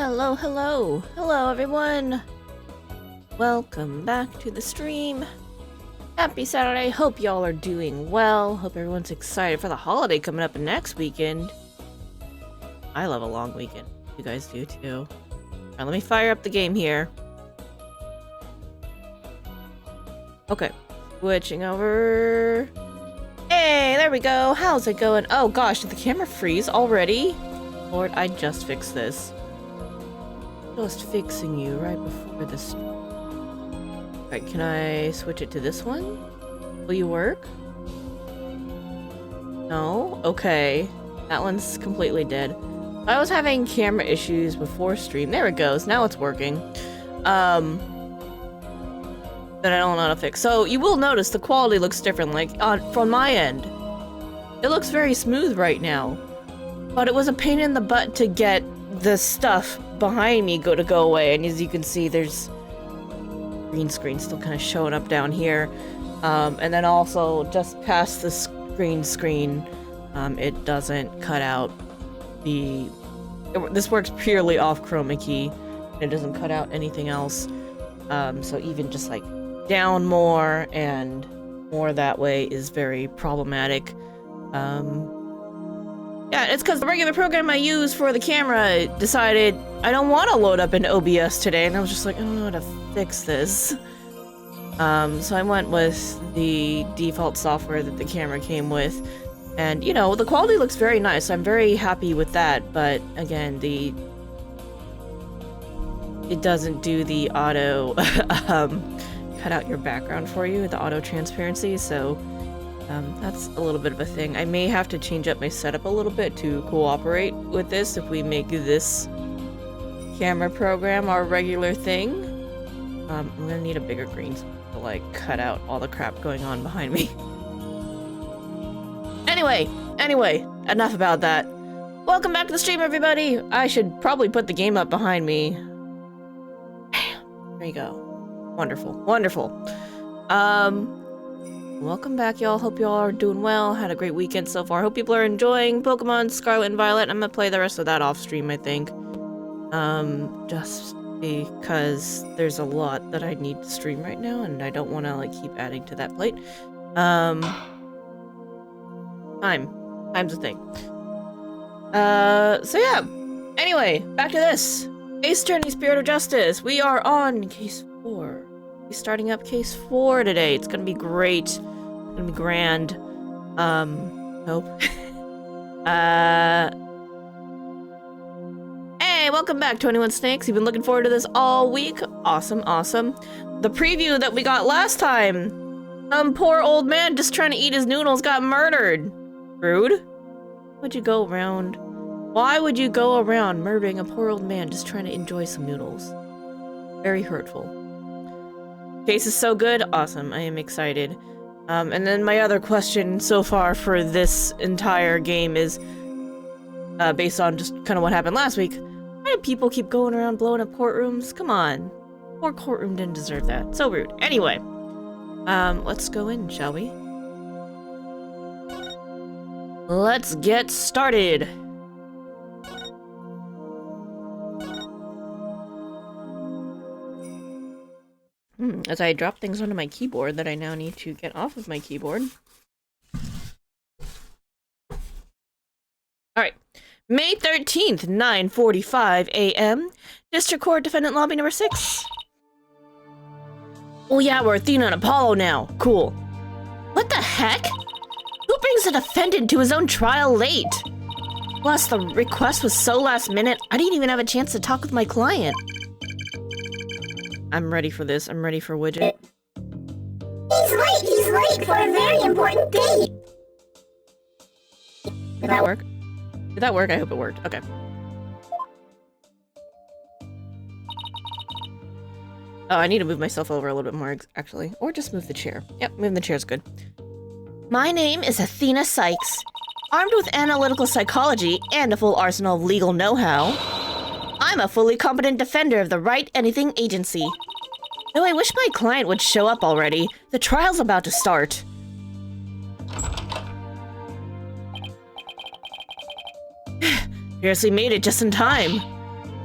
Hello, hello. Hello, everyone. Welcome back to the stream. Happy Saturday. Hope y'all are doing well. Hope everyone's excited for the holiday coming up next weekend. I love a long weekend. You guys do too. Alright, let me fire up the game here. Okay. Switching over. Hey, there we go. How's it going? Oh gosh, did the camera freeze already? Lord, I just fixed this. Just fixing you right before this. Alright, can I switch it to this one? Will you work? No? Okay. That one's completely dead. I was having camera issues before stream. There it goes. Now it's working. That I don't know how to fix. So you will notice the quality looks different. Like from my end, it looks very smooth right now. But it was a pain in the butt to get the stuff behind me to go away. And as you can see, there's green screen still kind of showing up down here. And then also just past the green screen, it doesn't cut out the... This works purely off chroma key. It doesn't cut out anything else. So even just like down more and more that way is very problematic. Yeah, it's because the regular program I use for the camera decided I don't want to load up in OBS today, and I was just like, I don't know how to fix this. So I went with the default software that the camera came with, and you know, the quality looks very nice. I'm very happy with that, but again, it doesn't do the auto cut out your background for you, the auto transparency, so that's a little bit of a thing. I may have to change up my setup a little bit to cooperate with this if we make this camera program our regular thing. I'm gonna need a bigger green screen to like cut out all the crap going on behind me. Anyway, enough about that. Welcome back to the stream, everybody! I should probably put the game up behind me. There you go. Wonderful, wonderful. Welcome back, y'all. Hope y'all are doing well. Had a great weekend so far. Hope people are enjoying Pokemon Scarlet and Violet. I'm gonna play the rest of that off stream, I think. Just because there's a lot that I need to stream right now, and I don't want to like keep adding to that plate. Time's a thing. So yeah. Anyway, back to this. Ace Attorney, Spirit of Justice. We are on case 4. We're starting up case 4 today. It's gonna be great. It's gonna be grand. Hope. Hey, welcome back, 21 Snakes. You've been looking forward to this all week. Awesome, awesome. The preview that we got last time. Some poor old man just trying to eat his noodles got murdered. Rude. Why would you go around murdering a poor old man just trying to enjoy some noodles? Very hurtful. Case is so good. Awesome. I am excited. And then my other question so far for this entire game is based on just kind of what happened last week. Why do people keep going around blowing up courtrooms? Come on. Poor courtroom didn't deserve that. So rude. Anyway. Let's go in, shall we? Let's get started. As I drop things onto my keyboard that I now need to get off of my keyboard. Alright. May 13th, 9:45 a.m. District Court Defendant Lobby number 6. Oh yeah, we're Athena and Apollo now. Cool. What the heck? Who brings a defendant to his own trial late? Plus, the request was so last minute, I didn't even have a chance to talk with my client. I'm ready for this. I'm ready for Widget. He's late for a very important date. Did that work? Did that work? I hope it worked. Okay. Oh, I need to move myself over a little bit more, actually. Or just move the chair. Yep, moving the chair is good. My name is Athena Sykes. Armed with analytical psychology and a full arsenal of legal know-how, I'm a fully competent defender of the Wright Anything Agency. Though I wish my client would show up already, the trial's about to start. Seriously made it just in time.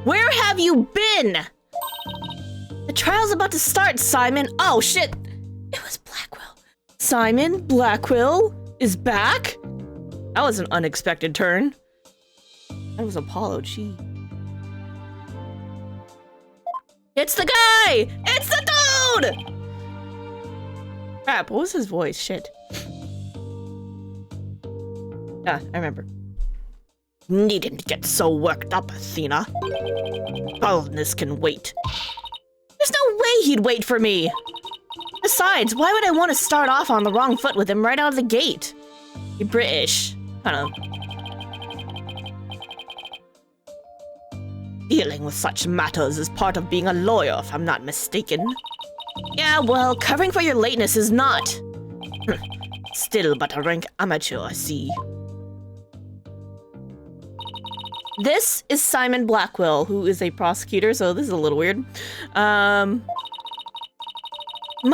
Where have you been? The trial's about to start, Simon. Oh, shit. It was Blackwell. Simon Blackwell is back? That was an unexpected turn. That was Apollo, gee. It's the guy! It's the dude! Crap, what was his voice? Shit. Ah, I remember. Needn't get so worked up, Athena. Baldness can wait. There's no way he'd wait for me! Besides, why would I want to start off on the wrong foot with him right out of the gate? You're British. I don't know. Dealing with such matters is part of being a lawyer, if I'm not mistaken. Yeah, well, covering for your lateness is not. Still but a rank amateur, I see. This is Simon Blackwell, who is a prosecutor, so this is a little weird. Might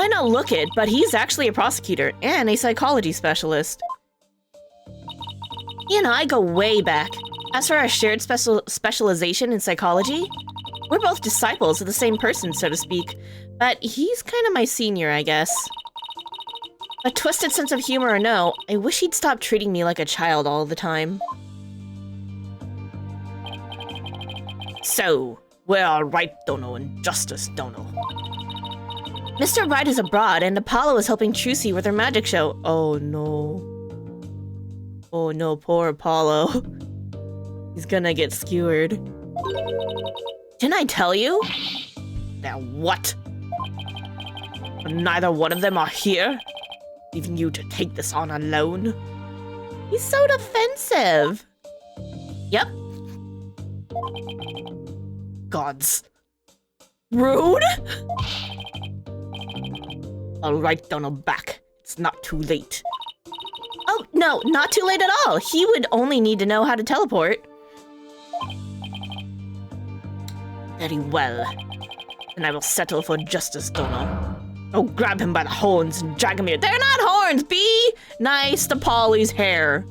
not look it, but he's actually a prosecutor and a psychology specialist. He and I go way back. As for our shared specialization in psychology, we're both disciples of the same person, so to speak. But he's kind of my senior, I guess. A twisted sense of humor or no, I wish he'd stop treating me like a child all the time. So, where are Wright Dono and Justice Dono? Mr. Wright is abroad, and Apollo is helping Trucy with her magic show. Oh no. Oh no, poor Apollo. He's gonna get skewered. Didn't I tell you? Now what? Neither one of them are here? Leaving you to take this on alone? He's so defensive. Yep. Gods. Rude? All right, Donald, back. It's not too late. Oh, no, not too late at all. He would only need to know how to teleport. Very well. Then I will settle for Justice Dono. Oh, grab him by the horns and drag him here. They're not horns, be nice to Polly's hair.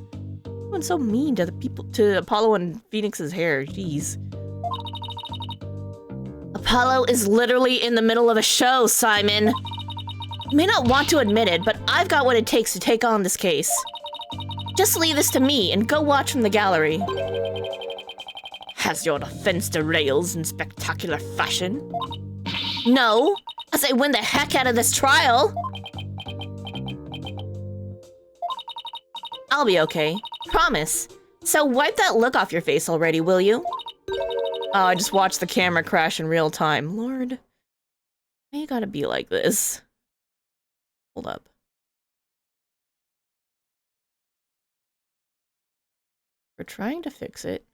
Everyone's so mean to the people, to Apollo and Phoenix's hair. Jeez. Apollo is literally in the middle of a show, Simon. You may not want to admit it, but I've got what it takes to take on this case. Just leave this to me and go watch from the gallery. Has your defense derails in spectacular fashion? No, as I win the heck out of this trial. I'll be okay, promise. So wipe that look off your face already, will you? Oh, I just watched the camera crash in real time. Lord, why you gotta be like this? Hold up. We're trying to fix it.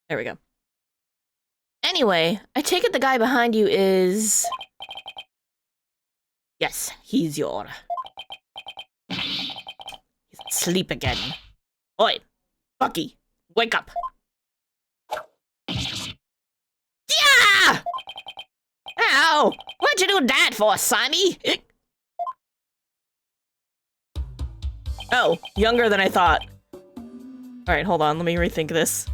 There we go. Anyway, I take it the guy behind you is... Yes, he's your... He's asleep again. Oi, Bucky, wake up. Yeah! Ow! What'd you do that for, Simey? Oh, younger than I thought. Alright, hold on, let me rethink this.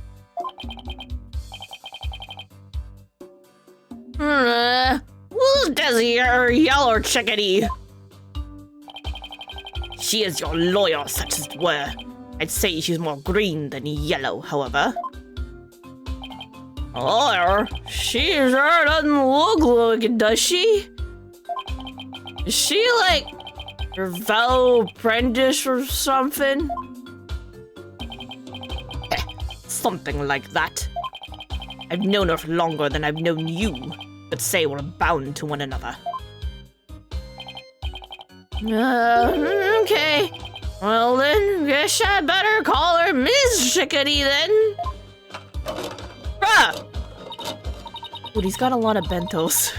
Who's Desi, your yellow chickadee? She is your lawyer, such as it were. I'd say she's more green than yellow, however. Lawyer? She sure doesn't look like it, does she? Is she like your fellow apprentice or something? Something like that. I've known her for longer than I've known you, but say we're bound to one another. Okay. Well then, guess I better call her Miss Chickadee then. Bruh! Dude, he's got a lot of bentos.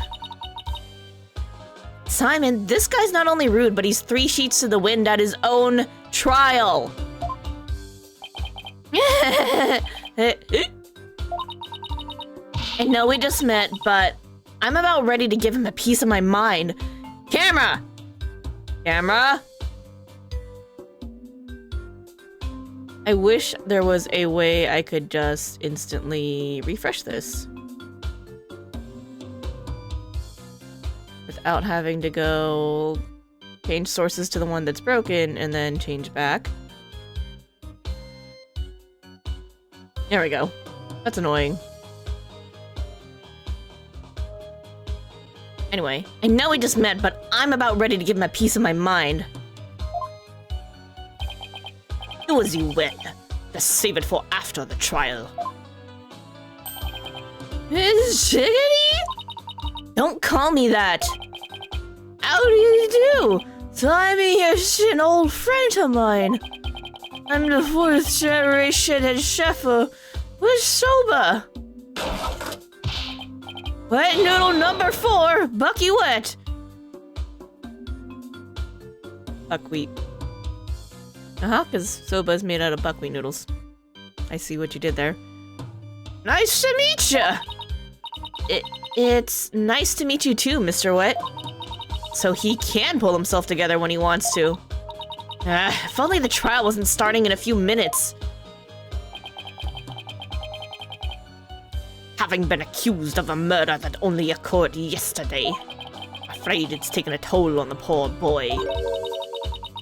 Simon, this guy's not only rude, but he's 3 sheets to the wind at his own trial. I know we just met, but I'm about ready to give him a piece of my mind. Camera! Camera? I wish there was a way I could just instantly refresh this. Without having to go change sources to the one that's broken and then change back. There we go. That's annoying. Anyway, I know we just met, but I'm about ready to give him a piece of my mind. Do as you will. Just save it for after the trial. Shiggity? Don't call me that. How do you do? So I'm an old friend of mine. I'm the 4th generation head chef with soba. Wet noodle number 4, Bucky Wet. Buckwheat. Because soba is made out of buckwheat noodles. I see what you did there. Nice to meet ya! It's nice to meet you too, Mr. Wet. So he can pull himself together when he wants to. If only the trial wasn't starting in a few minutes. Having been accused of a murder that only occurred yesterday, I'm afraid it's taken a toll on the poor boy.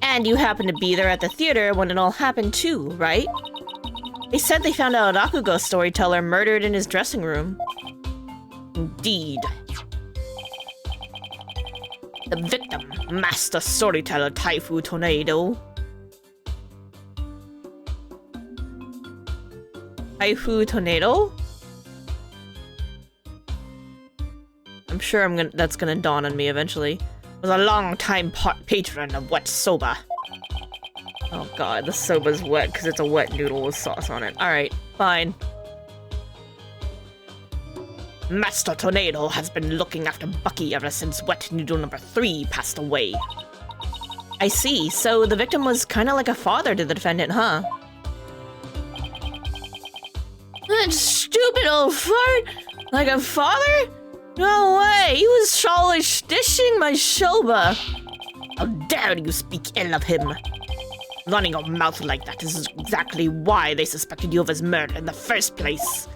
And you happened to be there at the theater when it all happened too, right? They said they found a Rakugo storyteller murdered in his dressing room. Indeed. The victim, Master Storyteller Taifu Tornado. Taifu Tornado? I'm sure that's gonna dawn on me eventually. Was a long-time patron of wet soba. Oh god, the soba's wet because it's a wet noodle with sauce on it. Alright, fine. Master Tornado has been looking after Bucky ever since wet noodle number 3 passed away. I see, so the victim was kind of like a father to the defendant, huh? That stupid old fart! Like a father? No way! He was always dishing my soba! How dare you speak ill of him! Running your mouth like that is exactly why they suspected you of his murder in the first place.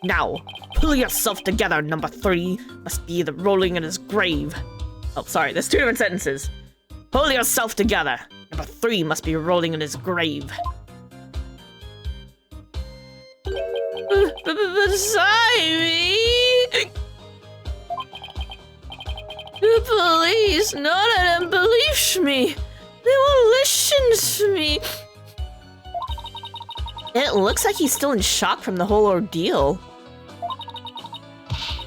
Now, pull yourself together, number 3. Must be the rolling in his grave. Oh, sorry, there's 2 different sentences. Pull yourself together. Number 3 must be rolling in his grave. Beside me! The police, none of them believes me. They won't listen to me. It looks like he's still in shock from the whole ordeal.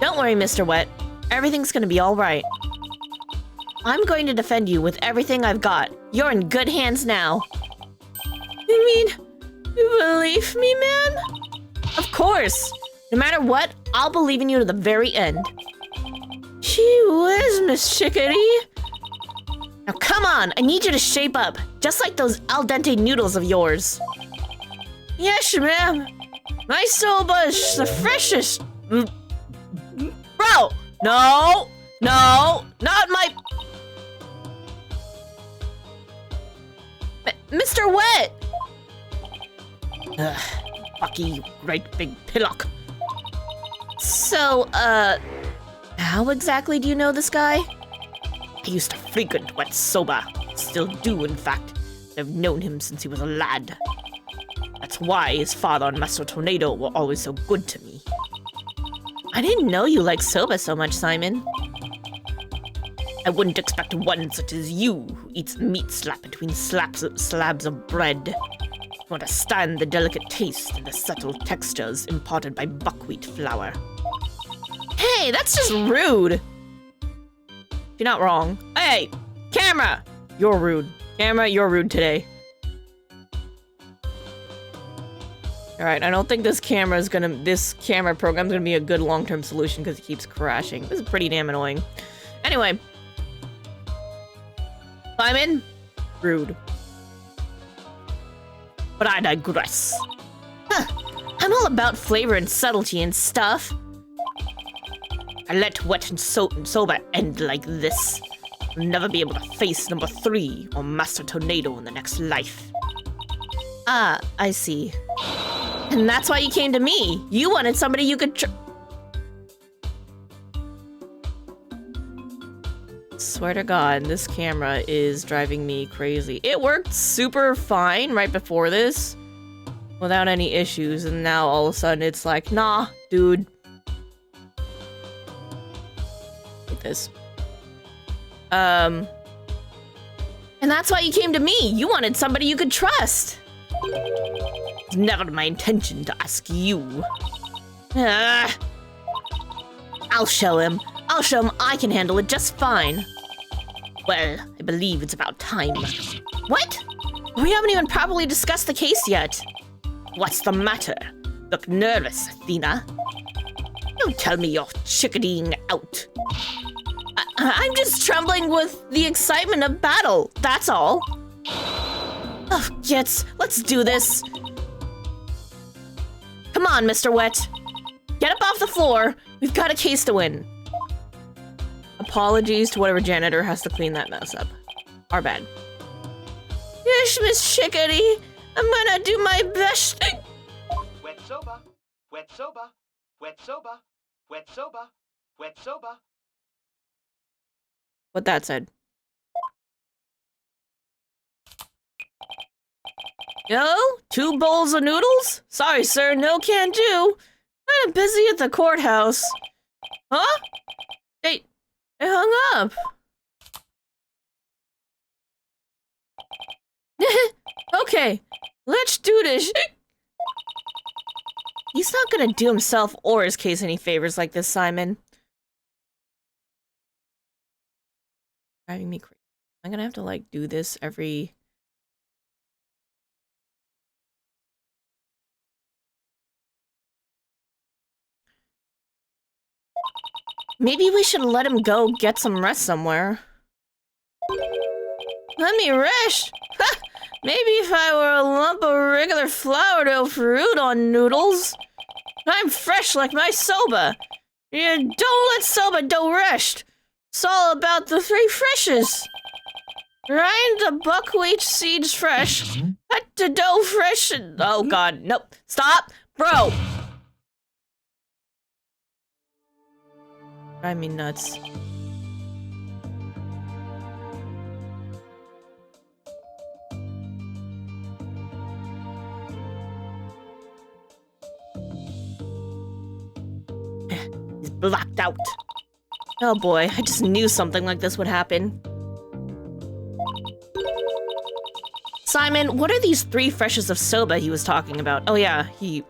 Don't worry, Mr. Wet. Everything's gonna be alright. I'm going to defend you with everything I've got. You're in good hands now. You mean, you believe me, man? Of course. No matter what, I'll believe in you to the very end. Gee whiz, Miss Chickadee. Now come on, I need you to shape up, just like those al dente noodles of yours. Yes, ma'am. My soba is the freshest. Bro! No! No! Not my... Mr. Wet! Ugh, Bucky, you great big pillock. So, how exactly do you know this guy? I used to frequent wet soba. Still do, in fact. I've known him since he was a lad. That's why his father and Master Tornado were always so good to me. I didn't know you liked soba so much, Simon. I wouldn't expect one such as you, who eats meat slap between slabs of bread, to understand the delicate taste and the subtle textures imparted by buckwheat flour. Hey, that's just rude! You're not wrong. Hey, camera! You're rude. Camera, you're rude today. Alright, I don't think this camera program's gonna be a good long-term solution because it keeps crashing. This is pretty damn annoying. Anyway. Simon? Rude. But I digress. Huh. I'm all about flavor and subtlety and stuff. I let wet and soba end like this. I'll never be able to face number 3 or Master Tornado in the next life. Ah, I see. And that's why you came to me. You wanted somebody you could Swear to God, this camera is driving me crazy. It worked super fine right before this, without any issues, and now all of a sudden it's like, nah, dude. Like this. And that's why you came to me. You wanted somebody you could trust. It's never my intention to ask you. I'll show him. I'll show him I can handle it just fine. Well, I believe it's about time. What? We haven't even properly discussed the case yet. What's the matter? Look nervous, Athena. Don't tell me you're chickadeeing out. I'm just trembling with the excitement of battle, that's all. Oh, Gits, let's do this. Come on, Mr. Wet. Get up off the floor. We've got a case to win. Apologies to whatever janitor has to clean that mess up. Our bad. Yes, Miss Chickadee. I'm gonna do my best. Wet soba, wet soba, wet soba, wet soba, wet soba. What that said. Yo, 2 bowls of noodles? Sorry, sir, no can do. I'm busy at the courthouse. Huh? They hung up. Okay, let's do this. He's not gonna do himself or his case any favors like this, Simon. Driving me crazy. I'm gonna have to, like, do this every... Maybe we should let him go get some rest somewhere. Let me rest? Ha! Maybe if I were a lump of regular flour dough fruit on noodles. I'm fresh like my soba. You don't let soba dough rest. It's all about the 3 freshes. Grind the buckwheat seeds fresh. Cut the dough fresh and... Oh god, nope. Stop! Bro! Drive me nuts. He's blacked out. Oh boy, I just knew something like this would happen. Simon, what are these 3 freshes of soba he was talking about? Oh yeah, he...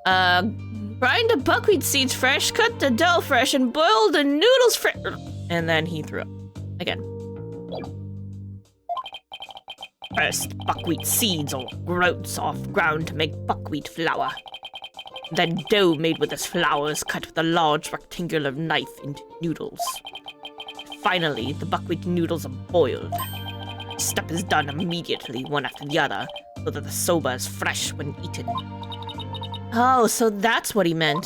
grind the buckwheat seeds fresh, cut the dough fresh, and boil the noodles fresh. And then he threw up. Again. First, buckwheat seeds or groats off ground to make buckwheat flour. Then dough made with this flour is cut with a large rectangular knife into noodles. Finally, the buckwheat noodles are boiled. This step is done immediately, one after the other, so that the soba is fresh when eaten. Oh, so that's what he meant.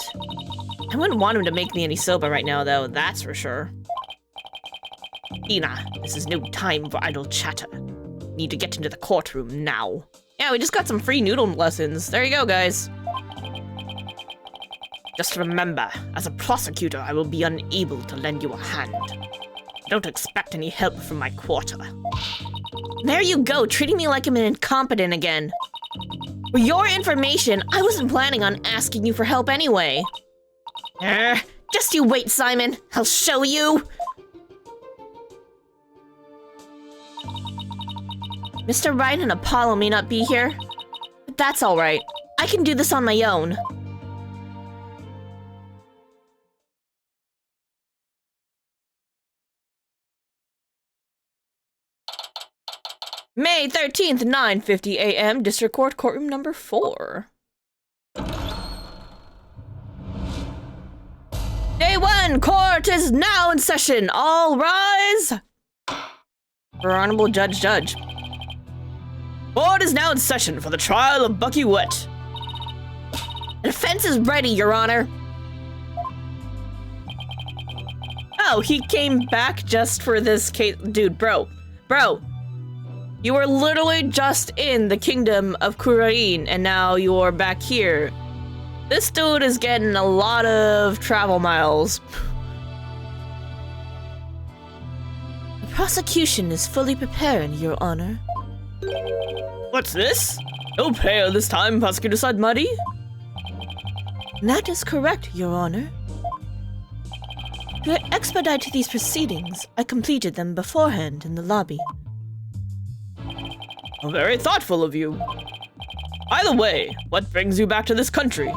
I wouldn't want him to make me any soba right now, though, that's for sure. Ina, this is no time for idle chatter. Need to get into the courtroom now. Yeah, we just got some free noodle lessons. There you go, guys. Just remember, as a prosecutor, I will be unable to lend you a hand. Don't expect any help from my quarter. There you go, treating me like I'm an incompetent again. For your information, I wasn't planning on asking you for help anyway. Just you wait, Simon. I'll show you. Mr. Wright and Apollo may not be here, but that's all right. I can do this on my own. May 13th, 9:50 a.m., District Court, Courtroom number 4. Day 1, court is now in session. All rise. For Honorable Judge. Court is now in session for the trial of Bucky Wet. The defense is ready, Your Honor. Oh, he came back just for this case. Dude, bro. You were literally just in the kingdom of Kurain, and now you're back here. This dude is getting a lot of travel miles. The prosecution is fully preparing, Your Honor. What's this? No pail this time, Prosecutor Sadmuddy? That is correct, Your Honor. To expedite these proceedings, I completed them beforehand in the lobby. Very thoughtful of you. By the way, what brings you back to this country?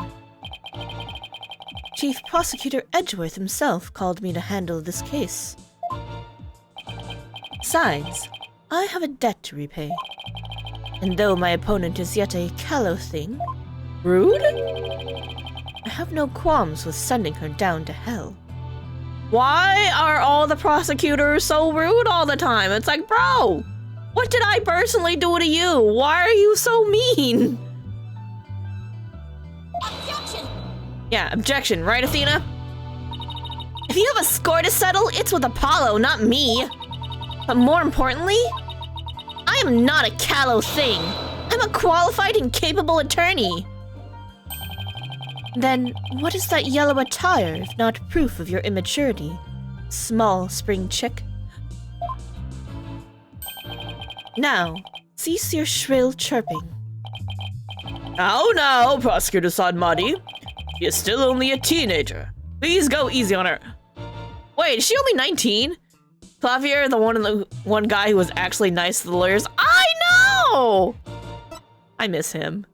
Chief Prosecutor Edgeworth himself called me to handle this case. Besides, I have a debt to repay. And though my opponent is yet a callow thing, Rude? I have no qualms with sending her down to hell. Why are all the prosecutors so rude all the time? It's like, bro, what did I personally do to you? Why are you so mean? Objection! Yeah, objection, right, Athena? If you have a score to settle, it's with Apollo, not me. But more importantly, I am not a callow thing. I'm a qualified and capable attorney. Then, what is that yellow attire, if not proof of your immaturity, small spring chick? Now, cease your shrill chirping. Now, Prosecutor Sadmuddy. She is still only a teenager. Please go easy on her. Wait, is she only 19? Clavier, the one guy who was actually nice to the lawyers. I know! I miss him.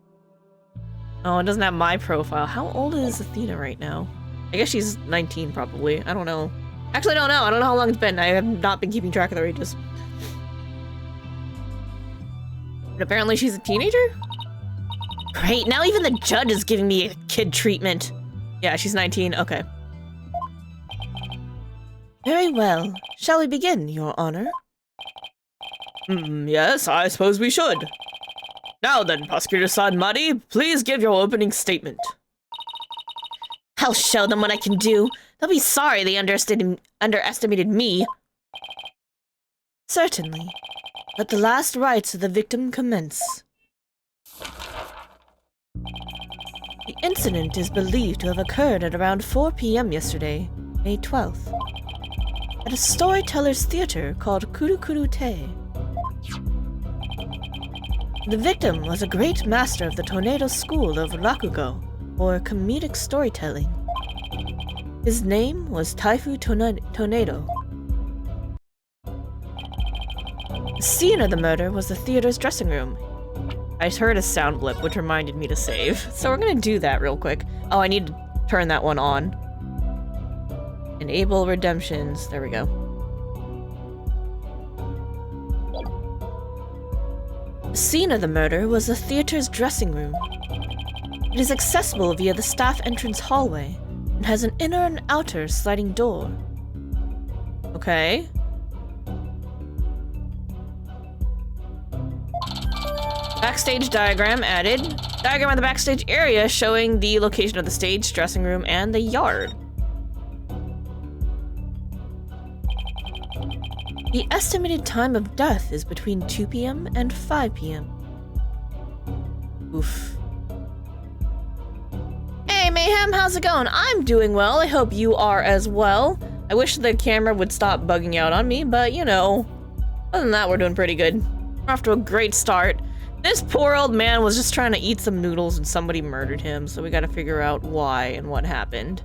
Oh, it doesn't have my profile. How old is Athena right now? I guess she's 19 probably. I don't know. Actually, I don't know. I don't know how long it's been. I have not been keeping track of their ages. But apparently she's a teenager? Great, now even the judge is giving me kid treatment. Yeah, she's 19. Okay. Very well. Shall we begin, Your Honor? Yes, I suppose we should. Now then, Prosecutor Sadmuddy, please give your opening statement. I'll show them what I can do. They'll be sorry they underestimated me. Certainly. Let the last rites of the victim commence. The incident is believed to have occurred at around 4 p.m. yesterday, May 12th, at a storyteller's theater called Kurukuru Te. The victim was a great master of the Tornado School of Rakugo, or comedic storytelling. His name was Taifu Tornado. The scene of the murder was the theater's dressing room. I heard a sound blip, which reminded me to save, so we're gonna do that real quick. Oh, I need to turn that one on. Enable redemptions. There we go. The scene of the murder was the theater's dressing room. It is accessible via the staff entrance hallway and has an inner and outer sliding door. Okay. Backstage diagram added. Diagram of the backstage area showing the location of the stage, dressing room, and the yard. The estimated time of death is between 2 p.m. and 5 p.m. Oof. Hey Mayhem, how's it going? I'm doing well, I hope you are as well. I wish the camera would stop bugging out on me, but you know, other than that, we're doing pretty good. We're off to a great start. This poor old man was just trying to eat some noodles and somebody murdered him, so we gotta figure out why and what happened.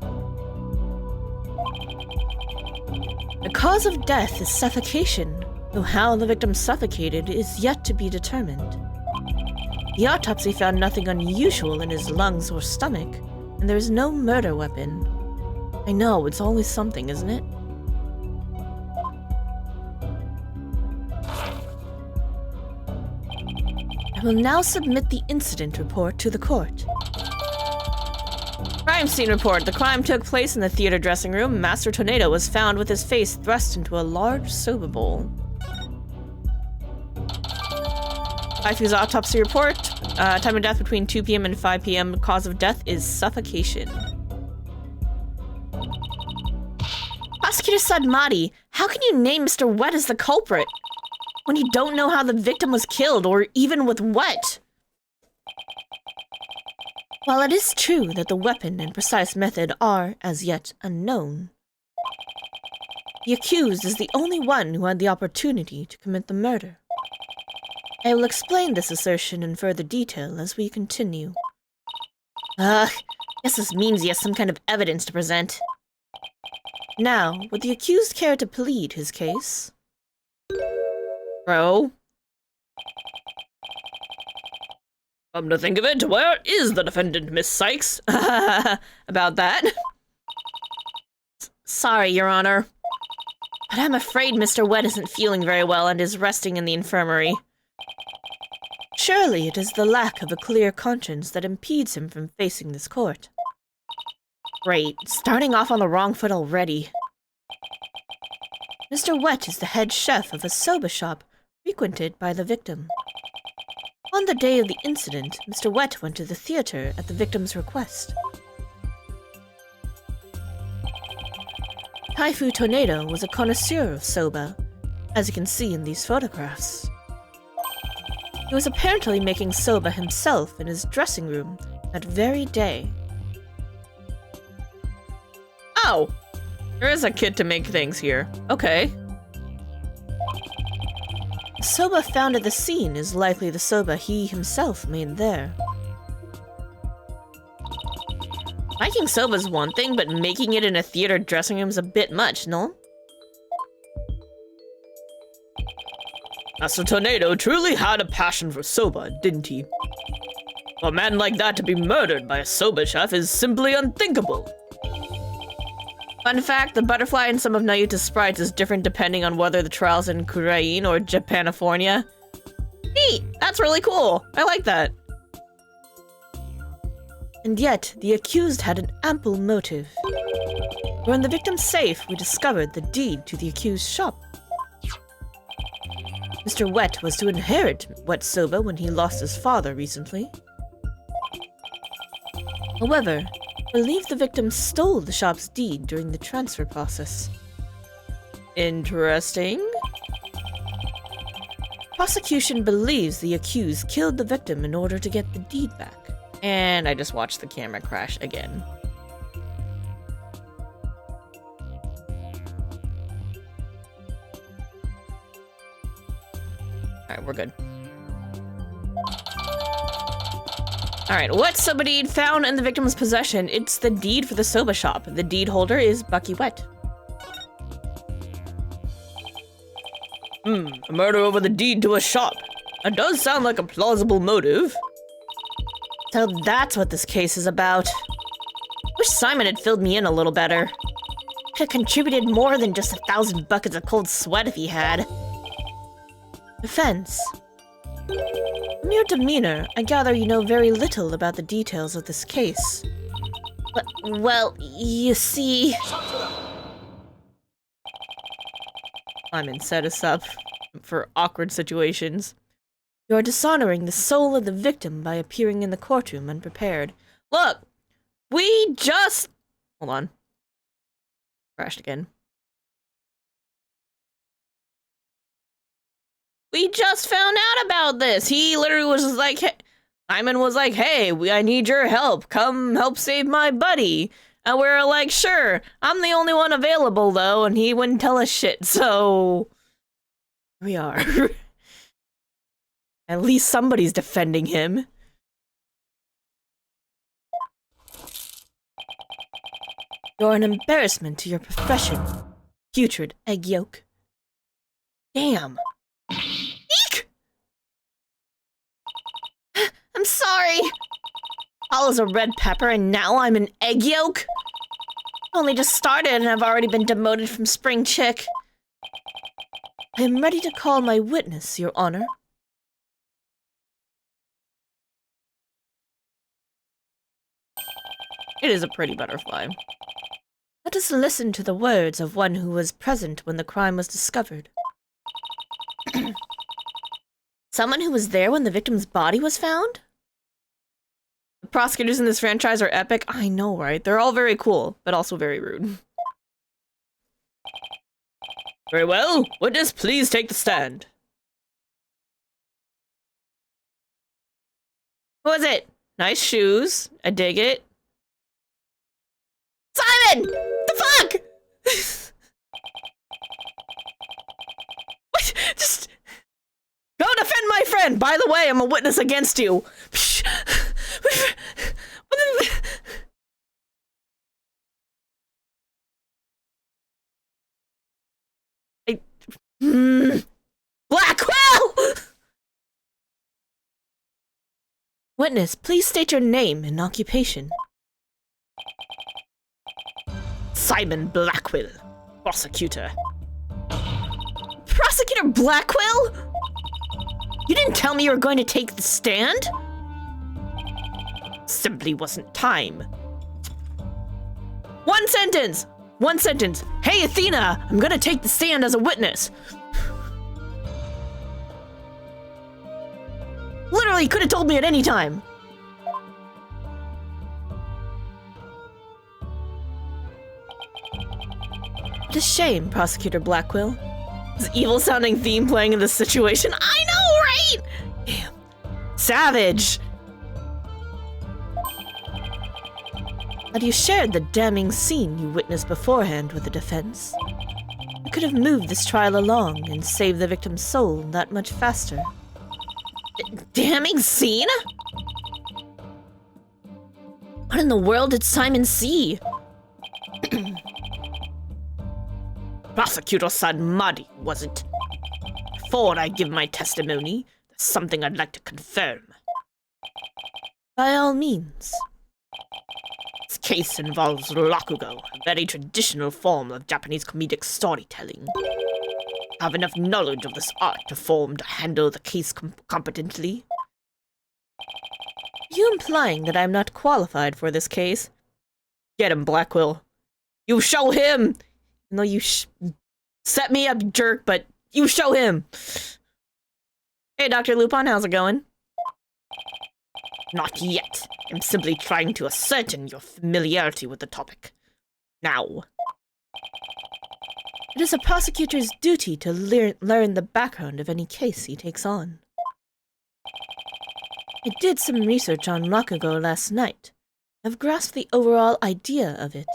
The cause of death is suffocation, though how the victim suffocated is yet to be determined. The autopsy found nothing unusual in his lungs or stomach, and there is no murder weapon. I know, it's always something, isn't it? I will now submit the incident report to the court. Crime scene report. The crime took place in the theater dressing room. Master Tornado was found with his face thrust into a large soba bowl. Taifu's autopsy report. Time of death between 2 p.m. and 5 p.m. Cause of death is suffocation. Prosecutor Sadmuddy, how can you name Mr. Wet as the culprit? when you don't know how the victim was killed, or even with what? While it is true that the weapon and precise method are, as yet, unknown, the accused is the only one who had the opportunity to commit the murder. I will explain this assertion in further detail as we continue. Guess this means he has some kind of evidence to present. Now, would the accused care to plead his case? Bro? Come to think of it, where is the defendant, Miss Sykes? About that? Sorry, Your Honor. But I'm afraid Mr. Wet isn't feeling very well and is resting in the infirmary. Surely it is the lack of a clear conscience that impedes him from facing this court. Great, starting off on the wrong foot already. Mr. Wet is the head chef of a soba shop frequented by the victim. On the day of the incident, Mr. Wet went to the theater at the victim's request. Taifu Tornado was a connoisseur of soba, as you can see in these photographs. He was apparently making soba himself in his dressing room that very day. Oh! There is a kit to make things here. Okay. The soba found at the scene is likely the soba he himself made there. Making soba's one thing, but making it in a theater dressing room is a bit much, no? Master Tornado truly had a passion for soba, didn't he? For a man like that to be murdered by a soba chef is simply unthinkable. Fun fact, the butterfly in some of Nayuta's sprites is different depending on whether the trial's in Korean or Japanifornia. Neat! That's really cool! I like that. And yet, the accused had an ample motive. For in the victim's safe, we discovered the deed to the accused's shop. Mr. Wet was to inherit Wet Soba when he lost his father recently. However, I believe the victim stole the shop's deed during the transfer process. Interesting. Prosecution believes the accused killed the victim in order to get the deed back. And I just watched the camera crash again. Alright, we're good. Alright, what soba deed found in the victim's possession? It's the deed for the soba shop. The deed holder is Bucky Wet. A murder over the deed to a shop. That does sound like a plausible motive. So that's what this case is about. Wish Simon had filled me in a little better. Could have contributed more than just 1,000 buckets of cold sweat if he had. Defense. From your demeanor, I gather you know very little about the details of this case. Well, you see... Simon set us up for awkward situations. You are dishonoring the soul of the victim by appearing in the courtroom unprepared. Look! We just... Hold on. Crashed again. We just found out about this! He literally was just like... Simon was like, hey, I need your help. Come help save my buddy. And we were like, sure. I'm the only one available, though, and he wouldn't tell us shit, so... Here we are. At least somebody's defending him. You're an embarrassment to your profession, putrid egg yolk. Damn. Eek! I'm sorry. I was a red pepper and now I'm an egg yolk? Only just started and I've already been demoted from spring chick. I am ready to call my witness, Your Honor. It is a pretty butterfly. Let us listen to the words of one who was present when the crime was discovered. Someone who was there when the victim's body was found? The prosecutors in this franchise are epic. I know, right? They're all very cool, but also very rude. Very well. Witness, please take the stand. Who is it? Nice shoes. I dig it. Simon! The fuck? What? Just go defend my friend. By the way, I'm a witness against you. Blackwell! Witness, please state your name and occupation. Simon Blackwell, prosecutor. Prosecutor Blackwell? You didn't tell me you were going to take the stand? Simply wasn't time. One sentence! One sentence. Hey, Athena, I'm gonna take the stand as a witness. Literally, could have told me at any time. What a shame, Prosecutor Blackwell. This evil-sounding theme playing in this situation. I know, right? Damn. Savage. Had you shared the damning scene you witnessed beforehand with the defense, you could have moved this trial along and saved the victim's soul that much faster. Damning scene? What in the world did Simon see? Prosecutor said muddy, was it? Before I give my testimony, there's something I'd like to confirm. By all means. This case involves rakugo, a very traditional form of Japanese comedic storytelling. I have enough knowledge of this art to handle the case competently. Are you implying that I'm not qualified for this case? Get him, Blackwell. You show him! Even though you set me up, jerk, but you show him! Hey, Dr. Lupin, how's it going? Not yet. I'm simply trying to ascertain your familiarity with the topic. Now. It is a prosecutor's duty to learn the background of any case he takes on. I did some research on rakugo last night. I've grasped the overall idea of it.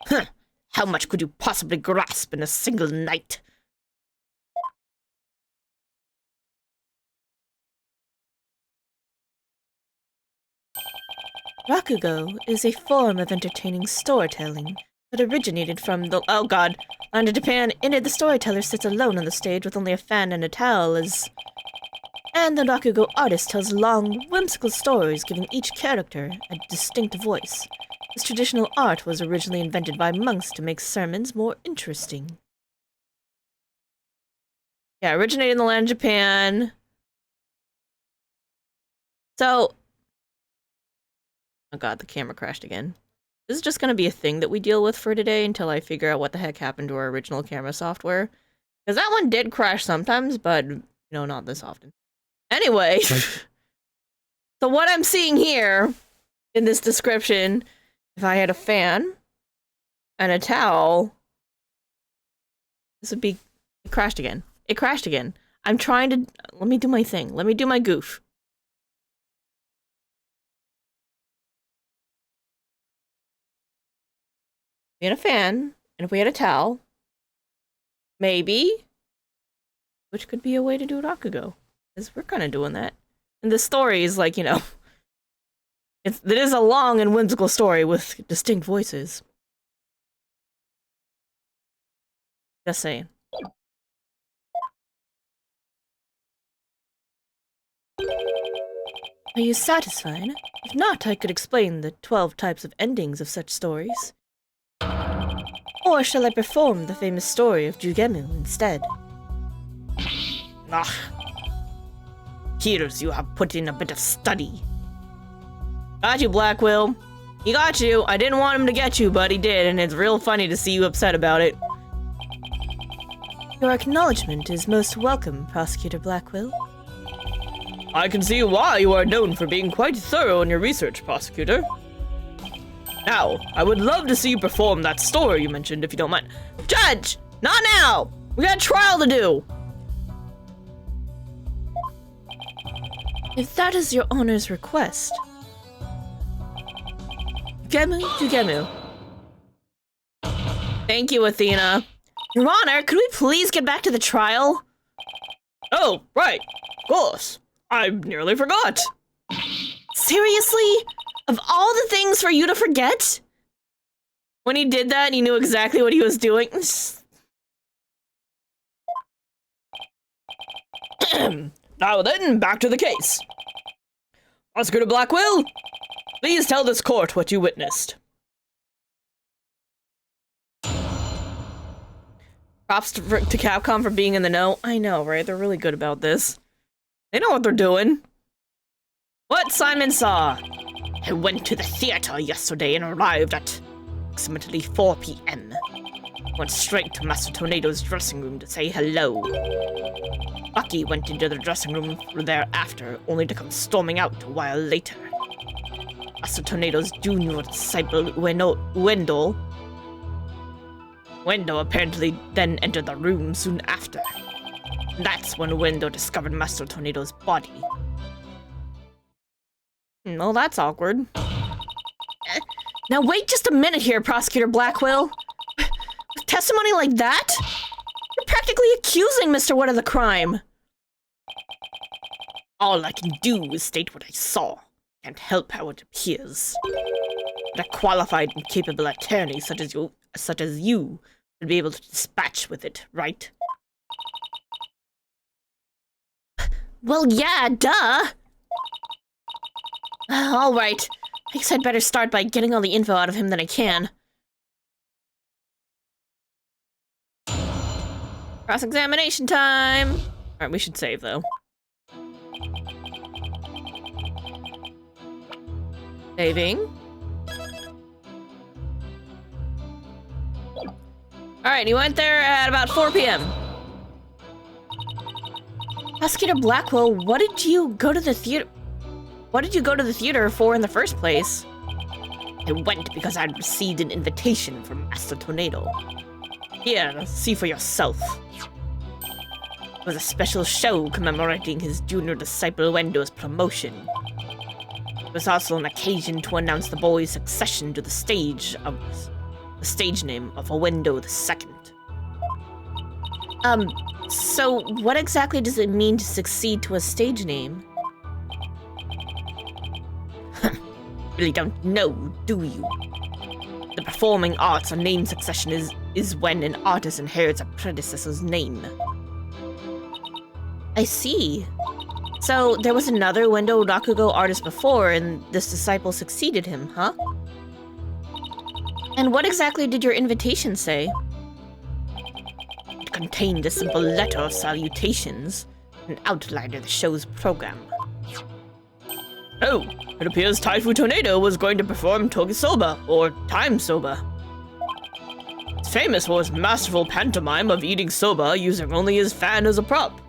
Huh. How much could you possibly grasp in a single night? Rakugo is a form of entertaining storytelling that originated from the— Oh god. Under Japan, in it the storyteller sits alone on the stage with only a fan and a towel and the rakugo artist tells long, whimsical stories, giving each character a distinct voice. This traditional art was originally invented by monks to make sermons more interesting. Yeah, originated in the land of Japan. So... Oh god, the camera crashed again. This is just gonna be a thing that we deal with for today until I figure out what the heck happened to our original camera software. Because that one did crash sometimes, but, you know, not this often. Anyway, so what I'm seeing here in this description, if I had a fan and a towel, this would be... It crashed again. It crashed again. I'm trying to... Let me do my thing. Let me do my goof. We had a fan, and if we had a towel, maybe, which could be a way to do rakugo, because we're kind of doing that. And the story is like, you know, it is a long and whimsical story with distinct voices. Just saying. Are you satisfied? If not, I could explain the 12 types of endings of such stories. Or shall I perform the famous story of Jugemu instead? Ah. Here's you have put in a bit of study. Got you, Blackwell. He got you. I didn't want him to get you, but he did, and it's real funny to see you upset about it. Your acknowledgement is most welcome, Prosecutor Blackwell. I can see why you are known for being quite thorough in your research, Prosecutor. Now, I would love to see you perform that story you mentioned, if you don't mind. Judge! Not now! We got a trial to do! If that is your honor's request. Gemu to Gemu. Thank you, Athena. Your Honor, could we please get back to the trial? Oh, right. Of course. I nearly forgot. Seriously? Of all the things for you to forget? When he did that, he knew exactly what he was doing. Now then, back to the case. Prosecutor Blackwell, please tell this court what you witnessed. Props to Capcom for being in the know. I know, right? They're really good about this. They know what they're doing. What Simon saw. I went to the theater yesterday and arrived at approximately 4 p.m. Went straight to Master Tornado's dressing room to say hello. Bucky went into the dressing room thereafter, only to come storming out a while later. Master Tornado's junior disciple, Wendell apparently then entered the room soon after. That's when Wendell discovered Master Tornado's body. Well, that's awkward. Now wait just a minute here, Prosecutor Blackwell. With testimony like that? You're practically accusing Mr. Wood of the crime. All I can do is state what I saw. Can't help how it appears. But a qualified and capable attorney such as you would be able to dispatch with it, right? Well, yeah, duh! Alright. I guess I'd better start by getting all the info out of him that I can. Cross-examination time! Alright, we should save, though. Saving. Alright, he went there at about 4 p.m. Prosecutor Blackwell, what did you go to the theater for in the first place? I went because I'd received an invitation from Master Tornado. Here, see for yourself. It was a special show commemorating his junior disciple Wendo's promotion. It was also an occasion to announce the boy's succession to the stage name of Wendo II. So what exactly does it mean to succeed to a stage name? Really don't know, do you? The performing arts or name succession is when an artist inherits a predecessor's name. I see. So there was another Wendo Rakugo artist before, and this disciple succeeded him, huh? And what exactly did your invitation say? It contained a simple letter of salutations, an outline of the show's program. Oh, it appears Taifu Tornado was going to perform Togisoba, or Time Soba. It's famous for his masterful pantomime of eating soba using only his fan as a prop.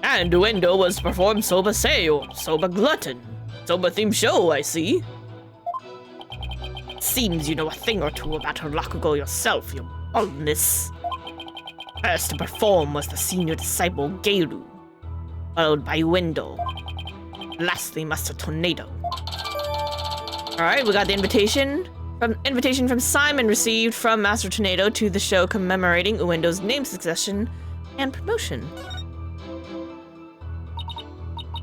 And Wendo was to perform Soba Sei, or Soba Glutton. Soba-themed show, I see. Seems you know a thing or two about Rakugo yourself, your baldness. First to perform was the senior disciple Geiru, followed by Wendo. Lastly, Master Tornado. Alright, we got the invitation from Simon received from Master Tornado to the show commemorating Uendo's name succession and promotion.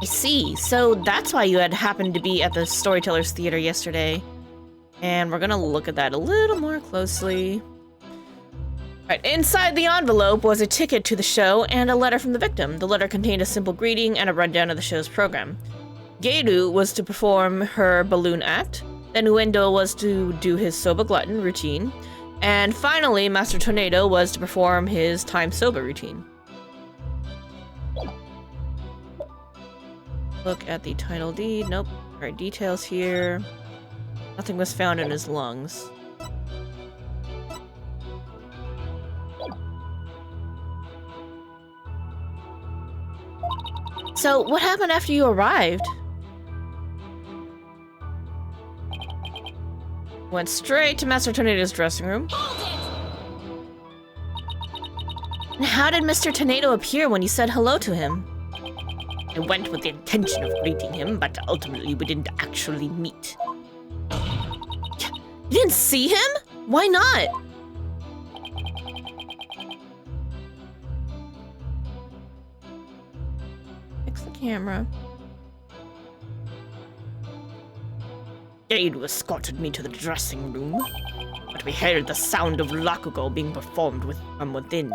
I see. So that's why you had happened to be at the Storytellers Theater yesterday. And we're gonna look at that a little more closely. Alright, inside the envelope was a ticket to the show and a letter from the victim. The letter contained a simple greeting and a rundown of the show's program. Geiru was to perform her balloon act, then Uendo was to do his Soba Glutton routine, and finally Master Tornado was to perform his Time Soba routine. Look at the title deed. Nope. Alright, details here. Nothing was found in his lungs. So, what happened after you arrived? Went straight to Master Tornado's dressing room. And how did Mr. Tornado appear when you said hello to him? I went with the intention of greeting him, but ultimately we didn't actually meet. You didn't see him? Why not? Fix the camera. Jade escorted me to the dressing room, but we heard the sound of Rakugo being performed from within.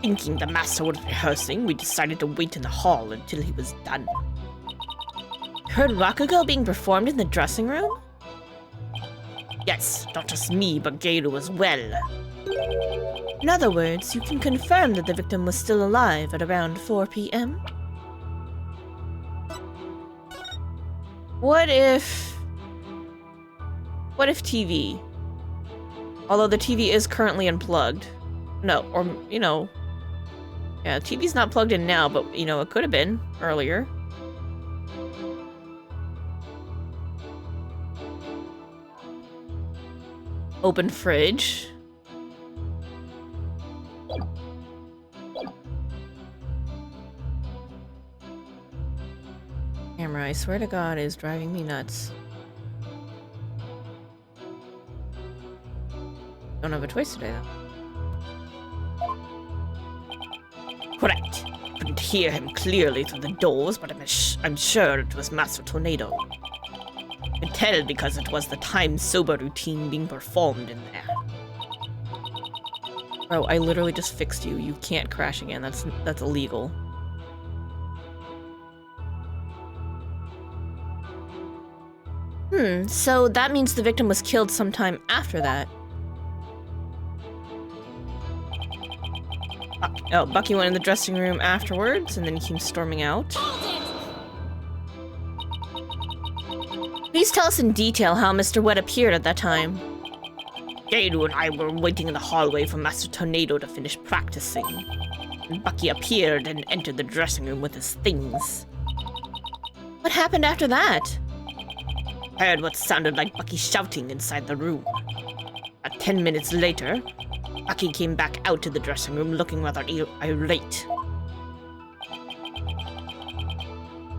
Thinking the master was rehearsing, we decided to wait in the hall until he was done. Heard Rakugo being performed in the dressing room? Yes, not just me, but Geiru as well. In other words, you can confirm that the victim was still alive at around 4 p.m.? What if TV? Although the TV is currently unplugged. No, or, you know... Yeah, TV's not plugged in now, but, you know, it could have been earlier. Open fridge. Camera, I swear to God, is driving me nuts. Don't have a choice today, though. Correct. Couldn't hear him clearly through the doors, but I'm sure it was Master Tornado. I could tell because it was the time sober routine being performed in there. Bro, I literally just fixed you. You can't crash again. That's illegal. So that means the victim was killed sometime after that. Oh, Bucky went in the dressing room afterwards, and then he came storming out. Please tell us in detail how Mr. Wet appeared at that time. Geiru and I were waiting in the hallway for Master Tornado to finish practicing. And Bucky appeared and entered the dressing room with his things. What happened after that? I heard what sounded like Bucky shouting inside the room. 10 minutes later, Bucky came back out to the dressing room looking rather irate.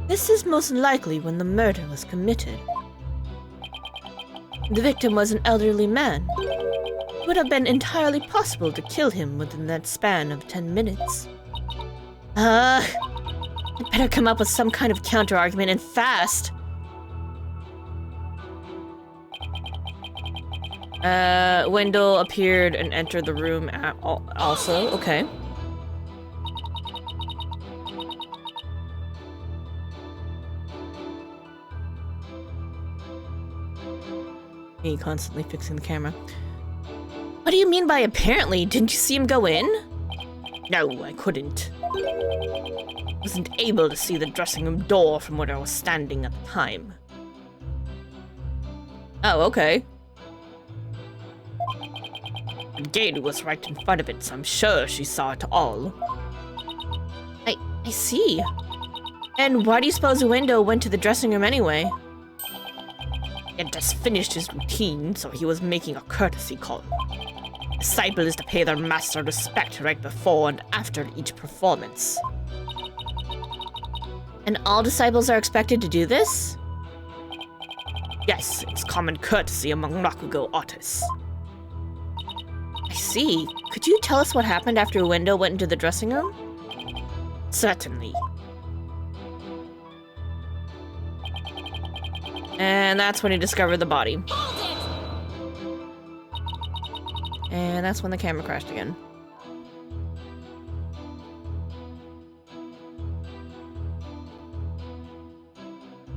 This is most likely when the murder was committed. The victim was an elderly man. It would have been entirely possible to kill him within that span of 10 minutes. I'd better come up with some kind of counter-argument and fast. Wendell appeared and entered the room also. Okay. Me constantly fixing the camera. What do you mean by apparently? Didn't you see him go in? No, I couldn't. Wasn't able to see the dressing room door from where I was standing at the time. Oh, okay. And Geiru was right in front of it, so I'm sure she saw it all. I see. And why do you suppose Wendell went to the dressing room anyway? He had just finished his routine, so he was making a courtesy call. Disciple is to pay their master respect right before and after each performance. And all disciples are expected to do this? Yes, it's common courtesy among Rakugo artists. I see. Could you tell us what happened after Wendell went into the dressing room? Certainly. And that's when he discovered the body. And that's when the camera crashed again.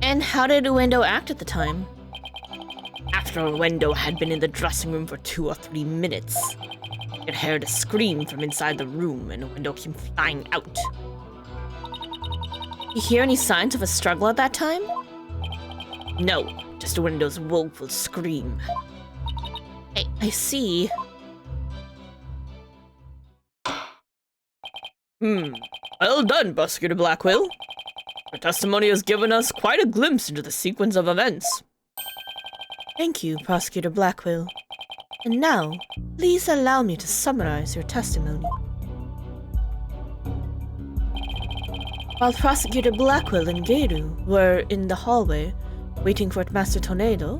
And how did Uendo act at the time? After Uendo had been in the dressing room for 2 or 3 minutes, it heard a scream from inside the room and Uendo came flying out. You hear any signs of a struggle at that time? No, just Uendo's woeful scream. I see. Well done, Prosecutor Blackwell. Your testimony has given us quite a glimpse into the sequence of events. Thank you, Prosecutor Blackwell. And now, please allow me to summarize your testimony. While Prosecutor Blackwell and Geiru were in the hallway, waiting for Master Tornado,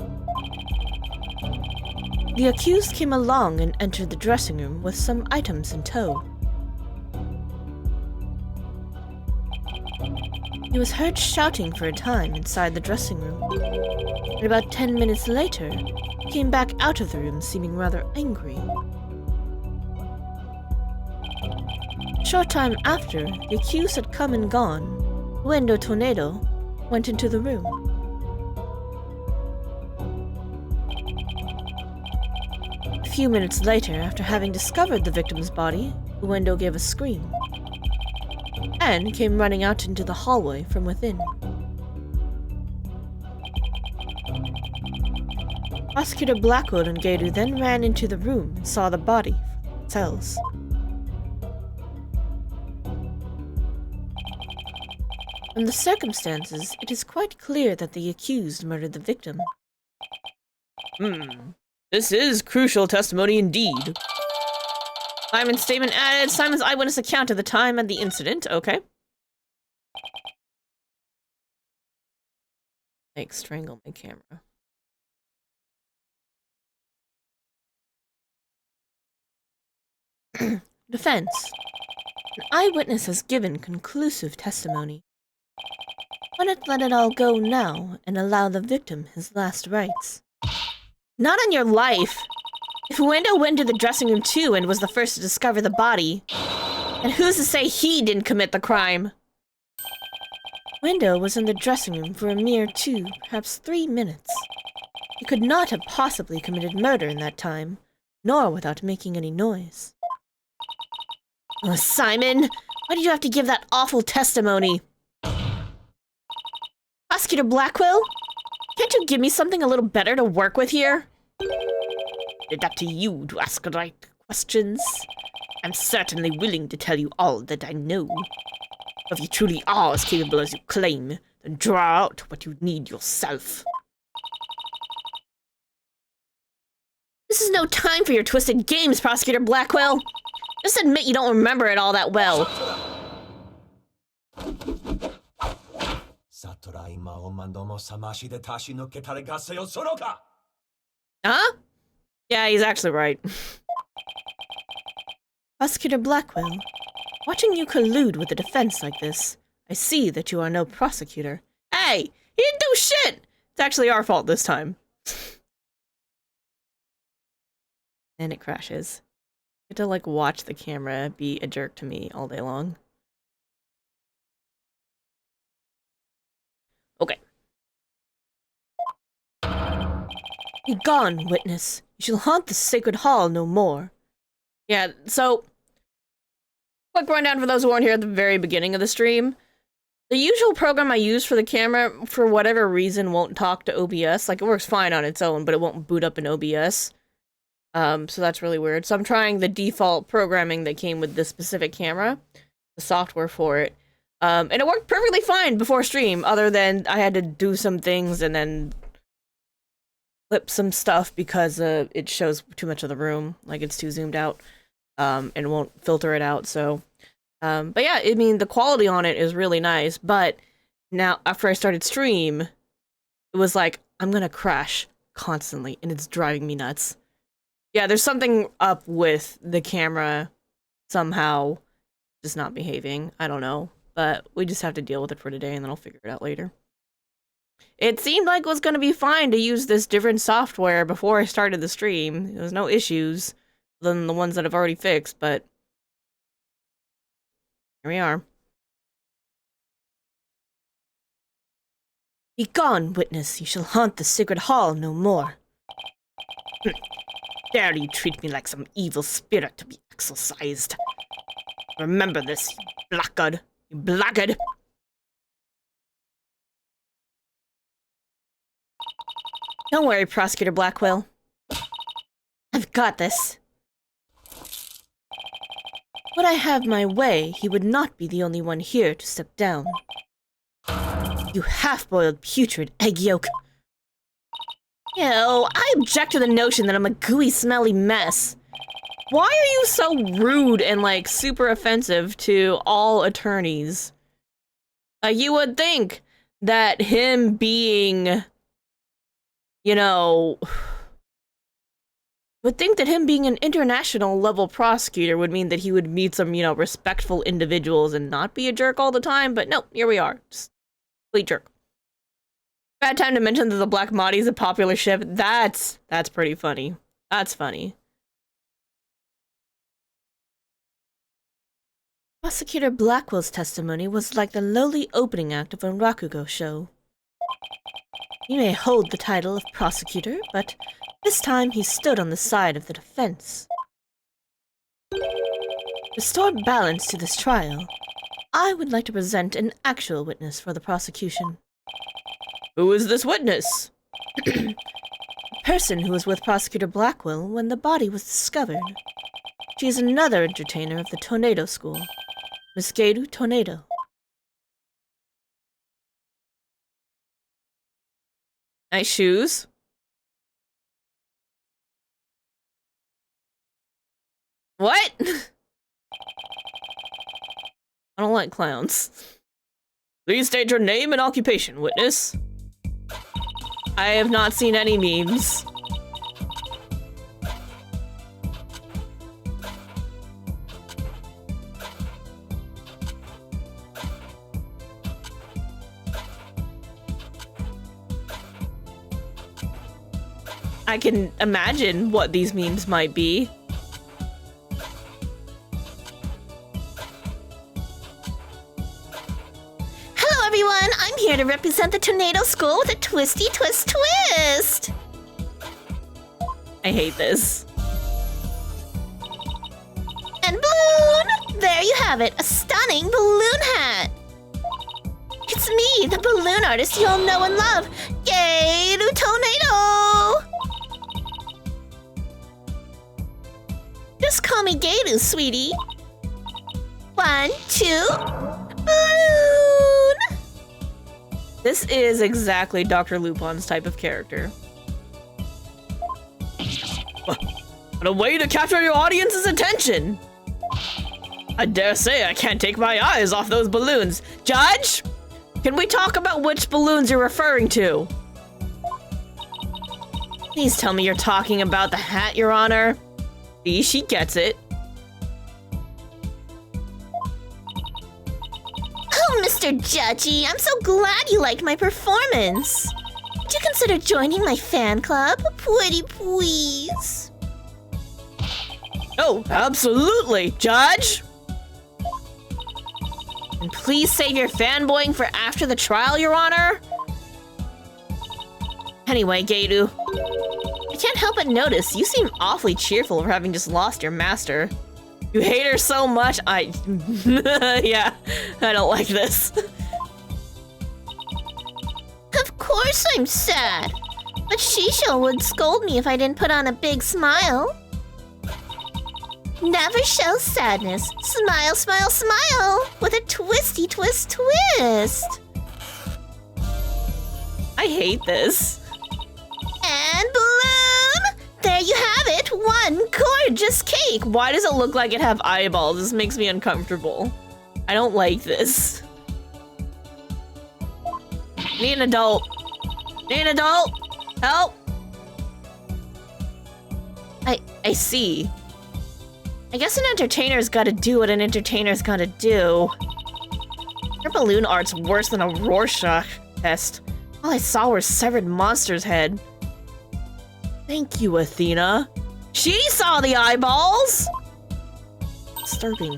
the accused came along and entered the dressing room with some items in tow. He was heard shouting for a time inside the dressing room, and about 10 minutes later, he came back out of the room seeming rather angry. A short time after, the accused had come and gone, Wendo Tornado went into the room. A few minutes later, after having discovered the victim's body, Wendo gave a scream and came running out into the hallway from within. Prosecutor Blackwood and Geiru then ran into the room and saw the body from the cells. From the circumstances, it is quite clear that the accused murdered the victim. This is crucial testimony indeed. Simon's statement added. Simon's eyewitness account of the time and the incident. Okay. Like, strangle my camera. Defense. An eyewitness has given conclusive testimony. Why not let it all go now and allow the victim his last rites? Not on your life! If Wendo went to the dressing room too and was the first to discover the body, and who's to say he didn't commit the crime? Wendo was in the dressing room for a mere 2, perhaps 3 minutes. He could not have possibly committed murder in that time, nor without making any noise. Oh, Simon! Why did you have to give that awful testimony? Prosecutor Blackwell? Can't you give me something a little better to work with here? It's up to you to ask the right questions. I'm certainly willing to tell you all that I know. If you truly are as capable as you claim, then draw out what you need yourself. This is no time for your twisted games, Prosecutor Blackwell. Just admit you don't remember it all that well. Huh? Yeah, he's actually right. Prosecutor Blackwell, watching you collude with the defense like this, I see that you are no prosecutor. Hey, he didn't do shit! It's actually our fault this time. And it crashes. I get to, like, watch the camera be a jerk to me all day long. Okay. Be gone, witness. You shall haunt the sacred hall no more. Yeah, so, quick rundown for those who weren't here at the very beginning of the stream. The usual program I use for the camera, for whatever reason, won't talk to OBS. Like, it works fine on its own, but it won't boot up in OBS. So that's really weird. So I'm trying the default programming that came with this specific camera, the software for it. And it worked perfectly fine before stream, other than I had to do some things and then flip some stuff because it shows too much of the room, like it's too zoomed out, and it won't filter it out, so. But yeah, I mean, the quality on it is really nice, but now, after I started stream, it was like, I'm gonna crash constantly, and it's driving me nuts. Yeah, there's something up with the camera somehow just not behaving. I don't know, but we just have to deal with it for today, and then I'll figure it out later. It seemed like it was going to be fine to use this different software before I started the stream. There was no issues than the ones that I've already fixed, but here we are. Be gone, witness. You shall haunt the sacred hall no more. Dare you treat me like some evil spirit to be exorcised. Remember this, you blackguard. You blackguard. Don't worry, Prosecutor Blackwell. I've got this. Would I have my way, he would not be the only one here to step down. You half-boiled putrid egg yolk. Ew, I object to the notion that I'm a gooey, smelly mess. Why are you so rude and, like, super offensive to all attorneys? You would think that him being, you know, would think that him being an international level prosecutor would mean that he would meet some, you know, respectful individuals and not be a jerk all the time, but no, here we are. Just complete jerk. Bad time to mention that the Black Mahdi is a popular ship. That's pretty funny. That's funny. Prosecutor Blackwell's testimony was like the lowly opening act of a Rakugo show. He may hold the title of prosecutor, but this time he stood on the side of the defense. To restore balance to this trial, I would like to present an actual witness for the prosecution. Who is this witness? The person who was with Prosecutor Blackwell when the body was discovered. She is another entertainer of the Tornado School, Miss Geiru Tornado. Nice shoes. What? I don't like clowns. Please state your name and occupation, witness. I have not seen any memes. I can imagine what these memes might be. Hello, everyone. I'm here to represent the Tornado School with a twisty twist twist. I hate this. And balloon! There you have it, a stunning balloon hat. It's me, the balloon artist you all know and love, Geiru Tornado. Just call me Geiru, sweetie. 1, 2, balloon! This is exactly Dr. Lupin's type of character. What a way to capture your audience's attention! I dare say I can't take my eyes off those balloons. Judge? Can we talk about which balloons you're referring to? Please tell me you're talking about the hat, Your Honor. See, she gets it. Oh, Mr. Judgy, I'm so glad you liked my performance. Would you consider joining my fan club? Pretty please. Oh, absolutely, Judge! And please save your fanboying for after the trial, Your Honor. Anyway, Geiru, I can't help but notice you seem awfully cheerful for having just lost your master. You hate her so much, yeah, I don't like this. Of course I'm sad. But Shisho would scold me if I didn't put on a big smile. Never show sadness. Smile, smile, smile. With a twisty twist twist. I hate this. And balloon! There you have it. One gorgeous cake. Why does it look like it have eyeballs? This makes me uncomfortable. I don't like this. Need an adult. Need an adult. Help. I see. I guess an entertainer's gotta do what an entertainer's gotta do. Her balloon art's worse than a Rorschach test. All I saw were severed monster's head. Thank you, Athena. She saw the eyeballs! Disturbing.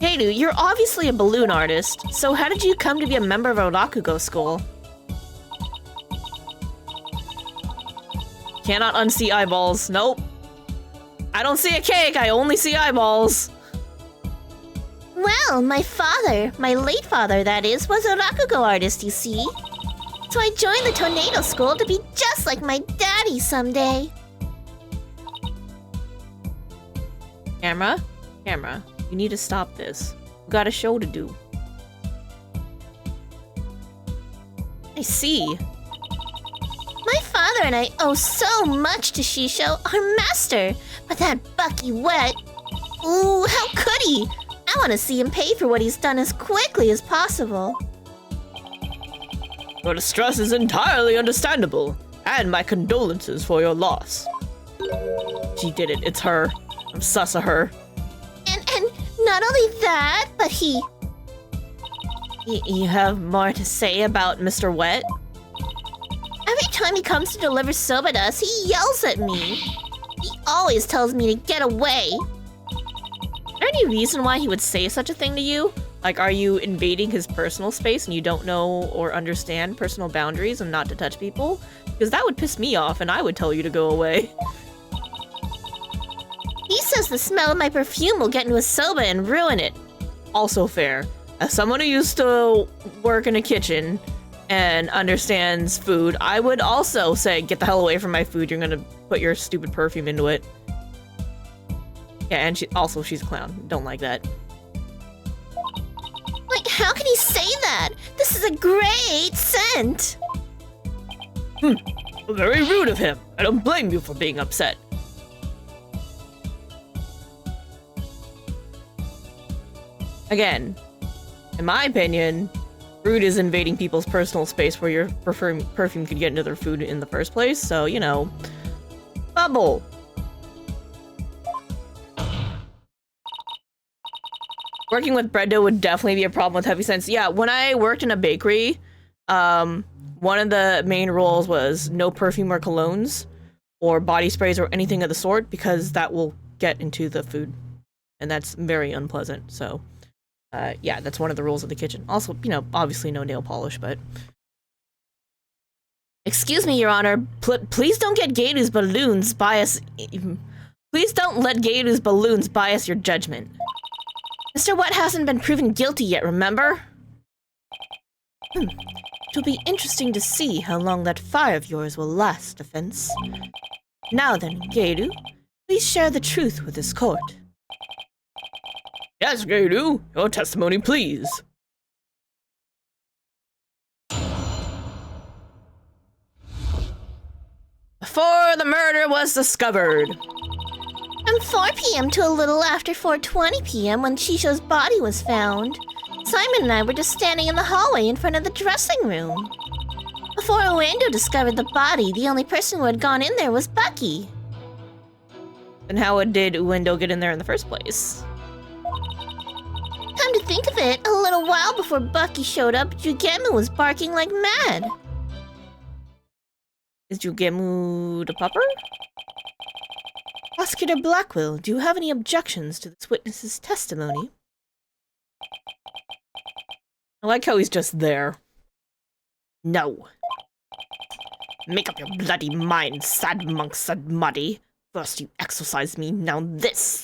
Geiru, you're obviously a balloon artist, so how did you come to be a member of a Rakugo school? Cannot unsee eyeballs. Nope. I don't see a cake, I only see eyeballs. Well, my father, my late father that is, was a Rakugo artist, you see. So I joined the Tornado School to be just like my daddy someday. Camera, you need to stop this. We got a show to do. I see. My father and I owe so much to Shisho, our master. But that Bucky Wet... Ooh, how could he? I want to see him pay for what he's done as quickly as possible. Your distress is entirely understandable, and my condolences for your loss. She did it. It's her. I'm sus of her. And not only that, but he... You have more to say about Mr. Wet? Every time he comes to deliver soba to us, he yells at me. He always tells me to get away. Is there any reason why he would say such a thing to you? Like, are you invading his personal space and you don't know or understand personal boundaries and not to touch people? Because that would piss me off and I would tell you to go away. He says the smell of my perfume will get into his soba and ruin it. Also fair. As someone who used to work in a kitchen and understands food, I would also say, get the hell away from my food. You're gonna put your stupid perfume into it. Yeah, and she's a clown. Don't like that. Like, how can he say that? This is a great scent. Very rude of him. I don't blame you for being upset. Again, in my opinion, rude is invading people's personal space where your perfume could get into their food in the first place, so, you know. Bubble! Working with bread dough would definitely be a problem with heavy scents. Yeah, when I worked in a bakery, one of the main rules was no perfume or colognes or body sprays or anything of the sort, because that will get into the food. And that's very unpleasant, so... yeah, that's one of the rules of the kitchen. Also, you know, obviously no nail polish, but... Excuse me, Your Honor. Please don't get Gaidu's balloons bias... Please don't let Gaidu's balloons bias your judgment. Mr. Wet hasn't been proven guilty yet, remember? It'll be interesting to see how long that fire of yours will last, offense. Now then, Gaidu, please share the truth with this court. Yes, Gaidu, your testimony, please. Before the murder was discovered. From 4 p.m. to a little after 4:20 p.m. when Shisho's body was found, Simon and I were just standing in the hallway in front of the dressing room. Before Uendo discovered the body, the only person who had gone in there was Bucky. Then how did Uendo get in there in the first place? Come to think of it, a little while before Bucky showed up, Jugemu was barking like mad. Is Jugemu the pupper? Prosecutor Blackwell, do you have any objections to this witness's testimony? I like how he's just there. No. Make up your bloody mind, sad monk, said Muddy. First you exorcise me, now this.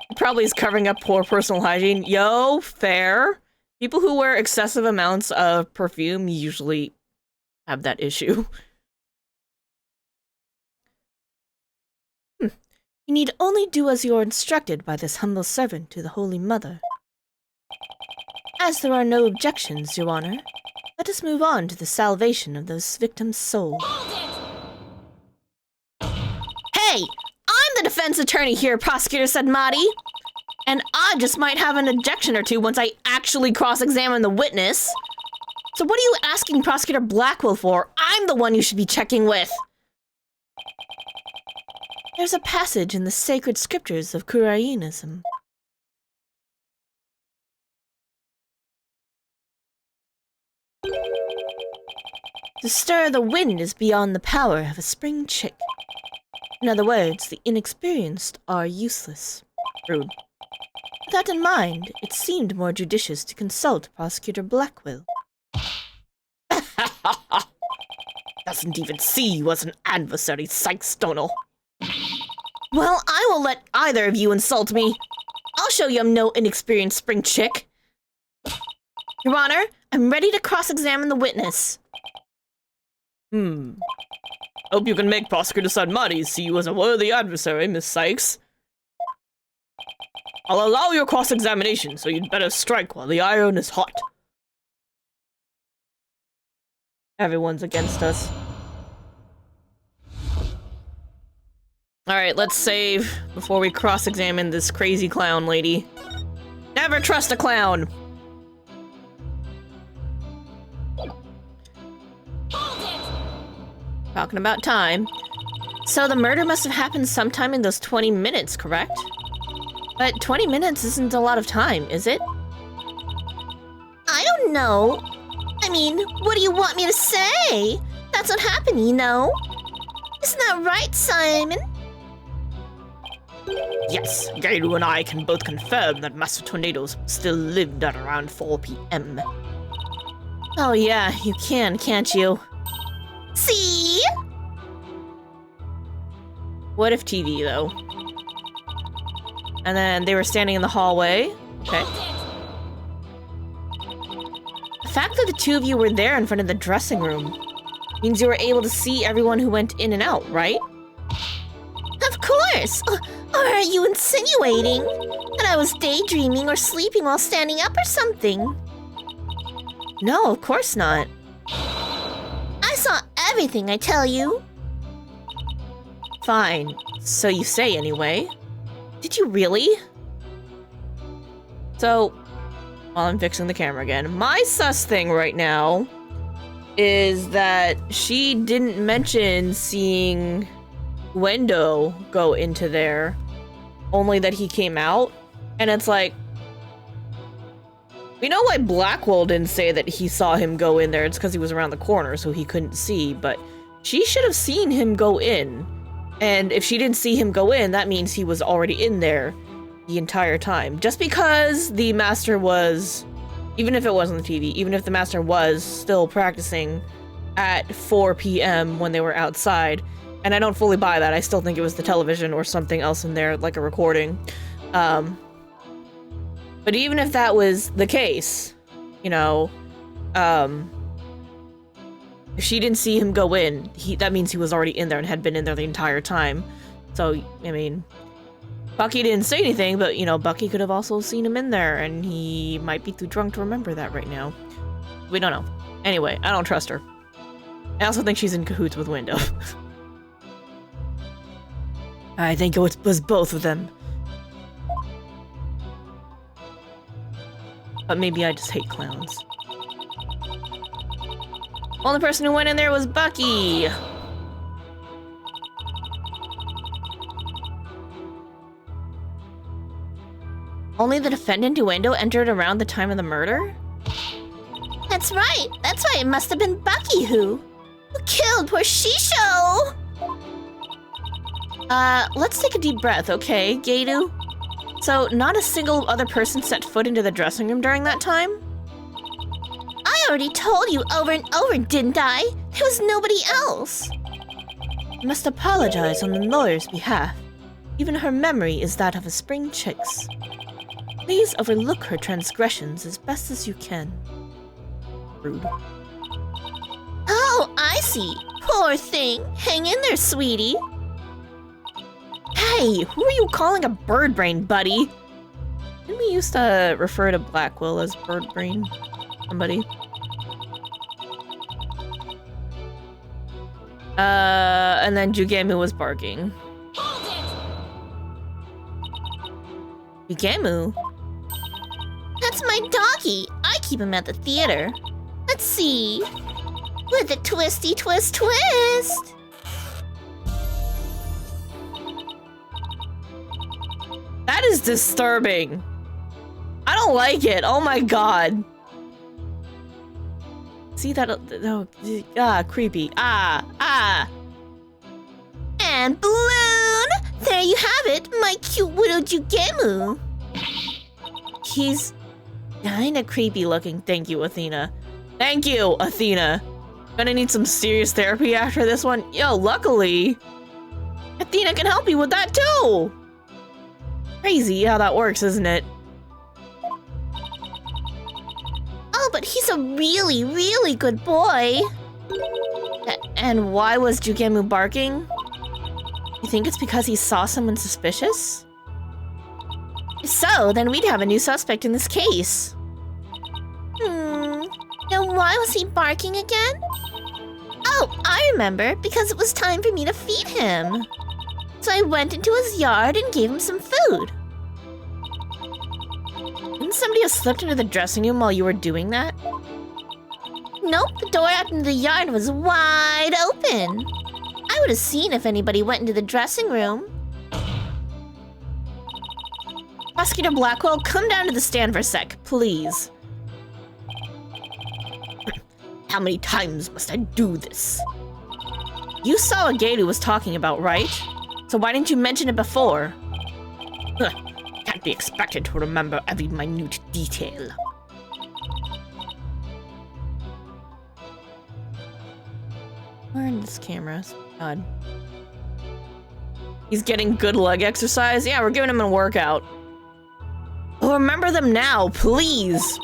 He probably is covering up poor personal hygiene. Yo, fair. People who wear excessive amounts of perfume usually have that issue. You need only do as you are instructed by this humble servant to the Holy Mother. As there are no objections, Your Honor, let us move on to the salvation of those victims' souls. Hey! I'm the defense attorney here, Prosecutor Sadmati! And I just might have an objection or two once I actually cross-examine the witness. So what are you asking Prosecutor Blackwell for? I'm the one you should be checking with! There's a passage in the sacred scriptures of Kurainism. To stir the wind is beyond the power of a spring chick. In other words, the inexperienced are useless. Rude. With that in mind, it seemed more judicious to consult Prosecutor Blackwell. Doesn't even see you as an adversary, Sykes-Stonal. Well, I will let either of you insult me. I'll show you I'm no inexperienced spring chick. Your Honor, I'm ready to cross-examine the witness. Hope you can make Prosecutor Sadmati see you as a worthy adversary, Miss Sykes. I'll allow your cross-examination, so you'd better strike while the iron is hot. Everyone's against us. Alright, let's save before we cross-examine this crazy clown lady. Never trust a clown! Talking about time. So the murder must have happened sometime in those 20 minutes, correct? But 20 minutes isn't a lot of time, is it? I don't know. I mean, what do you want me to say? That's what happened, you know? Isn't that right, Simon? Yes, Gairu and I can both confirm that Master Tornadoes still lived at around 4 p.m. Oh yeah, you can, can't you? See? What if TV, though? And then they were standing in the hallway. Okay. The fact that the two of you were there in front of the dressing room means you were able to see everyone who went in and out, right? Of course! Or are you insinuating that I was daydreaming or sleeping while standing up or something? No, of course not. I saw everything, I tell you. Fine. So you say anyway. Did you really? So, while I'm fixing the camera again, my sus thing right now is that she didn't mention seeing Wendo go into there, only that he came out. And it's like, we know why Blackwell didn't say that he saw him go in there. It's because he was around the corner, so he couldn't see. But she should have seen him go in. And if she didn't see him go in, that means he was already in there the entire time. Just because the master was, even if it wasn't the TV, even if the master was still practicing at 4 p.m. when they were outside, and I don't fully buy that. I still think it was the television or something else in there, like a recording. But even if that was the case, you know, if she didn't see him go in, that means he was already in there and had been in there the entire time. So, I mean, Bucky didn't say anything, but, you know, Bucky could have also seen him in there, and he might be too drunk to remember that right now. We don't know. Anyway, I don't trust her. I also think she's in cahoots with Wendo. I think it was both of them. But maybe I just hate clowns. Only person who went in there was Bucky! Only the defendant Wendo entered around the time of the murder? That's right. That's why it must have been Bucky who killed poor Shisho. Let's take a deep breath, okay, Gaidu? So, not a single other person set foot into the dressing room during that time? I already told you over and over, didn't I? There was nobody else. I must apologize on the lawyer's behalf. Even her memory is that of a spring chick's. Please overlook her transgressions as best as you can. Rude. Oh, I see. Poor thing. Hang in there, sweetie. Hey, who are you calling a bird brain, buddy? Didn't we used to refer to Blackwell as bird brain? Somebody? And then Jugemu was barking. Jugemu? That's my doggy. I keep him at the theater. Let's see. With a twisty twist twist. That is disturbing. I don't like it. Oh my god. See that? Oh, creepy. Ah. And balloon! There you have it, my cute little Jugemu. He's kinda creepy looking. Thank you, Athena. Thank you, Athena. Gonna need some serious therapy after this one. Yo, luckily, Athena can help you with that too. Crazy how that works, isn't it? Oh, but he's a really, really good boy. And why was Jugemu barking? You think it's because he saw someone suspicious? If so, then we'd have a new suspect in this case. And why was he barking again? Oh, I remember, because it was time for me to feed him. So I went into his yard and gave him some food. Didn't somebody have slipped into the dressing room while you were doing that? Nope, the door out into the yard was wide open. I would have seen if anybody went into the dressing room. Prosecutor Blackwell, come down to the stand for a sec, please. How many times must I do this? You saw what Gadu was talking about, right? So why didn't you mention it before? Can't be expected to remember every minute detail. Where in this camera? God. He's getting good leg exercise? Yeah, we're giving him a workout. Oh, remember them now, please!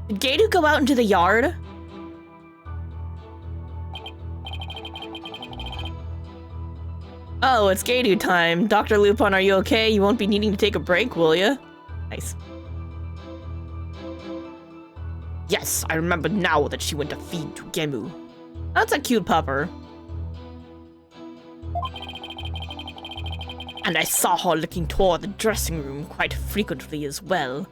Did Gadu go out into the yard? Oh, it's Gadu time. Dr. Lupin, are you okay? You won't be needing to take a break, will you? Nice. Yes, I remember now that she went to feed to Gemu. That's a cute pupper. And I saw her looking toward the dressing room quite frequently as well.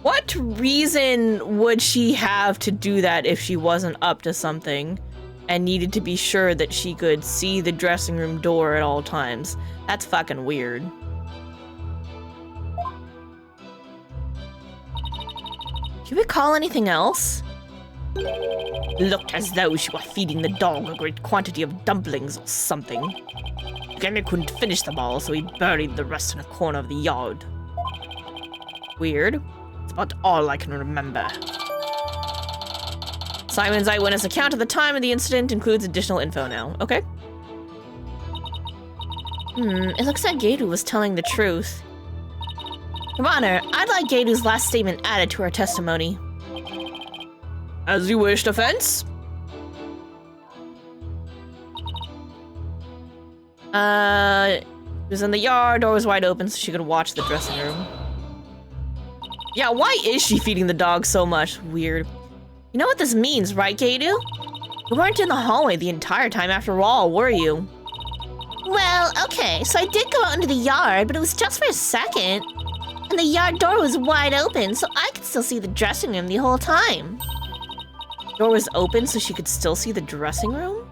What reason would she have to do that if she wasn't up to something and needed to be sure that she could see the dressing room door at all times? That's fucking weird. Do you recall anything else? Looked as though she were feeding the dog a great quantity of dumplings or something. Gemu couldn't finish them all, so he buried the rest in a corner of the yard. Weird. It's about all I can remember. Simon's eyewitness account of the time of the incident includes additional info now. Okay. It looks like Gadu was telling the truth. Your Honor, I'd like Gadu's last statement added to our testimony. As you wish, defense. She was in the yard, door was wide open so she could watch the dressing room. Yeah, why is she feeding the dog so much? Weird. You know what this means, right, Gadu? You weren't in the hallway the entire time after all, were you? Well, okay, so I did go out into the yard, but it was just for a second. And the yard door was wide open, so I could still see the dressing room the whole time. Door was open so she could still see the dressing room?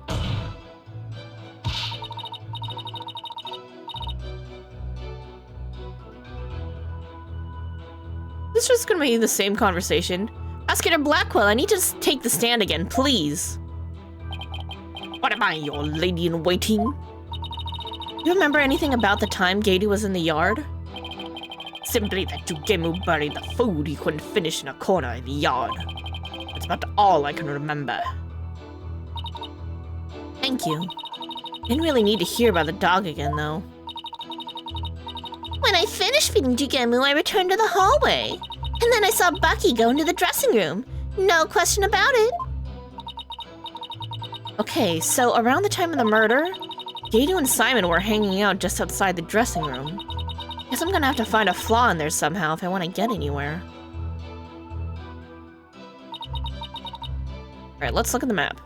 This is gonna be the same conversation. Prosecutor Blackwell, I need to just take the stand again, please. What am I, your lady-in-waiting? You remember anything about the time Gadu was in the yard? Simply that Gemu buried the food he couldn't finish in a corner in the yard. That's about all I can remember. Thank you. Didn't really need to hear about the dog again, though. When I finished feeding Jugemu, I returned to the hallway. And then I saw Bucky go into the dressing room. No question about it. Okay, so around the time of the murder, Gadu and Simon were hanging out just outside the dressing room. Guess I'm gonna have to find a flaw in there somehow if I want to get anywhere. Alright, let's look at the map.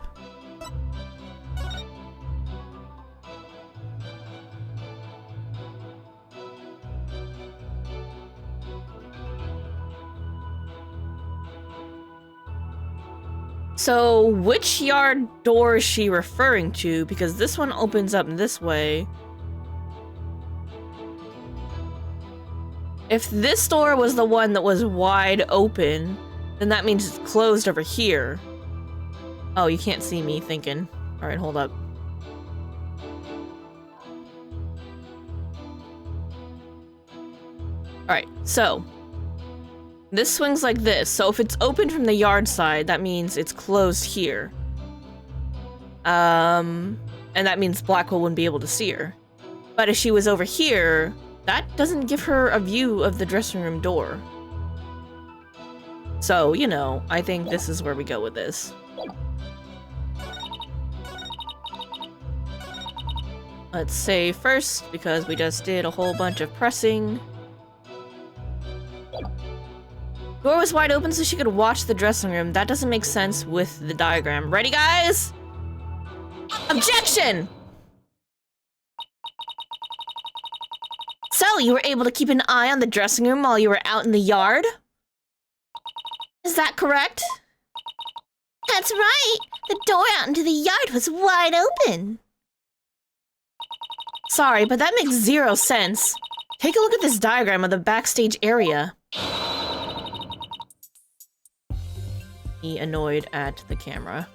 So, which yard door is she referring to? Because this one opens up this way. If this door was the one that was wide open, then that means it's closed over here. Oh, you can't see me thinking. Alright, hold up. Alright, so this swings like this. So if it's open from the yard side, that means it's closed here. And that means Blackwell wouldn't be able to see her. But if she was over here, that doesn't give her a view of the dressing room door. So, you know, I think this is where we go with this. Let's save first, because we just did a whole bunch of pressing. Door was wide open so she could watch the dressing room. That doesn't make sense with the diagram. Ready, guys? Objection! So, you were able to keep an eye on the dressing room while you were out in the yard? Is that correct? That's right. The door out into the yard was wide open. Sorry, but that makes zero sense. Take a look at this diagram of the backstage area. He annoyed at the camera.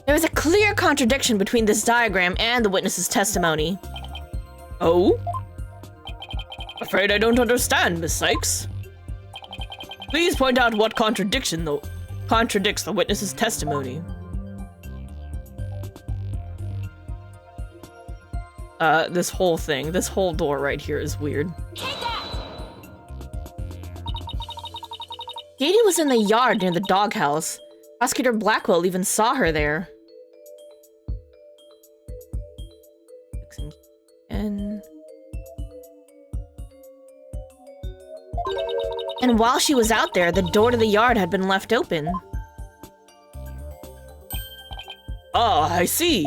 There is a clear contradiction between this diagram and the witness's testimony. Oh? Afraid I don't understand, Miss Sykes. Please point out what contradicts the witness's testimony. This whole door right here is weird. Katie was in the yard near the doghouse. Prosecutor Blackwell even saw her there. And while she was out there, the door to the yard had been left open. Ah, I see.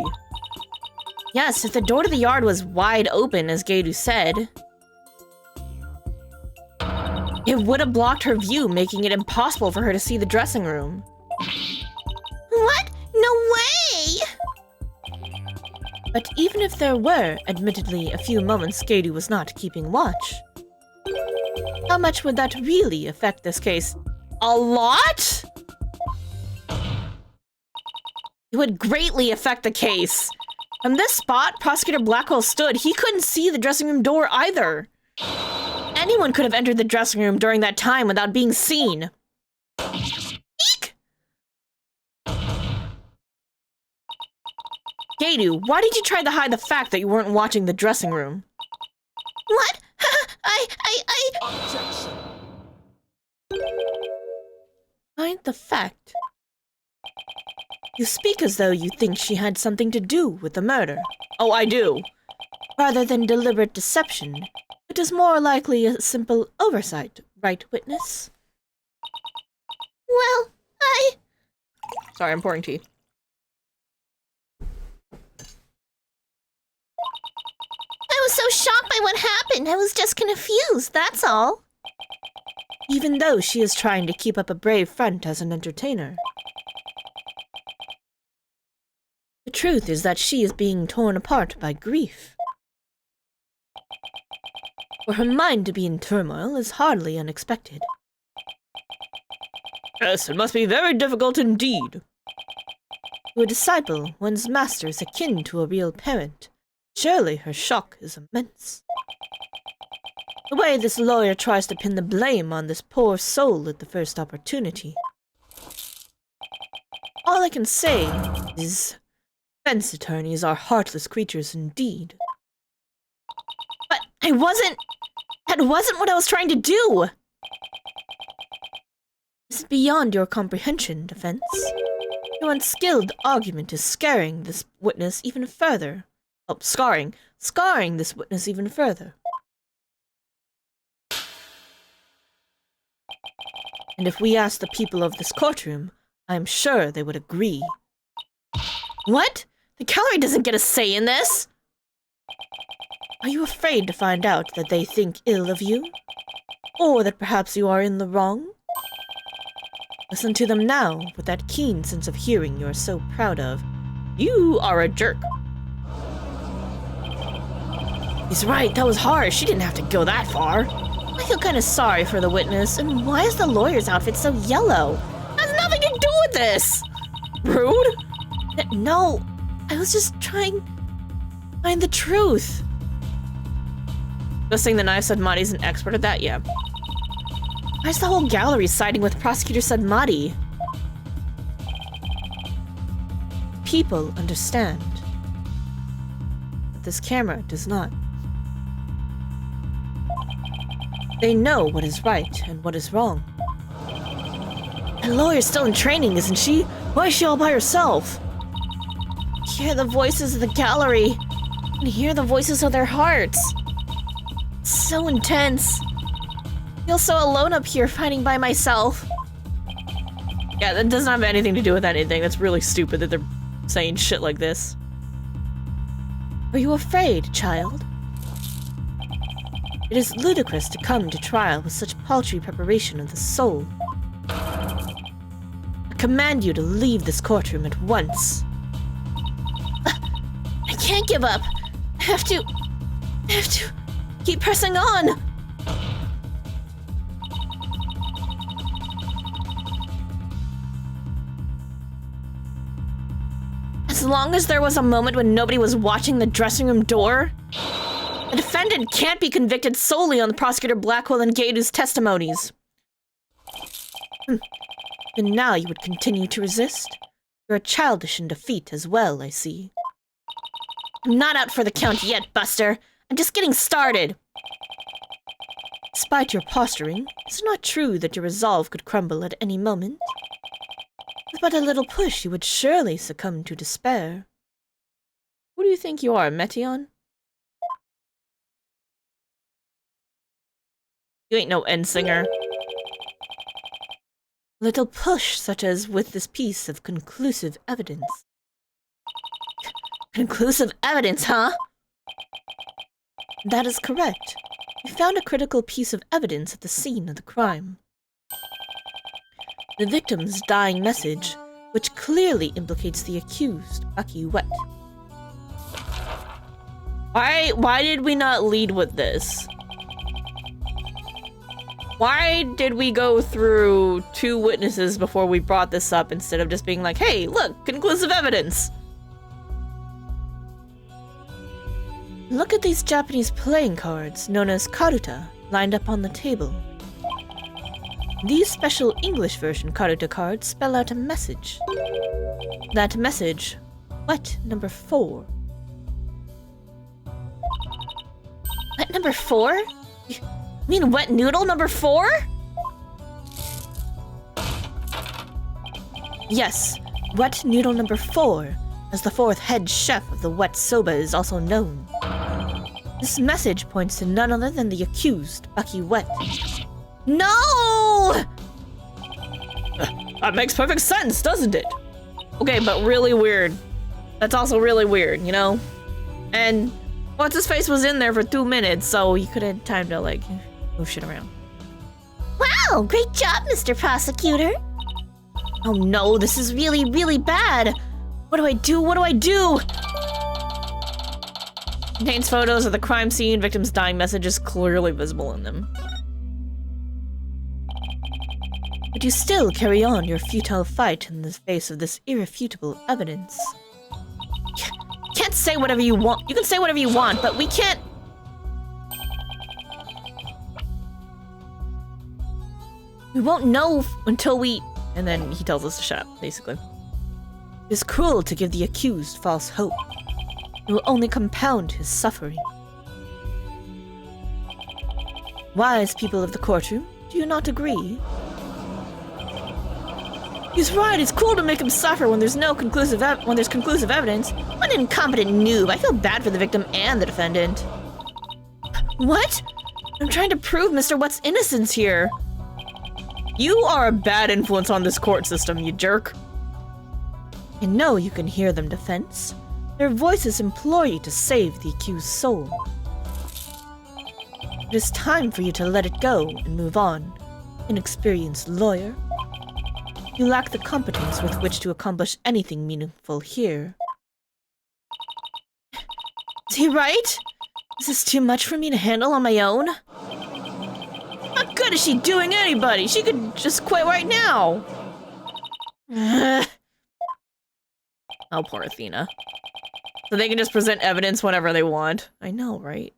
Yes, if the door to the yard was wide open, as Gadu said, it would have blocked her view, making it impossible for her to see the dressing room. What? No way! But even if there were, admittedly, a few moments Gadu was not keeping watch, how much would that really affect this case? A lot? It would greatly affect the case. From this spot Prosecutor Blackwell stood, he couldn't see the dressing room door either. Anyone could have entered the dressing room during that time without being seen. Eek! Gadu, why did you try to hide the fact that you weren't watching the dressing room? What? Objection. Hide the fact? You speak as though you think she had something to do with the murder. Oh, I do. Rather than deliberate deception, it is more likely a simple oversight, right, witness? Well, Sorry, I'm pouring tea. I was so shocked by what happened. I was just confused, that's all. Even though she is trying to keep up a brave front as an entertainer. The truth is that she is being torn apart by grief. For her mind to be in turmoil is hardly unexpected. Yes, it must be very difficult indeed. To a disciple, one's master is akin to a real parent. Surely her shock is immense. The way this lawyer tries to pin the blame on this poor soul at the first opportunity. All I can say is, defense attorneys are heartless creatures indeed. But that wasn't what I was trying to do! This is beyond your comprehension, defense. Your unskilled argument is scaring this witness even further. Oh, scarring this witness even further. And if we asked the people of this courtroom, I am sure they would agree. What? The gallery doesn't get a say in this! Are you afraid to find out that they think ill of you? Or that perhaps you are in the wrong? Listen to them now, with that keen sense of hearing you are so proud of. You are a jerk. He's right, that was harsh. She didn't have to go that far. I feel kind of sorry for the witness, and why is the lawyer's outfit so yellow? Has nothing to do with this! Rude? No, I was just trying to find the truth. Guessing the knife Sadmati's an expert at that, yeah. Why's the whole gallery siding with Prosecutor Sadmati? People understand. But this camera does not. They know what is right and what is wrong. The lawyer's still in training, isn't she? Why is she all by herself? Hear the voices of the gallery and hear the voices of their hearts. It's so intense. I feel so alone up here fighting by myself. Yeah, that doesn't have anything to do with anything. That's really stupid that they're saying shit like this. Are you afraid, child? It is ludicrous to come to trial with such paltry preparation of the soul. I command you to leave this courtroom at once. I can't give up. I have to keep pressing on. As long as there was a moment when nobody was watching the dressing room door, the defendant can't be convicted solely on the prosecutor Blackwell and Gadu's testimonies. And now you would continue to resist? You're childish in defeat as well, I see. I'm not out for the count yet, Buster. I'm just getting started. Despite your posturing, it's not true that your resolve could crumble at any moment. With but a little push, you would surely succumb to despair. Who do you think you are, Meteon? You ain't no end singer. A little push, such as with this piece of conclusive evidence. Conclusive evidence, huh? That is correct. We found a critical piece of evidence at the scene of the crime. The victim's dying message, which clearly implicates the accused, Bucky Wet. Why did we not lead with this? Why did we go through 2 witnesses before we brought this up instead of just being like, hey, look, conclusive evidence? Look at these Japanese playing cards, known as karuta, lined up on the table. These special English version karuta cards spell out a message. That message, wet number 4. Wet number 4? You mean wet noodle number 4? Yes, wet noodle number 4, as the 4th head chef of the wet soba is also known. This message points to none other than the accused, Bucky Wet. No! That makes perfect sense, doesn't it? Okay, but really weird. That's also really weird, you know? And what's-his-face was in there for 2 minutes, so he could have time to, like, move shit around. Wow, great job, Mr. Prosecutor. Oh no, this is really, really bad. What do I do? What do I do? Contains photos of the crime scene. Victim's dying message is clearly visible in them. But you still carry on your futile fight in the face of this irrefutable evidence. Can't say whatever you want. You can say whatever you want, but we can't. We won't know until we. And then he tells us to shut up, basically. It is cruel to give the accused false hope. It will only compound his suffering. Wise people of the courtroom, do you not agree? He's right. It's cool to make him suffer when there's conclusive evidence. What an incompetent noob. I feel bad for the victim and the defendant. What? I'm trying to prove Mr. Wet's innocence here. You are a bad influence on this court system, you jerk. I know you can hear them defense. Their voices implore you to save the accused's soul. It is time for you to let it go and move on, inexperienced lawyer. You lack the competence with which to accomplish anything meaningful here. Is he right? Is this too much for me to handle on my own? What good is she doing anybody? She could just quit right now. Oh, poor Athena. So they can just present evidence whenever they want. I know, right?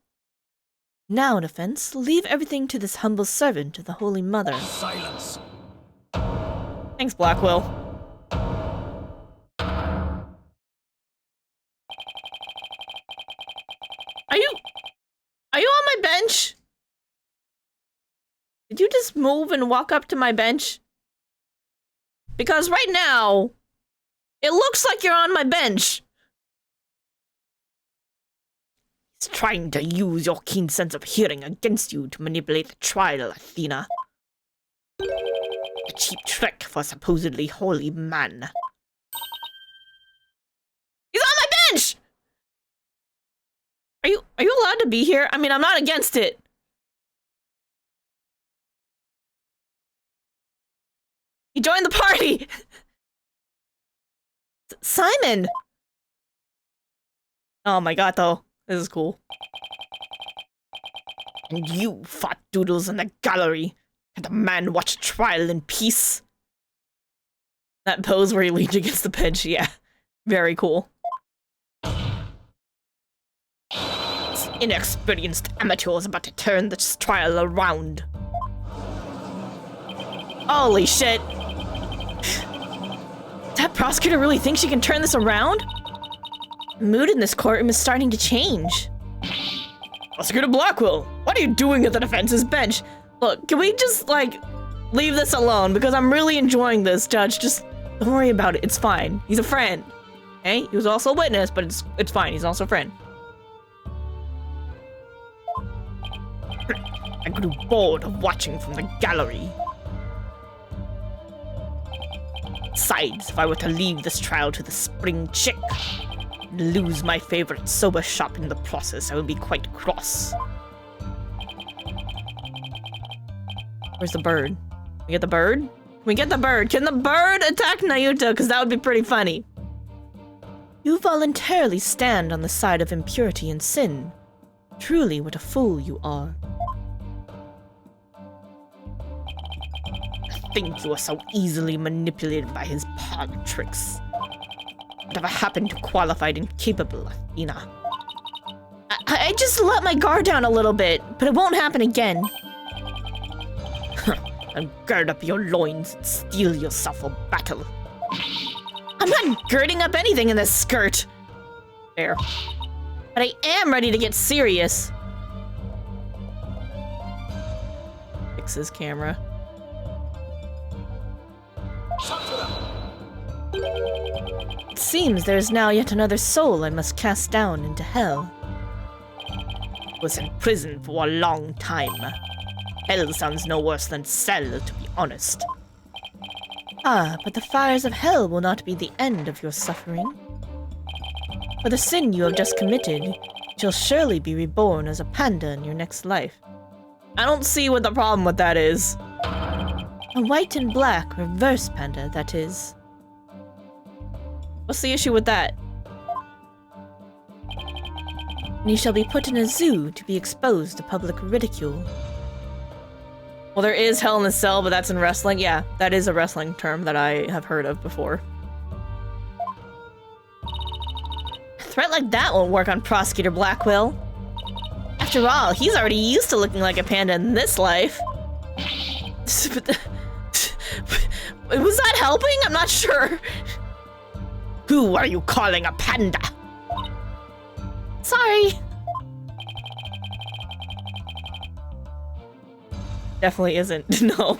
Now, defense, leave everything to this humble servant of the Holy Mother. Silence. Thanks, Blackwell. Are you on my bench? Did you just move and walk up to my bench? Because right now, it looks like you're on my bench. He's trying to use your keen sense of hearing against you to manipulate the trial, Athena. A cheap trick for a supposedly holy man. He's on my bench! to be here. I mean, I'm not against it. He joined the party! Simon! Oh my god, though. This is cool. And you fought Doodles in the gallery. Can a man watch a trial in peace? That pose where he leaned against the bench, yeah. Very cool. This inexperienced amateur is about to turn this trial around. Holy shit. Does that prosecutor really think she can turn this around? The mood in this courtroom is starting to change. Prosecutor Blackwell, what are you doing at the defense's bench? Look, can we just, like, leave this alone? Because I'm really enjoying this, Judge. Just don't worry about it. It's fine. He's a friend. Okay? He was also a witness, but it's fine. He's also a friend. I grew bored of watching from the gallery. Besides, if I were to leave this trial to the spring chick and lose my favorite soba shop in the process, I would be quite cross. Where's the bird? Can we get the bird? Can we get the bird? Can the bird attack Nayuta? Because that would be pretty funny. You voluntarily stand on the side of impurity and sin. Truly, what a fool you are. I think you are so easily manipulated by his pog tricks. Whatever happened to qualified and capable Athena? I just let my guard down a little bit, but it won't happen again. And gird up your loins and steel yourself for battle. I'm not girding up anything in this skirt. There. But I am ready to get serious. Fix his camera. It seems there is now yet another soul I must cast down into hell. I was in prison for a long time. Hell sounds no worse than cell, to be honest. Ah, but the fires of hell will not be the end of your suffering. For the sin you have just committed, you shall surely be reborn as a panda in your next life. I don't see what the problem with that is. A white and black reverse panda, that is. What's the issue with that? And you shall be put in a zoo to be exposed to public ridicule. Well, there is Hell in a Cell, but that's in wrestling. Yeah, that is a wrestling term that I have heard of before. A threat like that won't work on Prosecutor Blackwell. After all, he's already used to looking like a panda in this life. Was that helping? I'm not sure. Who are you calling a panda? Sorry. Definitely isn't, no.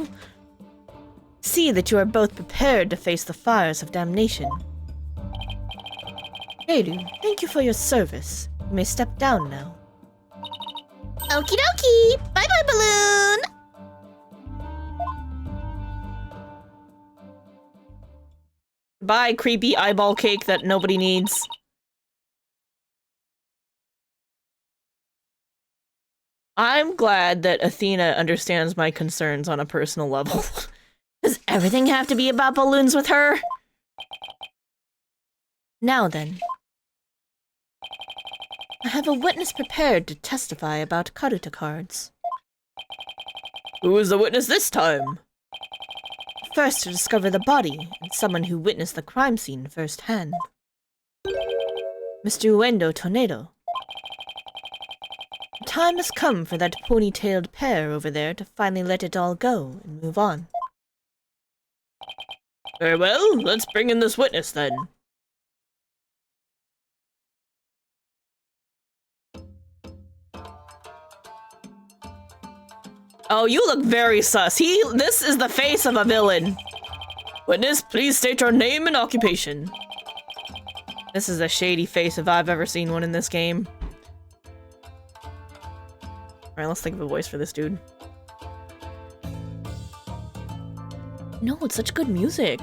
See that you are both prepared to face the fires of damnation. Keiru, thank you for your service. You may step down now. Okie dokie! Bye-bye, balloon! Bye, creepy eyeball cake that nobody needs. I'm glad that Athena understands my concerns on a personal level. Does everything have to be about balloons with her? Now then. I have a witness prepared to testify about Karuta cards. Who is the witness this time? First to discover the body, and someone who witnessed the crime scene firsthand. Mr. Uendo Tornado. The time has come for that pony-tailed pair over there to finally let it all go and move on. Very well, let's bring in this witness then. Oh, you look very sus. This is the face of a villain. Witness, please state your name and occupation. This is a shady face if I've ever seen one in this game. Alright, let's think of a voice for this dude. No, it's such good music.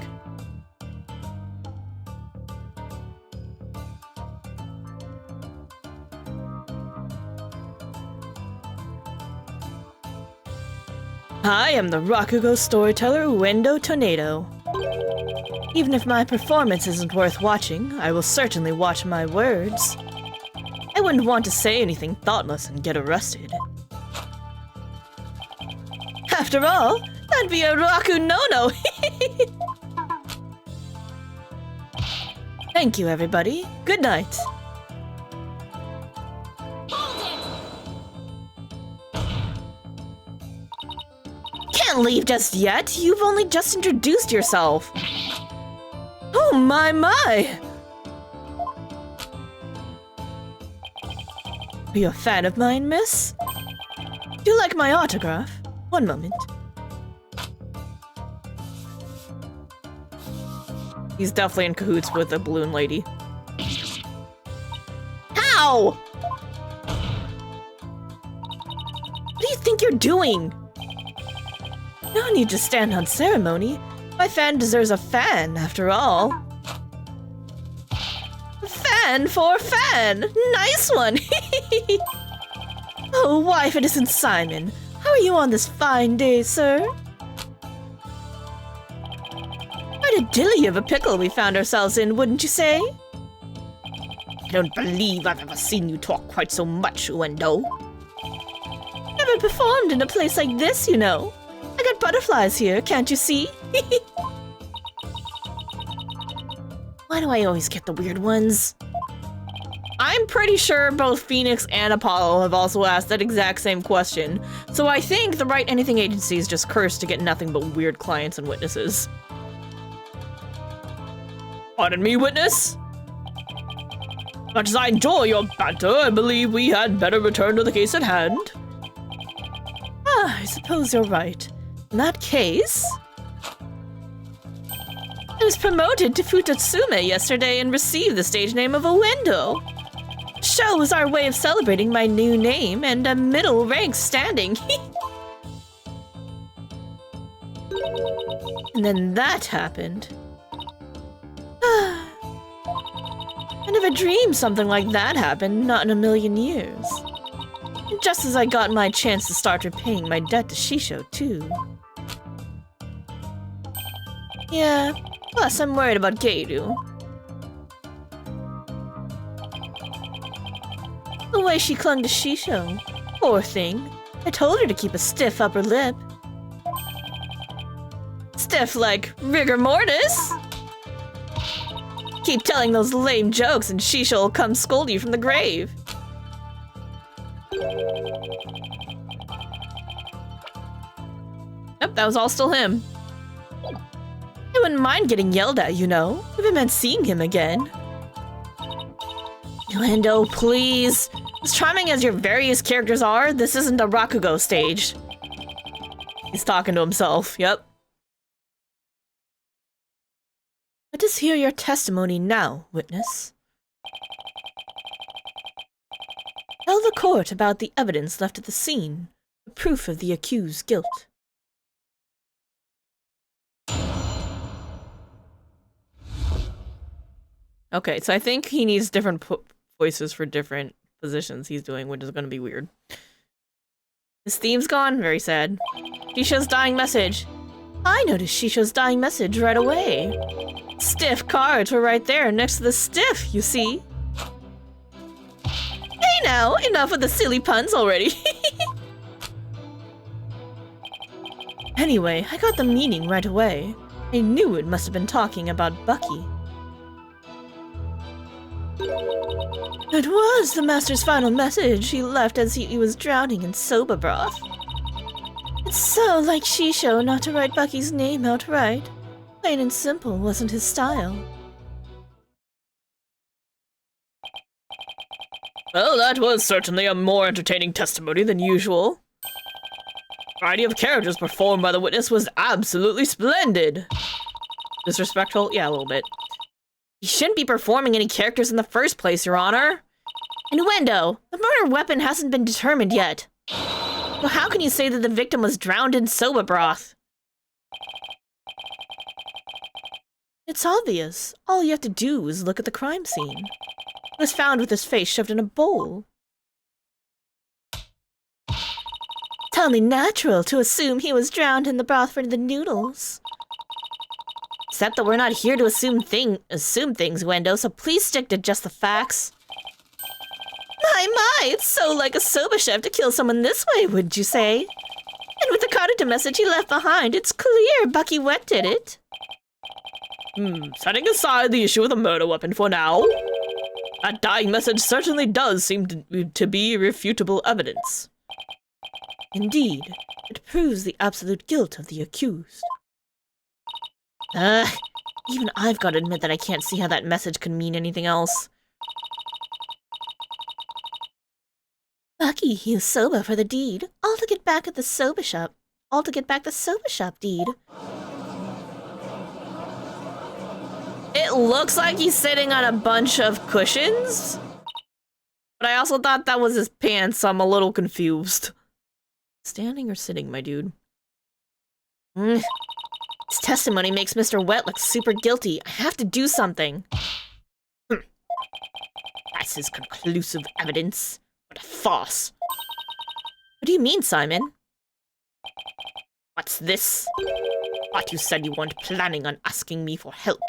I am the Rakugo storyteller Uendo Tornado. Even if my performance isn't worth watching, I will certainly watch my words. I wouldn't want to say anything thoughtless and get arrested. After all, that'd be a Raku no-no! Thank you, everybody. Good night. Can't leave just yet. You've only just introduced yourself. Oh my! Are you a fan of mine, miss? Do you like my autograph? One moment. He's definitely in cahoots with the balloon lady. How? What do you think you're doing? No need to stand on ceremony. My fan deserves a fan, after all. Fan for fan! Nice one! Oh, why if it isn't Simon? How are you on this fine day, sir? Quite a dilly of a pickle we found ourselves in, wouldn't you say? I don't believe I've ever seen you talk quite so much, Uendo. Never performed in a place like this, you know. I got butterflies here, can't you see? Why do I always get the weird ones? I'm pretty sure both Phoenix and Apollo have also asked that exact same question, so I think the Wright Anything Agency is just cursed to get nothing but weird clients and witnesses. Pardon me, witness? Much as I enjoy your banter, I believe we had better return to the case at hand. Ah, I suppose you're right. In that case... I was promoted to Futatsume yesterday and received the stage name of Uendo. Show was our way of celebrating my new name and a middle rank standing. And then that happened. I never dreamed something like that happened, not in a million years. And just as I got my chance to start repaying my debt to Shisho, too. Yeah, plus I'm worried about Geiru. The way she clung to Shisho. Poor thing. I told her to keep a stiff upper lip. Stiff like rigor mortis? Keep telling those lame jokes and Shisho will come scold you from the grave. Yep, that was all still him. I wouldn't mind getting yelled at, you know, if it meant seeing him again. Uendo, please. As charming as your various characters are, this isn't a Rakugo stage. He's talking to himself, yep. Let us hear your testimony now, witness. Tell the court about the evidence left at the scene, the proof of the accused's guilt. Okay, so I think he needs different voices for different positions he's doing, which is going to be weird. His theme's gone? Very sad. Shisho's dying message. I noticed Shisho's dying message right away. Stiff cards were right there next to the stiff, you see. Hey now, enough with the silly puns already. Anyway, I got the meaning right away. I knew it must have been talking about Bucky. It was the Master's final message he left as he was drowning in soba broth. It's so like Shisho not to write Bucky's name outright. Plain and simple wasn't his style. Well, that was certainly a more entertaining testimony than usual. The variety of characters performed by the witness was absolutely splendid. Disrespectful? Yeah, a little bit. He shouldn't be performing any characters in the first place, Your Honor. Innuendo, the murder weapon hasn't been determined yet. So how can you say that the victim was drowned in soba broth? It's obvious. All you have to do is look at the crime scene. He was found with his face shoved in a bowl. only natural to assume he was drowned in the broth for the noodles. Except that we're not here to assume things, Wendo, so please stick to just the facts. My, it's so like a soba chef to kill someone this way, wouldn't you say? And with the cardigan message he left behind, it's clear Bucky Wet did it. Setting aside the issue of the murder weapon for now, that dying message certainly does seem to be irrefutable evidence. Indeed, it proves the absolute guilt of the accused. Even I've got to admit that I can't see how that message could mean anything else. Bucky used soba for the deed, all to get back at the soba shop. All to get back the soba shop deed. It looks like he's sitting on a bunch of cushions, but I also thought that was his pants, so I'm a little confused. Standing or sitting, my dude? His testimony makes Mr. Wet look super guilty. I have to do something. That's his conclusive evidence. What a farce. What do you mean, Simon? What's this? Thought you said you weren't planning on asking me for help.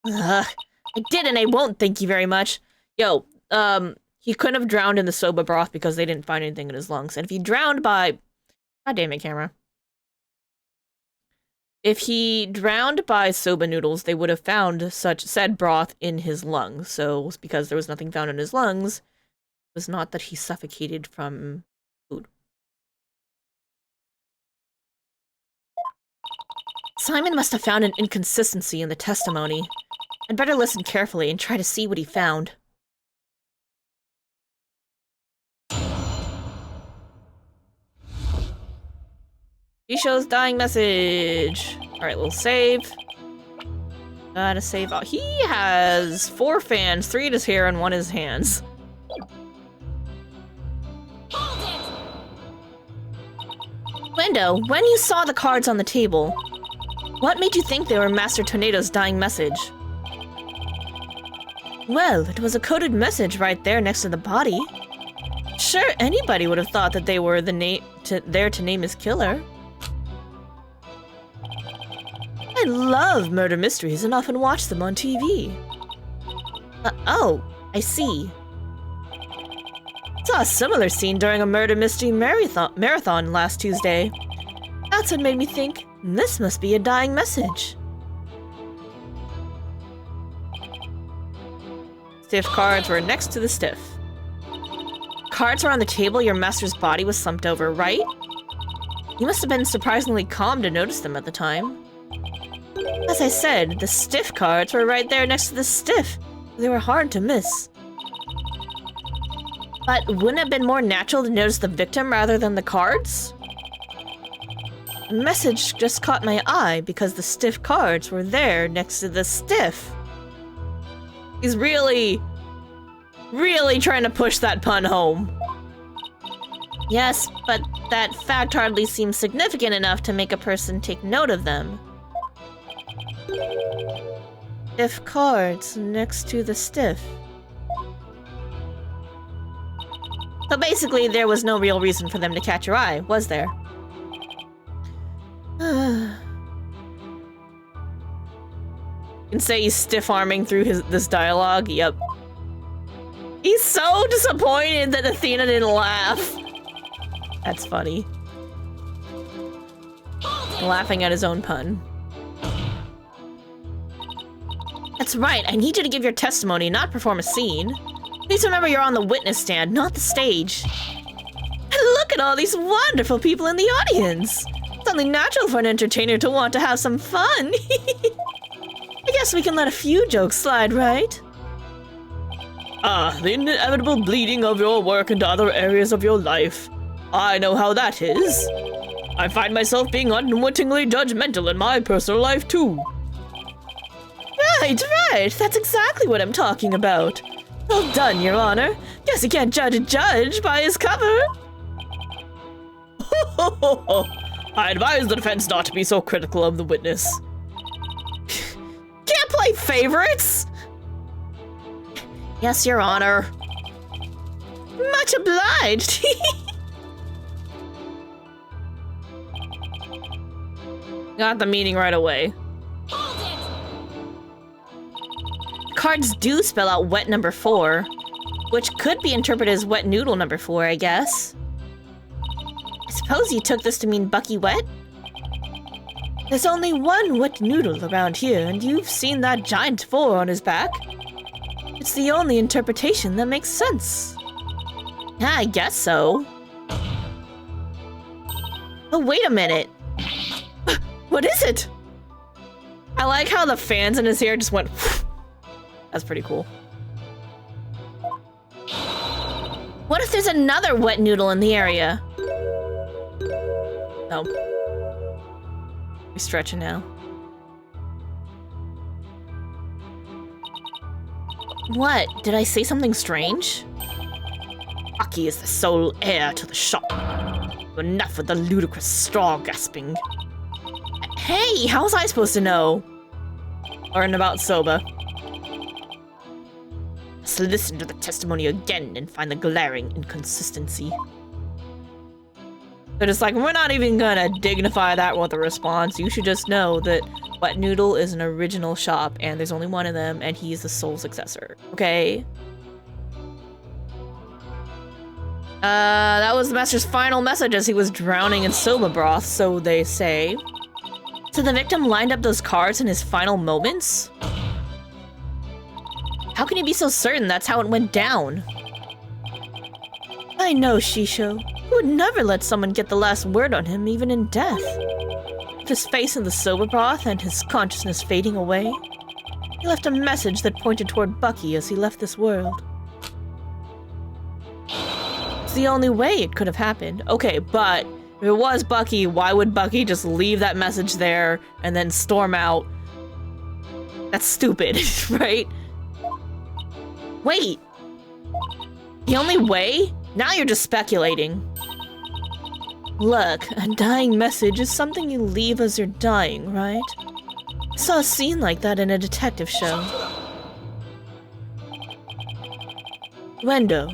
I did and I won't, thank you very much. Yo, he couldn't have drowned in the soba broth because they didn't find anything in his lungs. And if he drowned by... God damn it, camera. If he drowned by soba noodles, they would have found said broth in his lungs. So, because there was nothing found in his lungs, it was not that he suffocated from food. Simon must have found an inconsistency in the testimony. I'd better listen carefully and try to see what he found. He shows dying message. Alright, we'll save. Gotta save out. He has 4 fans, 3 in his hair and 1 in his hands. Wendo, when you saw the cards on the table, what made you think they were Master Tornado's dying message? Well, it was a coded message right there next to the body. Sure, anybody would have thought that they were there to name his killer. I love murder mysteries and often watch them on TV. Oh, I see. Saw a similar scene during a murder mystery marathon last Tuesday. That's what made me think this must be a dying message. Stiff cards were next to the stiff. Cards were on the table your master's body was slumped over, right? You must have been surprisingly calm to notice them at the time. As I said, the stiff cards were right there next to the stiff. They were hard to miss. But wouldn't it have been more natural to notice the victim rather than the cards? The message just caught my eye because the stiff cards were there next to the stiff. He's really trying to push that pun home. Yes, but that fact hardly seems significant enough to make a person take note of them. Stiff cards next to the stiff. So basically, there was no real reason for them to catch your eye, was there? You can say he's stiff-arming through this dialogue. Yep. He's so disappointed that Athena didn't laugh. That's funny. Laughing at his own pun. That's right, I need you to give your testimony, not perform a scene. Please remember you're on the witness stand, not the stage. And look at all these wonderful people in the audience. It's only natural for an entertainer to want to have some fun. I guess we can let a few jokes slide, right? The inevitable bleeding of your work into other areas of your life. I know how that is. I find myself being unwittingly judgmental in my personal life, too. Right. That's exactly what I'm talking about. Well done, Your Honor. Guess you can't judge a judge by his cover. I advise the defense not to be so critical of the witness. Can't play favorites! Yes, Your Honor. Much obliged. Got the meaning right away. Cards do spell out wet number 4, which could be interpreted as wet noodle number 4, I guess. I suppose you took this to mean Bucky wet? There's only one wet noodle around here, and you've seen that giant 4 on his back. It's the only interpretation that makes sense. Yeah, I guess so. Oh, wait a minute. What is it? I like how the fans in his hair just went. That's pretty cool. What if there's another wet noodle in the area? No. We're stretching now. What? Did I say something strange? Bucky is the sole heir to the shop. Enough with the ludicrous straw gasping. Hey, how was I supposed to know? Learn about Soba. Let's listen to the testimony again and find the glaring inconsistency. They're just like, we're not even gonna dignify that with a response. You should just know that Wet Noodle is an original shop and there's only one of them and he's the sole successor. Okay? That was the master's final message as he was drowning in soba broth, so they say. So the victim lined up those cards in his final moments? How can you be so certain that's how it went down? I know, Shisho. He would never let someone get the last word on him, even in death. With his face in the soba broth and his consciousness fading away, he left a message that pointed toward Bucky as he left this world. It's the only way it could have happened. Okay, but if it was Bucky, why would Bucky just leave that message there and then storm out? That's stupid, right? Wait. The only way? Now you're just speculating. Look, a dying message is something you leave as you're dying, right? I saw a scene like that in a detective show. Wendo.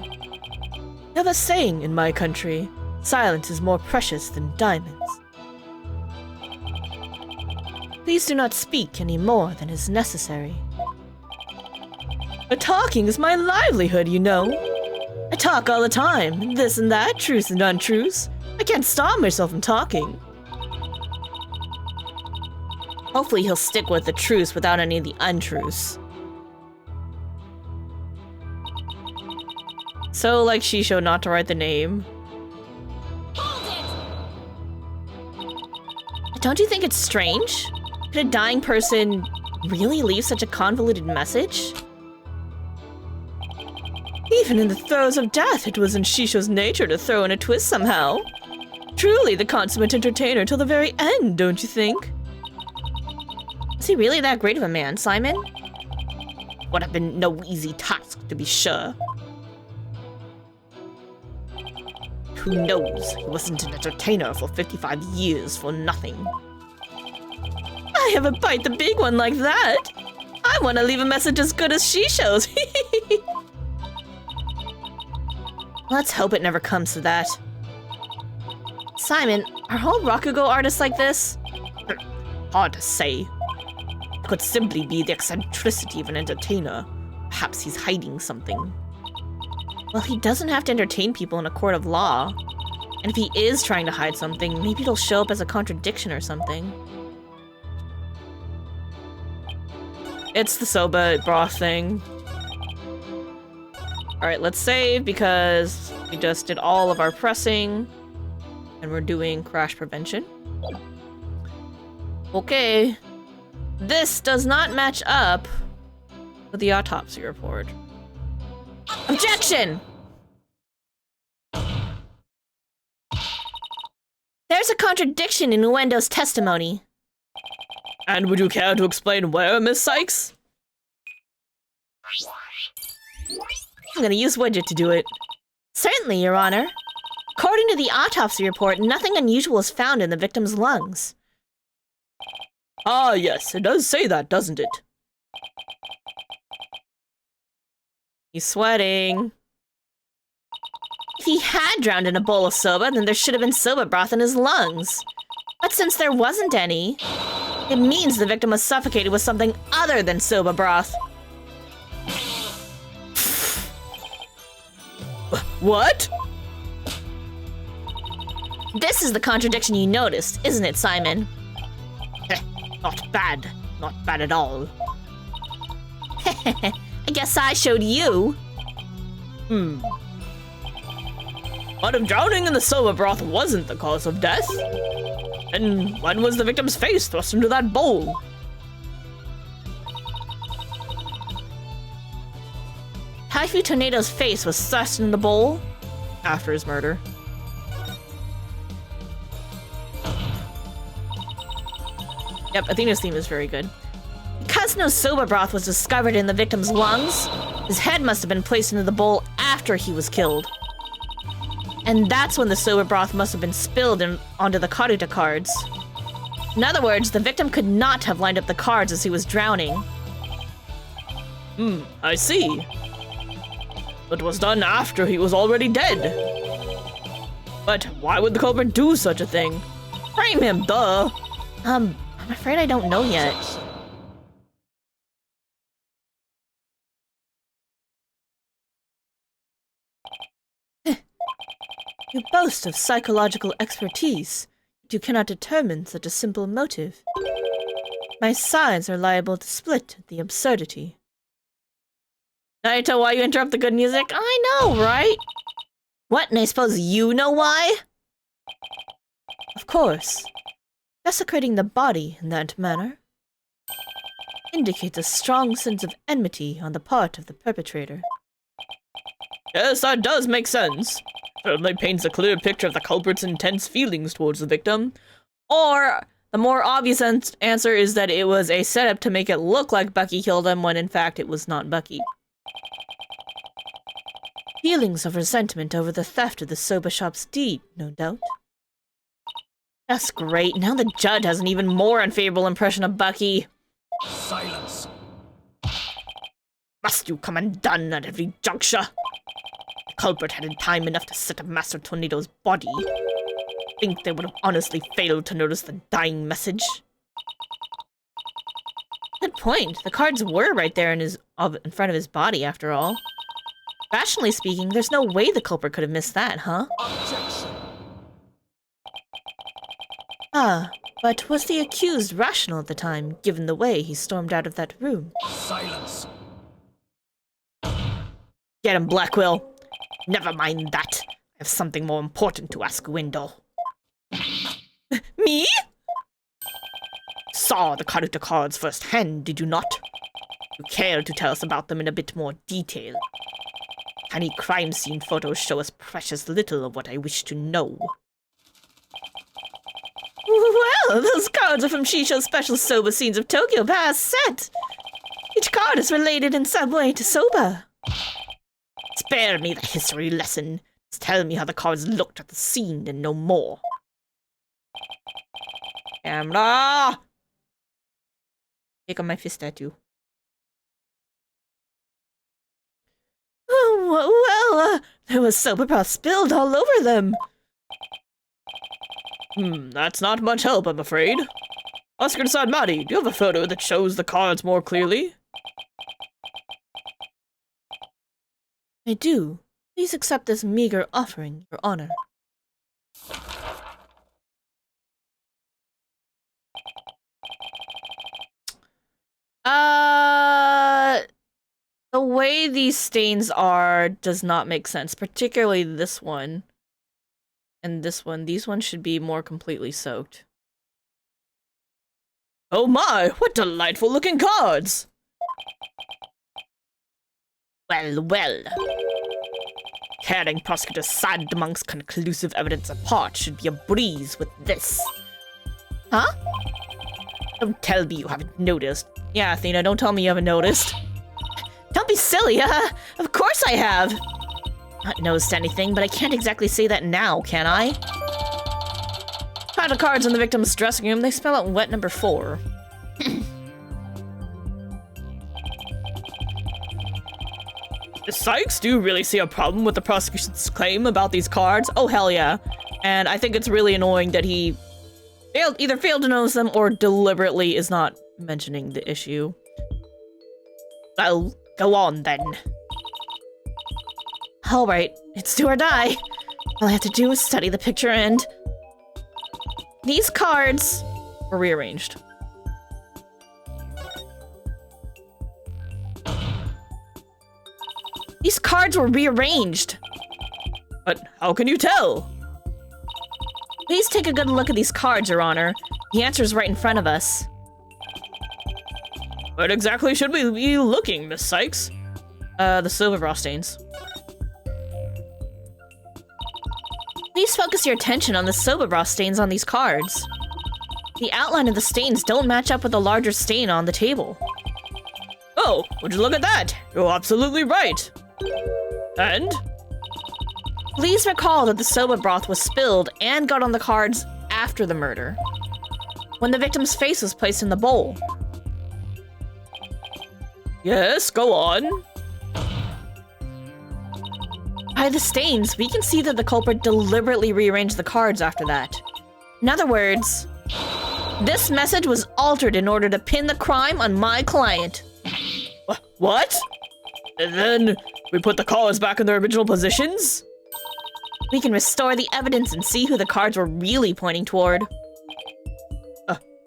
I have a saying in my country, silence is more precious than diamonds. Please do not speak any more than is necessary. But talking is my livelihood, you know. I talk all the time, this and that, truths and untruths. I can't stop myself from talking. Hopefully he'll stick with the truths without any of the untruths. So, like Shisho not to write the name. Don't you think it's strange? Could a dying person really leave such a convoluted message? Even in the throes of death, it was in Shisho's nature to throw in a twist somehow. Truly the consummate entertainer till the very end, don't you think? Is he really that great of a man, Simon? Would have been no easy task, to be sure. Who knows? He wasn't an entertainer for 55 years for nothing. I have a bite the big one like that. I want to leave a message as good as Shisho's. Let's hope it never comes to that. Simon, are all Rakugo artists like this? Hard to say. It could simply be the eccentricity of an entertainer. Perhaps he's hiding something. Well, he doesn't have to entertain people in a court of law. And if he is trying to hide something, maybe it'll show up as a contradiction or something. It's the soba broth thing. Alright, let's save because we just did all of our pressing. And we're doing crash prevention. Okay. This does not match up with the autopsy report. Objection! There's a contradiction in Uendo's testimony. And would you care to explain where, Miss Sykes? I'm gonna use Widget to do it. Certainly, Your Honor. According to the autopsy report, nothing unusual is found in the victim's lungs. Ah, yes, it does say that, doesn't it? He's sweating. If he had drowned in a bowl of soba, then there should have been soba broth in his lungs. But since there wasn't any, it means the victim was suffocated with something other than soba broth. What? This is the contradiction you noticed, isn't it, Simon? Not bad. Not bad at all. I guess I showed you. But if drowning in the soba broth wasn't the cause of death, then when was the victim's face thrust into that bowl? Typhoon Tornado's face was thrust in the bowl after his murder. Yep, Athena's theme is very good. Because no soba broth was discovered in the victim's lungs, his head must have been placed into the bowl after he was killed. And that's when the soba broth must have been spilled onto the Karuta cards. In other words, the victim could not have lined up the cards as he was drowning. I see. It was done after he was already dead. But why would the culprit do such a thing? Frame him, duh! I'm afraid I don't know yet. You boast of psychological expertise, but you cannot determine such a simple motive. My sides are liable to split at the absurdity. Naito, why you interrupt the good music? I know, right? What, and I suppose you know why? Of course. Desecrating the body in that manner indicates a strong sense of enmity on the part of the perpetrator. Yes, that does make sense. Certainly paints a clear picture of the culprit's intense feelings towards the victim. Or, the more obvious answer is that it was a setup to make it look like Bucky killed him when in fact it was not Bucky. Feelings of resentment over the theft of the soba shop's deed, no doubt. That's great. Now the judge has an even more unfavorable impression of Bucky. Silence. Must you come undone at every juncture? The culprit hadn't time enough to set up Master Tornado's body. Think they would have honestly failed to notice the dying message? Good point. The cards were right there in front of his body, after all. Rationally speaking, there's no way the culprit could have missed that, huh? Objection. Ah, but was the accused rational at the time, given the way he stormed out of that room? Silence. Get him, Blackwell. Never mind that. I have something more important to ask Wendell. Me? Saw the Karuta cards firsthand, did you not? You care to tell us about them in a bit more detail. Tiny crime scene photos show us precious little of what I wish to know. Well, those cards are from Shisho's special soba scenes of Tokyo Pass set. Each card is related in some way to soba. Spare me the history lesson. Just tell me how the cards looked at the scene and no more. Camera! Take on my fist at you. Oh, well, there was soba broth spilled all over them. That's not much help, I'm afraid. Oscar-san Mari, do you have a photo that shows the cards more clearly? I do. Please accept this meager offering, Your Honor. The way these stains are does not make sense, particularly this one. And this one. These ones should be more completely soaked. Oh my, what delightful looking cards! Well, well. Tearing prosecutor's side amongst conclusive evidence apart should be a breeze with this. Huh? Don't tell me you haven't noticed. Yeah, Athena, don't tell me you haven't noticed. Don't be silly, of course I have! Not noticed anything, but I can't exactly say that now, can I? Found the cards in the victim's dressing room. They spell out wet number 4. Sykes, do you really see a problem with the prosecution's claim about these cards? Oh, hell yeah. And I think it's really annoying that he Either failed to notice them or deliberately is not mentioning the issue. Well, go on then. Alright, it's do or die. All I have to do is study the picture and... These cards were rearranged. These cards were rearranged. But how can you tell? Please take a good look at these cards, Your Honor. The answer's right in front of us. Where exactly should we be looking, Miss Sykes? The silver bra stains. Please focus your attention on the silver bra stains on these cards. The outline of the stains don't match up with the larger stain on the table. Oh, would you look at that? You're absolutely right. And? Please recall that the soba broth was spilled and got on the cards after the murder, when the victim's face was placed in the bowl. Yes, go on. By the stains, we can see that the culprit deliberately rearranged the cards after that. In other words, this message was altered in order to pin the crime on my client. What? And then we put the cards back in their original positions? We can restore the evidence and see who the cards were really pointing toward.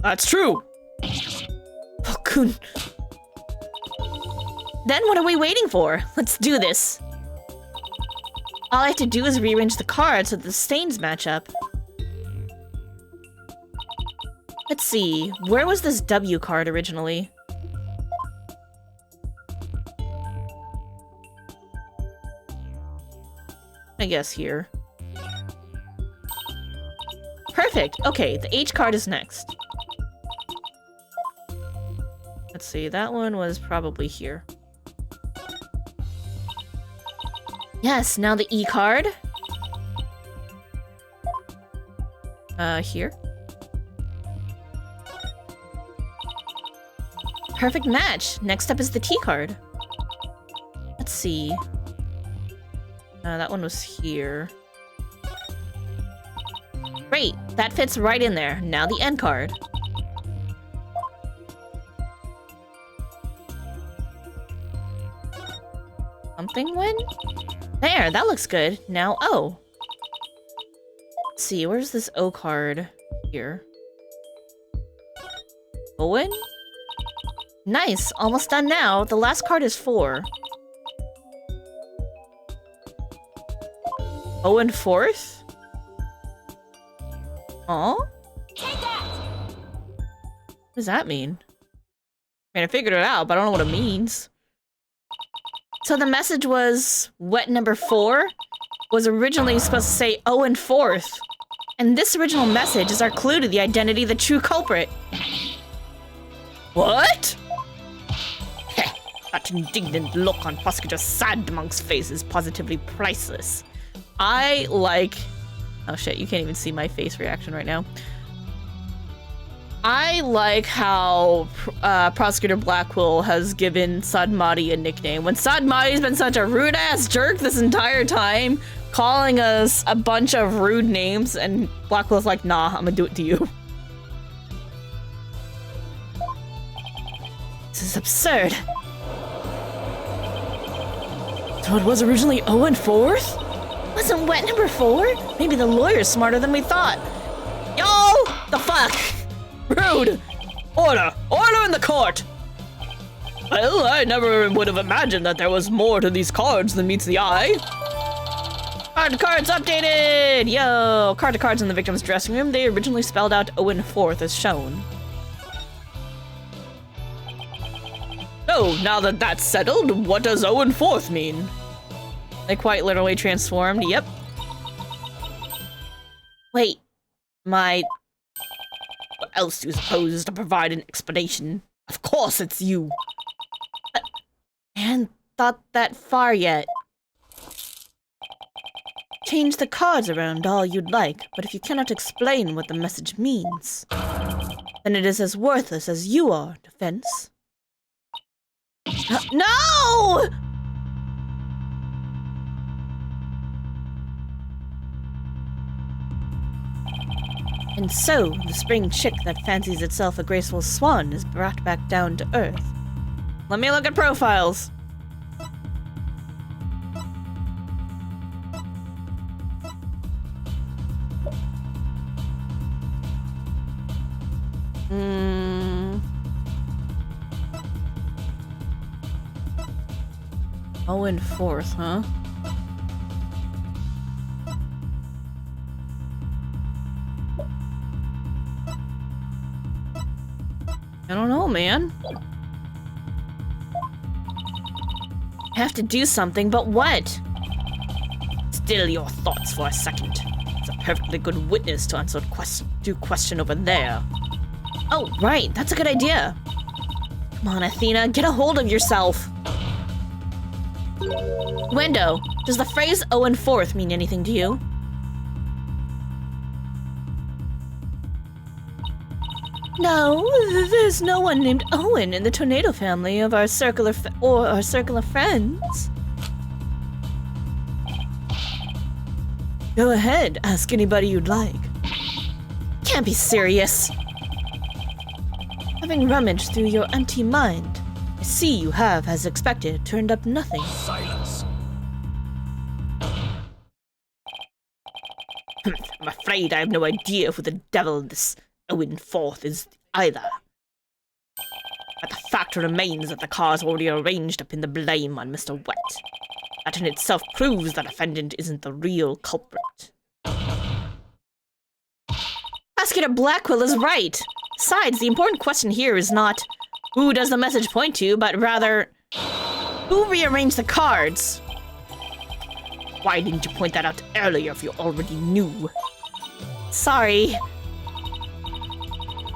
That's true. Oh, Kun. Then what are we waiting for? Let's do this. All I have to do is rearrange the cards so that the stains match up. Let's see, where was this W card originally? I guess here. Perfect. Okay, the H card is next. Let's see, that one was probably here. Yes, now the E card. Here. Perfect match. Next up is the T card. Let's see. That one was here. Great, that fits right in there. Now the N card. Something win? There, that looks good. Now O. Let's see, where's this O card? Here. Owen? Nice, almost done now. The last card is 4. Owen 4th? Aw? Take that! What does that mean? I mean, I figured it out, but I don't know what it means. So the message was, wet number 4 was originally supposed to say Owen 4th. And this original message is our clue to the identity of the true culprit. What? That indignant look on Prosecutor Sadmonk's face is positively priceless. I like... Oh shit, you can't even see my face reaction right now. I like how Prosecutor Blackwell has given Sadmati a nickname. When Sadmati's been such a rude-ass jerk this entire time, calling us a bunch of rude names, and Blackwell's like, nah, I'm gonna do it to you. This is absurd. So it was originally Owen 4th? Wasn't wet number 4? Maybe the lawyer's smarter than we thought. Yo! The fuck? Rude! Order! Order in the court! Well, I never would have imagined that there was more to these cards than meets the eye. Card to cards updated! Yo! Card to cards in the victim's dressing room. They originally spelled out Owen 4th as shown. So, now that that's settled, what does Owen 4th mean? They quite literally transformed, yep. Wait, What else do you suppose is to provide an explanation? Of course it's you! I hadn't thought that far yet. Change the cards around all you'd like, but if you cannot explain what the message means, then it is as worthless as you are, defense. No! And so, the spring chick that fancies itself a graceful swan is brought back down to earth. Let me look at profiles. Owen fourth, huh? I don't know, man. I have to do something, but what? Still your thoughts for a second. It's a perfectly good witness to answer question over there. Oh, right, that's a good idea. Come on, Athena, get a hold of yourself. Window, does the phrase Owen fourth mean anything to you? No, there's no one named Owen in the tornado family of our circle of friends. Go ahead, ask anybody you'd like. Can't be serious. Having rummaged through your empty mind, I see you have, as expected, turned up nothing. Silence. I'm afraid I have no idea who the devil this Owen Forth is either. But the fact remains that the car's already arranged to pin the blame on Mr. Wet. That in itself proves the defendant isn't the real culprit. Prosecutor Blackwell is right. Besides, the important question here is not who does the message point to, but rather who rearranged the cards. Why didn't you point that out earlier if you already knew? Sorry.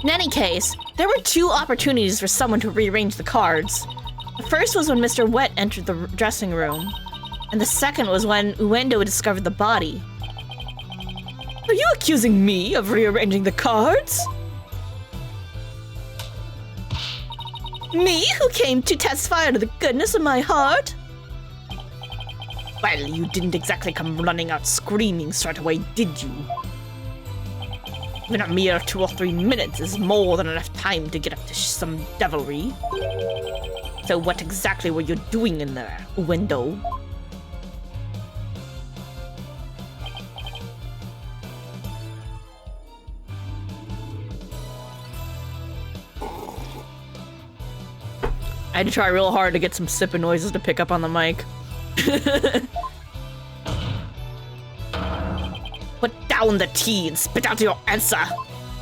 In any case, there were two opportunities for someone to rearrange the cards. The first was when Mr. Wet entered the dressing room, and the second was when Uendo discovered the body. Are you accusing me of rearranging the cards? Me, who came to testify to the goodness of my heart? Well, you didn't exactly come running out screaming straight away, did you? Even a mere 2 or 3 minutes is more than enough time to get up to some devilry. So what exactly were you doing in there, Uendo? I had to try real hard to get some sipping noises to pick up on the mic. Put down the tea and spit out your answer.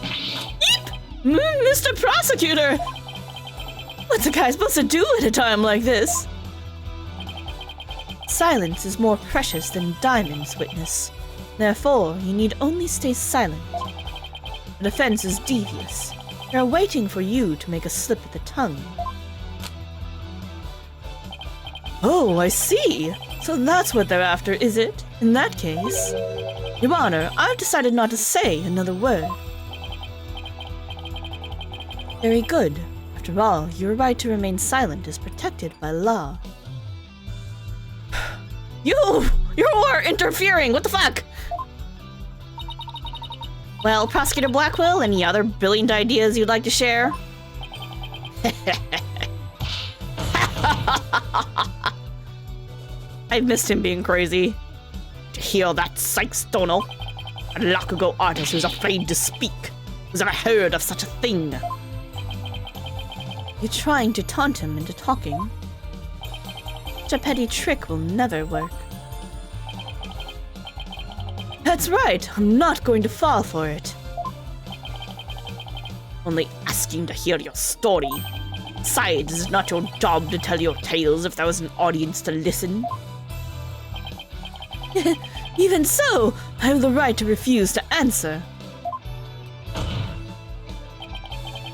Eep! Mr. Prosecutor! What's a guy supposed to do at a time like this? Silence is more precious than diamonds, witness. Therefore, you need only stay silent. The defense is devious. They are waiting for you to make a slip of the tongue. Oh, I see. So that's what they're after, is it? In that case, Your Honor, I've decided not to say another word. Very good. After all, your right to remain silent is protected by law. You are interfering! What the fuck? Well, Prosecutor Blackwell, any other brilliant ideas you'd like to share? I missed him being crazy. To hear that Sykes Donal, a Lakugo artist who's afraid to speak, who's ever heard of such a thing. You're trying to taunt him into talking. Such a petty trick will never work. That's right, I'm not going to fall for it. Only asking to hear your story. Besides, is it not your job to tell your tales if there was an audience to listen? Even so, I have the right to refuse to answer.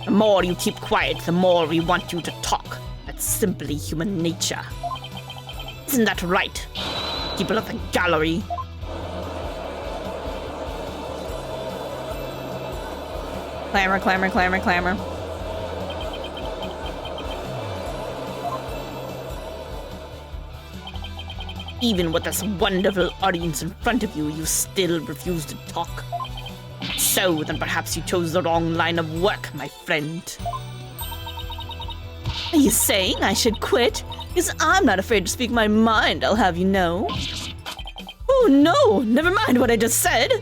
The more you keep quiet, the more we want you to talk. That's simply human nature. Isn't that right, people of the gallery? Clamor, clamor, clamor, clamor. Even with this wonderful audience in front of you, you still refuse to talk. so, then perhaps you chose the wrong line of work, my friend. Are you saying I should quit? Because I'm not afraid to speak my mind, I'll have you know. Oh no, never mind what I just said.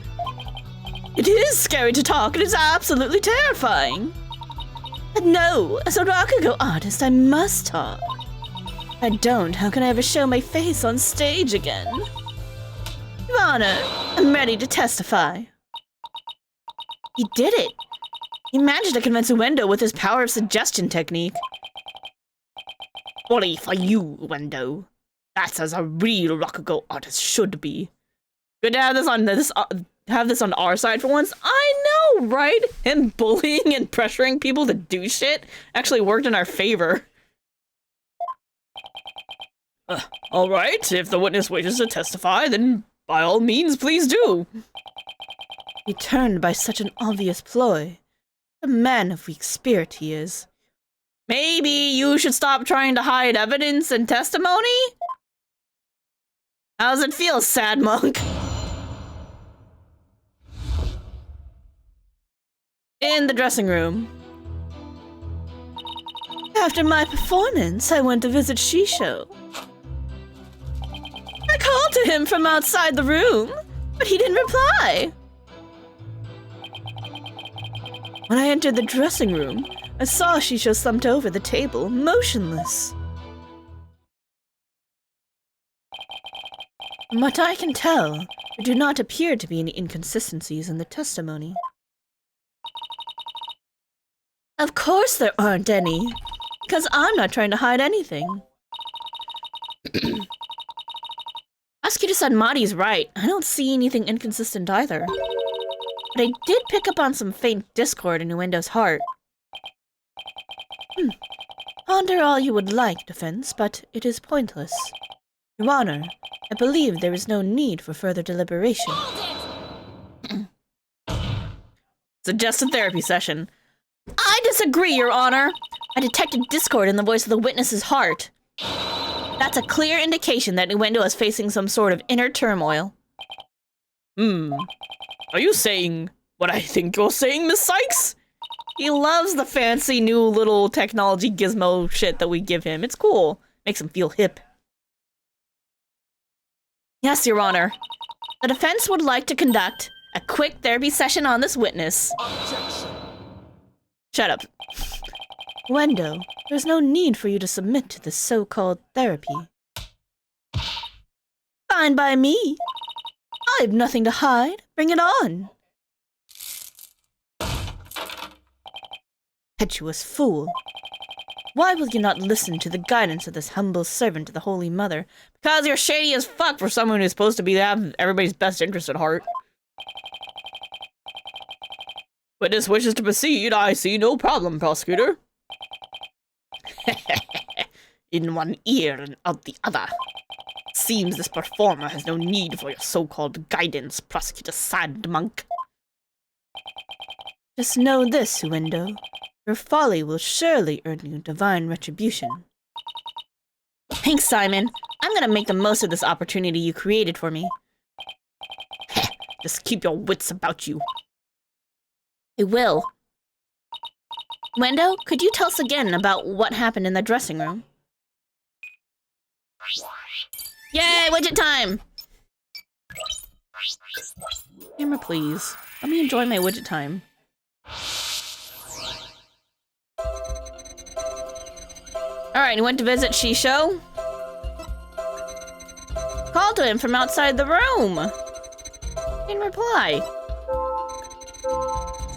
It is scary to talk, it is absolutely terrifying. But no, as a Rakugo artist, I must talk. If I don't, how can I ever show my face on stage again? Your Honor, I'm ready to testify. He did it. He managed to convince Uendo with his power of suggestion technique. Bully for you, Uendo. That's as a real Rakugo artist should be. Good to have this on our side for once. I know, right? Him bullying and pressuring people to do shit actually worked in our favor. All right, if the witness wishes to testify, then by all means, please do. He turned by such an obvious ploy. A man of weak spirit he is. Maybe you should stop trying to hide evidence and testimony? How does it feel, sad monk? In the dressing room. After my performance, I went to visit Shisho. I called to him from outside the room, but he didn't reply. When I entered the dressing room, I saw Shisho slumped over the table, motionless. From what I can tell, there do not appear to be any inconsistencies in the testimony. Of course there aren't any, because I'm not trying to hide anything. Prosecutor-san Mari's right. I don't see anything inconsistent either. But I did pick up on some faint discord in Uendo's heart. Ponder all you would like, defense, but it is pointless. Your Honor, I believe there is no need for further deliberation. Suggest a therapy session. I disagree, Your Honor. I detected discord in the voice of the witness's heart. That's a clear indication that Uendo is facing some sort of inner turmoil. Are you saying what I think you're saying, Miss Sykes? He loves the fancy new little technology gizmo shit that we give him. It's cool. Makes him feel hip. Yes, Your Honor. The defense would like to conduct a quick therapy session on this witness. Objection. Shut up. Uendo, there's no need for you to submit to this so-called therapy. Fine by me. I have nothing to hide. Bring it on. Impetuous fool. Why will you not listen to the guidance of this humble servant to the Holy Mother? Because you're shady as fuck for someone who's supposed to have everybody's best interest at heart. Witness wishes to proceed. I see no problem, prosecutor. In one ear and out the other. Seems this performer has no need for your so-called guidance, prosecutor sad monk. Just know this, Uendo. Your folly will surely earn you divine retribution. Thanks, Simon. I'm gonna make the most of this opportunity you created for me. Just keep your wits about you. I will. Uendo, could you tell us again about what happened in the dressing room? Yay, widget time! Camera, please. Let me enjoy my widget time. Alright, he went to visit Shisho. Called to him from outside the room. Didn't reply.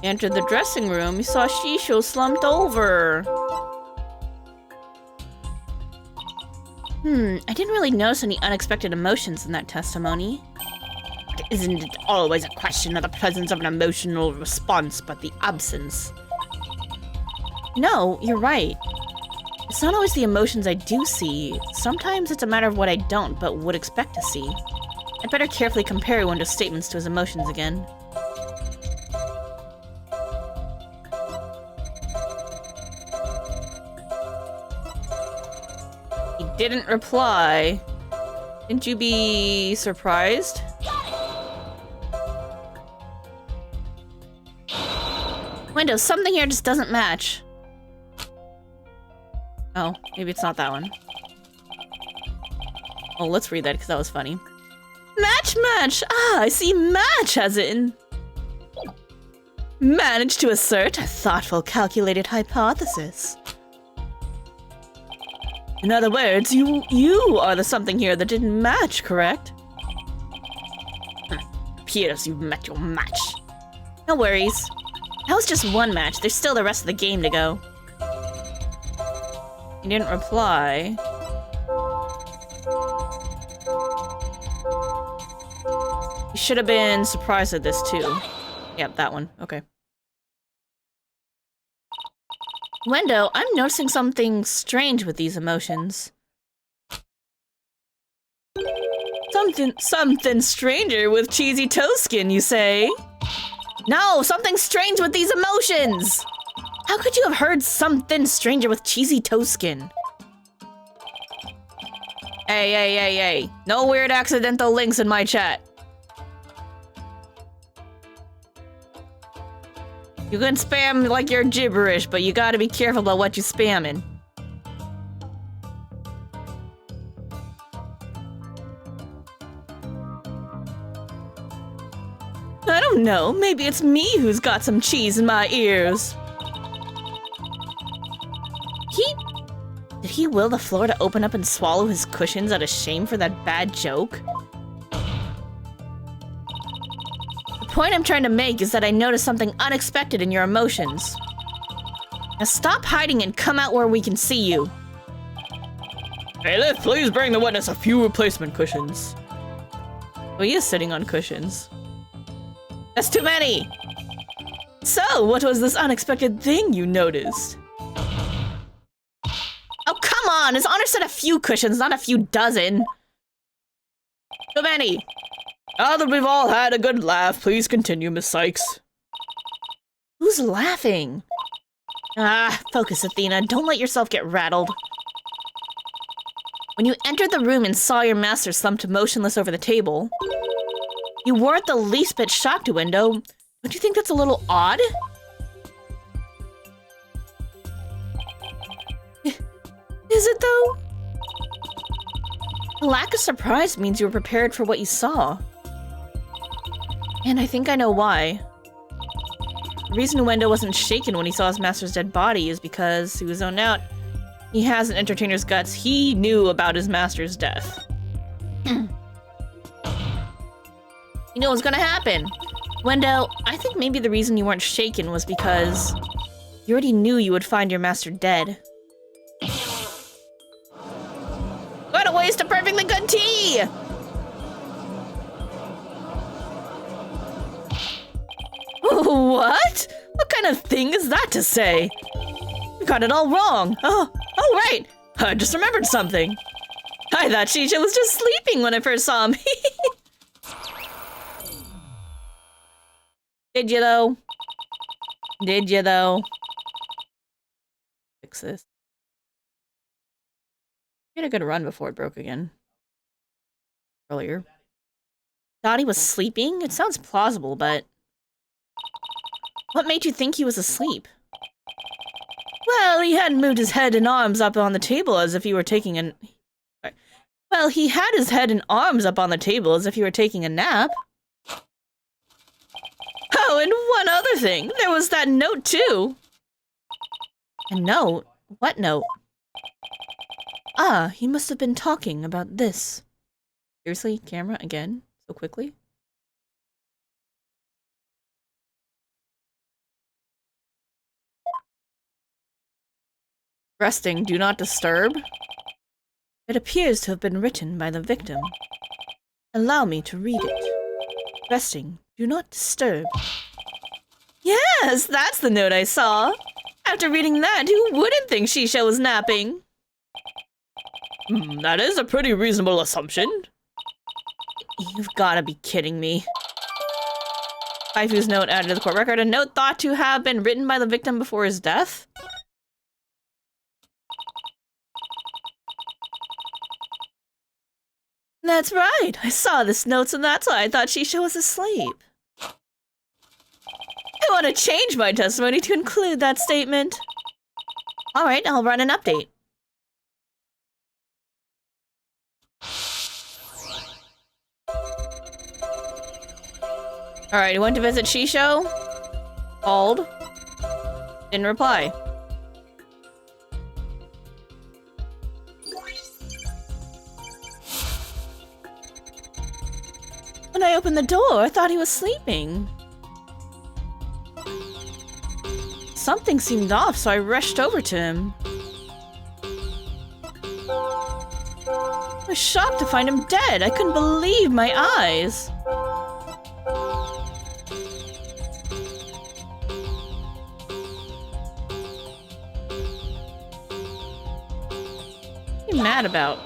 He entered the dressing room. He saw Shisho slumped over. I didn't really notice any unexpected emotions in that testimony. But isn't it always a question of the presence of an emotional response, but the absence? No, you're right. It's not always the emotions I do see. Sometimes it's a matter of what I don't, but would expect to see. I'd better carefully compare Uendo's statements to his emotions again. He didn't reply. Didn't you be surprised? Wendo, something here just doesn't match. Oh, maybe it's not that one. Oh, let's read that because that was funny. Match! Ah, I see match as in... Managed to assert a thoughtful, calculated hypothesis. In other words, you are the something here that didn't match, correct? Appears you've met your match. No worries. That was just one match. There's still the rest of the game to go. He didn't reply. You should have been surprised at this too. Yep, that one. Okay. Wendo, I'm noticing something strange with these emotions. Something stranger with cheesy toe skin, you say? No, something strange with these emotions! How could you have heard something stranger with cheesy toe skin? Hey. No weird accidental links in my chat. You can spam like you're gibberish, but you gotta be careful about what you're spamming. I don't know, maybe it's me who's got some cheese in my ears. Did he will the floor to open up and swallow his cushions out of shame for that bad joke? The point I'm trying to make is that I noticed something unexpected in your emotions. Now stop hiding and come out where we can see you. Hey, Lith, please bring the witness a few replacement cushions. Oh, he is sitting on cushions. That's too many! So, what was this unexpected thing you noticed? Oh, come on! His honor said a few cushions, not a few dozen. Too many! Now that we've all had a good laugh, please continue, Miss Sykes. Who's laughing? Ah, focus, Athena. Don't let yourself get rattled. When you entered the room and saw your master slumped motionless over the table, you weren't the least bit shocked, Wendo. Don't you think that's a little odd? Is it, though? A lack of surprise means you were prepared for what you saw. And I think I know why. The reason Wendo wasn't shaken when he saw his master's dead body is because he was zoned out. He has an entertainer's guts. He knew about his master's death. You knew what was gonna happen. Wendo, I think maybe the reason you weren't shaken was because you already knew you would find your master dead. What a waste of perfectly good tea! What? What kind of thing is that to say? You got it all wrong. Oh, right. I just remembered something. I thought Shisha was just sleeping when I first saw him. Did you though? Did you though? Fix this. We had a good run before it broke again. Earlier. Thought he was sleeping? It sounds plausible, but... What made you think he was asleep? Well, he hadn't moved his head and arms up on the table as if he were taking a... Well, he had his head and arms up on the table as if he were taking a nap. Oh, and one other thing. There was that note, too. A note? What note? Ah, he must have been talking about this. Seriously, camera again? So quickly? Resting, do not disturb. It appears to have been written by the victim. Allow me to read it. Resting, do not disturb. Yes, that's the note I saw. After reading that, who wouldn't think Shisha was napping? That is a pretty reasonable assumption. You've gotta be kidding me. Waifu's note added to the court record. A note thought to have been written by the victim before his death? That's right. I saw this note, and that's why I thought Shisha was asleep. Who want to change my testimony to include that statement. Alright, I'll run an update. Alright, you went to visit Shisho? Called. Didn't reply. When I opened the door, I thought he was sleeping. Something seemed off, so I rushed over to him. I was shocked to find him dead. I couldn't believe my eyes. What are you mad about?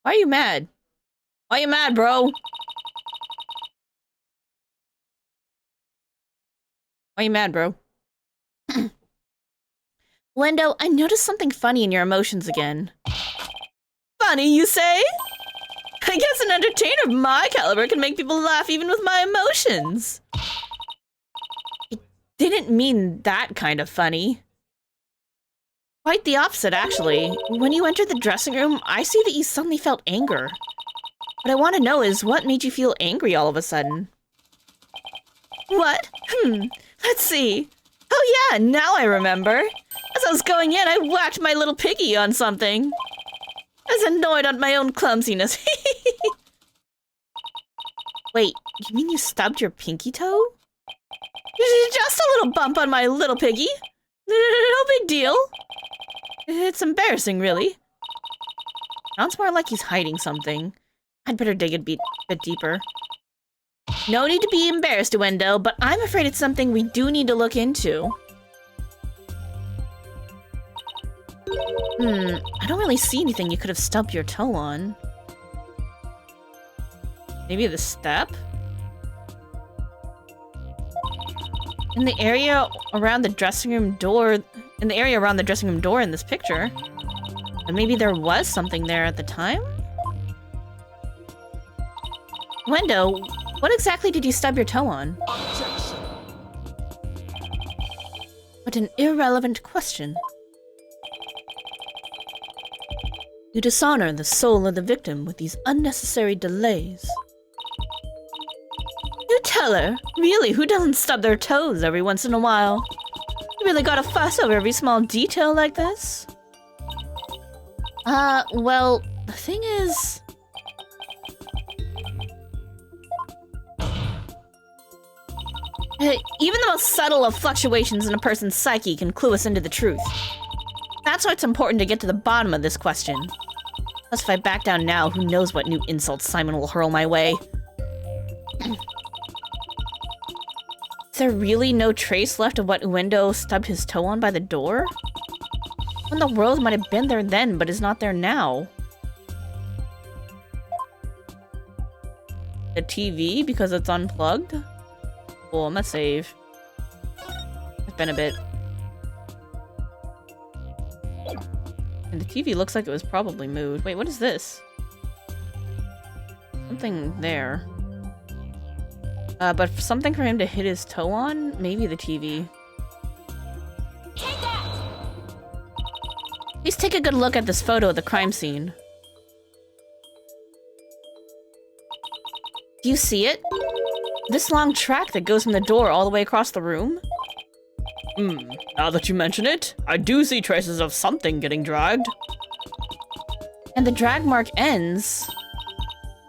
Why are you mad? Why are you mad, bro? Why are you mad, bro? Wendo, I noticed something funny in your emotions again. Funny, you say? I guess an entertainer of my caliber can make people laugh even with my emotions. Didn't mean that kind of funny. Quite the opposite, actually. When you entered the dressing room, I see that you suddenly felt anger. What I want to know is what made you feel angry all of a sudden? What? Let's see. Oh yeah, now I remember. As I was going in, I whacked my little piggy on something. I was annoyed at my own clumsiness. Wait, you mean you stubbed your pinky toe? Just a little bump on my little piggy. No big deal. It's embarrassing, really. Sounds more like he's hiding something. I'd better dig a bit deeper. No need to be embarrassed, Wendo, but I'm afraid it's something we do need to look into. I don't really see anything you could have stubbed your toe on. Maybe the step? In the area around the dressing room door in this picture. And maybe there was something there at the time? Wendo, what exactly did you stub your toe on? What an irrelevant question. You dishonor the soul of the victim with these unnecessary delays. You tell her. Really, who doesn't stub their toes every once in a while? You really gotta fuss over every small detail like this? Well, the thing is... Even the most subtle of fluctuations in a person's psyche can clue us into the truth. That's why it's important to get to the bottom of this question. Plus, if I back down now, who knows what new insults Simon will hurl my way. Is there really no trace left of what Uendo stubbed his toe on by the door? What in the world might have been there then, but is not there now? The TV, because it's unplugged? Cool, I'm gonna save. It's been a bit. And the TV looks like it was probably moved. Wait, what is this? Something there. But something for him to hit his toe on? Maybe the TV. Please take a good look at this photo of the crime scene. Do you see it? This long track that goes from the door all the way across the room? Now that you mention it, I do see traces of something getting dragged. And the drag mark ends...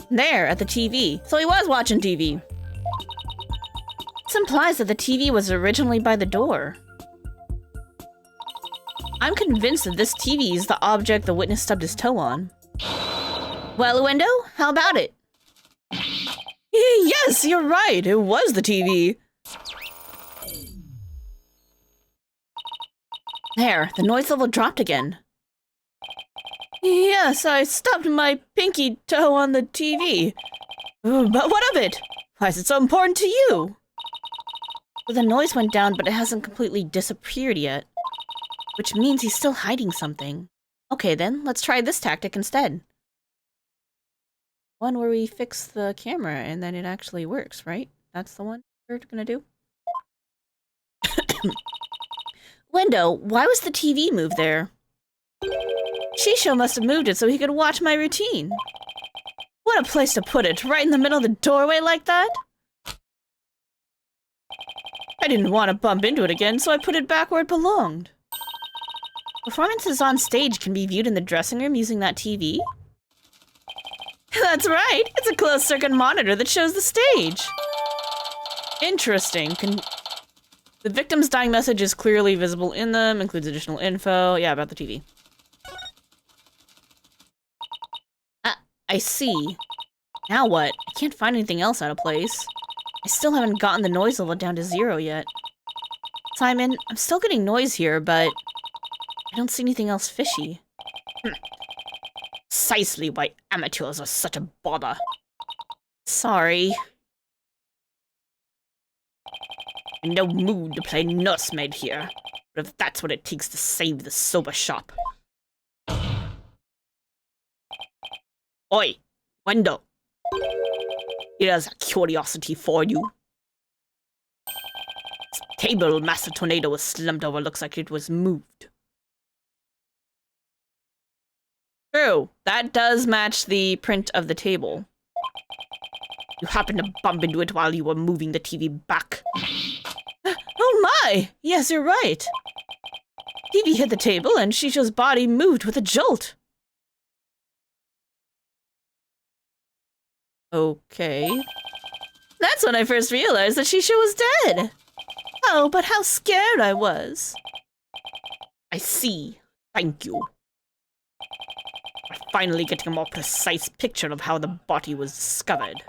there, at the TV. So he was watching TV. This implies that the TV was originally by the door. I'm convinced that this TV is the object the witness stubbed his toe on. Well, Uendo, how about it? Yes, you're right. It was the TV. There, the noise level dropped again. Yes, I stubbed my pinky toe on the TV. But what of it? Why is it so important to you? Well, the noise went down, but it hasn't completely disappeared yet. Which means he's still hiding something. Okay then, let's try this tactic instead. One where we fix the camera and then it actually works, right? That's the one we're gonna do? Window, why was the TV moved there? Shisho must have moved it so he could watch my routine. What a place to put it, right in the middle of the doorway like that? I didn't want to bump into it again, so I put it back where it belonged. Performances on stage can be viewed in the dressing room using that TV? That's right! It's a closed-circuit monitor that shows the stage! Interesting. The victim's dying message is clearly visible in them, includes additional info. Yeah, about the TV. I see. Now what? I can't find anything else out of place. I still haven't gotten the noise level down to 0 yet. Simon, I'm still getting noise here, but I don't see anything else fishy. Precisely why amateurs are such a bother. Sorry. In no mood to play nursemaid here, but if that's what it takes to save the soba shop. Oi, window. Here's a curiosity for you. This table Master Tornado was slumped over looks like it was moved. True, that does match the print of the table. You happened to bump into it while you were moving the TV back. Oh my! Yes, you're right. TV hit the table and Shisho's body moved with a jolt. Okay. That's when I first realized that Shisho was dead. Oh, but how scared I was. I see. Thank you. We're finally getting a more precise picture of how the body was discovered.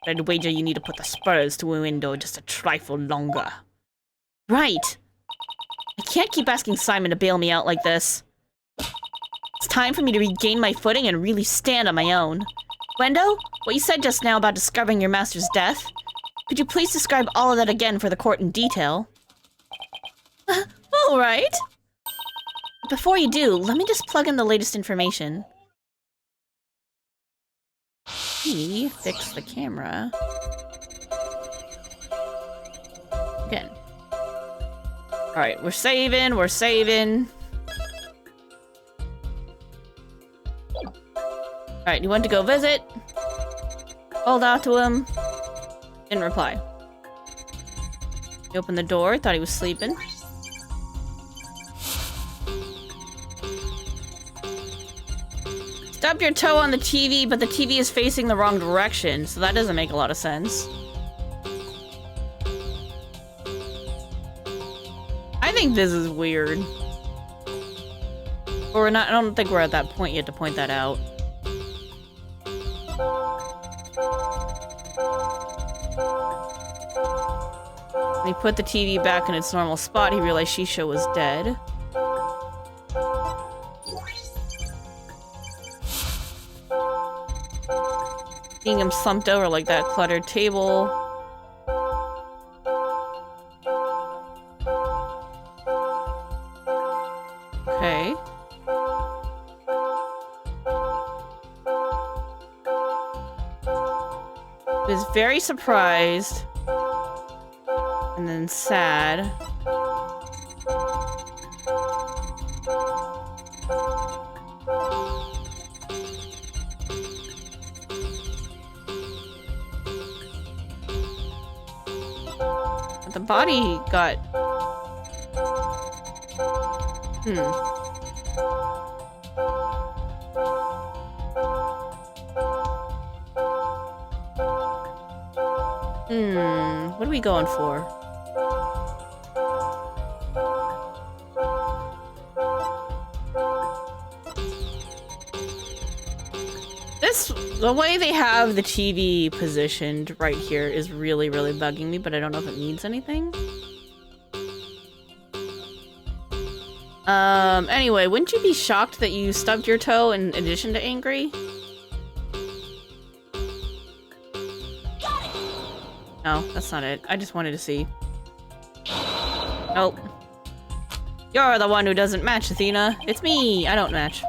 But I'd wager you need to put the spurs to a window just a trifle longer. Right. I can't keep asking Simon to bail me out like this. It's time for me to regain my footing and really stand on my own. Wendo, what you said just now about discovering your master's death, could you please describe all of that again for the court in detail? All right. Before you do, let me just plug in the latest information. He fixed the camera. Again. Alright, we're saving. Alright, you went to go visit. Called out to him. Didn't reply. He opened the door, thought he was sleeping. Stubbed your toe on the TV, but the TV is facing the wrong direction, so that doesn't make a lot of sense. I think this is weird. But we're not, I don't think we're at that point yet to point that out. When he put the TV back in its normal spot, he realized Shisho was dead. Seeing him slumped over like that cluttered table. Okay. He was very surprised. And then sad. But the body got... What are we going for? The way they have the TV positioned right here is really, really bugging me, but I don't know if it means anything. Anyway, wouldn't you be shocked that you stubbed your toe in addition to angry? No, that's not it. I just wanted to see. Nope. You're the one who doesn't match, Athena. It's me. I don't match.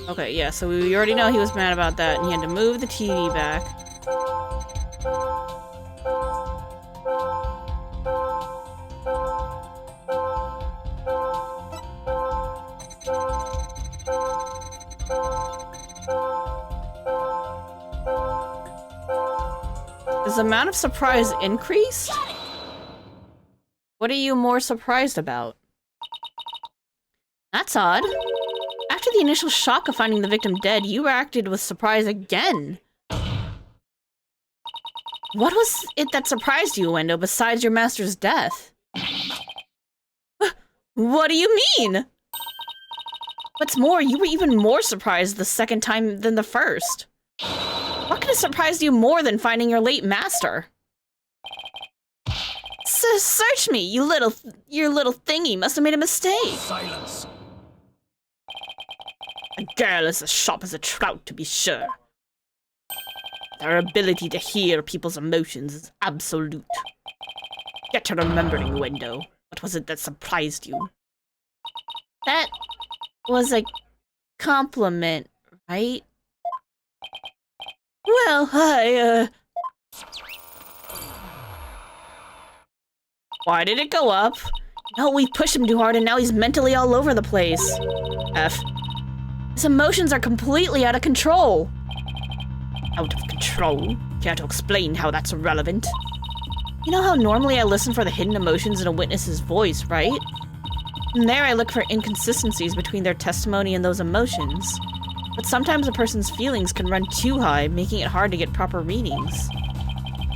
Okay, yeah, so we already know he was mad about that, and he had to move the TV back. the amount of surprise increased? What are you more surprised about? That's odd. After the initial shock of finding the victim dead, you reacted with surprise again. What was it that surprised you, Wendo, besides your master's death? What do you mean? What's more, you were even more surprised the second time than the first. What could have surprised you more than finding your late master? Search me, your little thingy must have made a mistake. Silence. A girl is as sharp as a trout, to be sure. Her ability to hear people's emotions is absolute. Get to remembering, Wendo. What was it that surprised you? That was a compliment, right? Well, why did it go up? No, we pushed him too hard and now he's mentally all over the place. F. His emotions are completely out of control. Out of control? Care to explain how that's relevant? You know how normally I listen for the hidden emotions in a witness's voice, right? And there I look for inconsistencies between their testimony and those emotions. But sometimes a person's feelings can run too high, making it hard to get proper readings.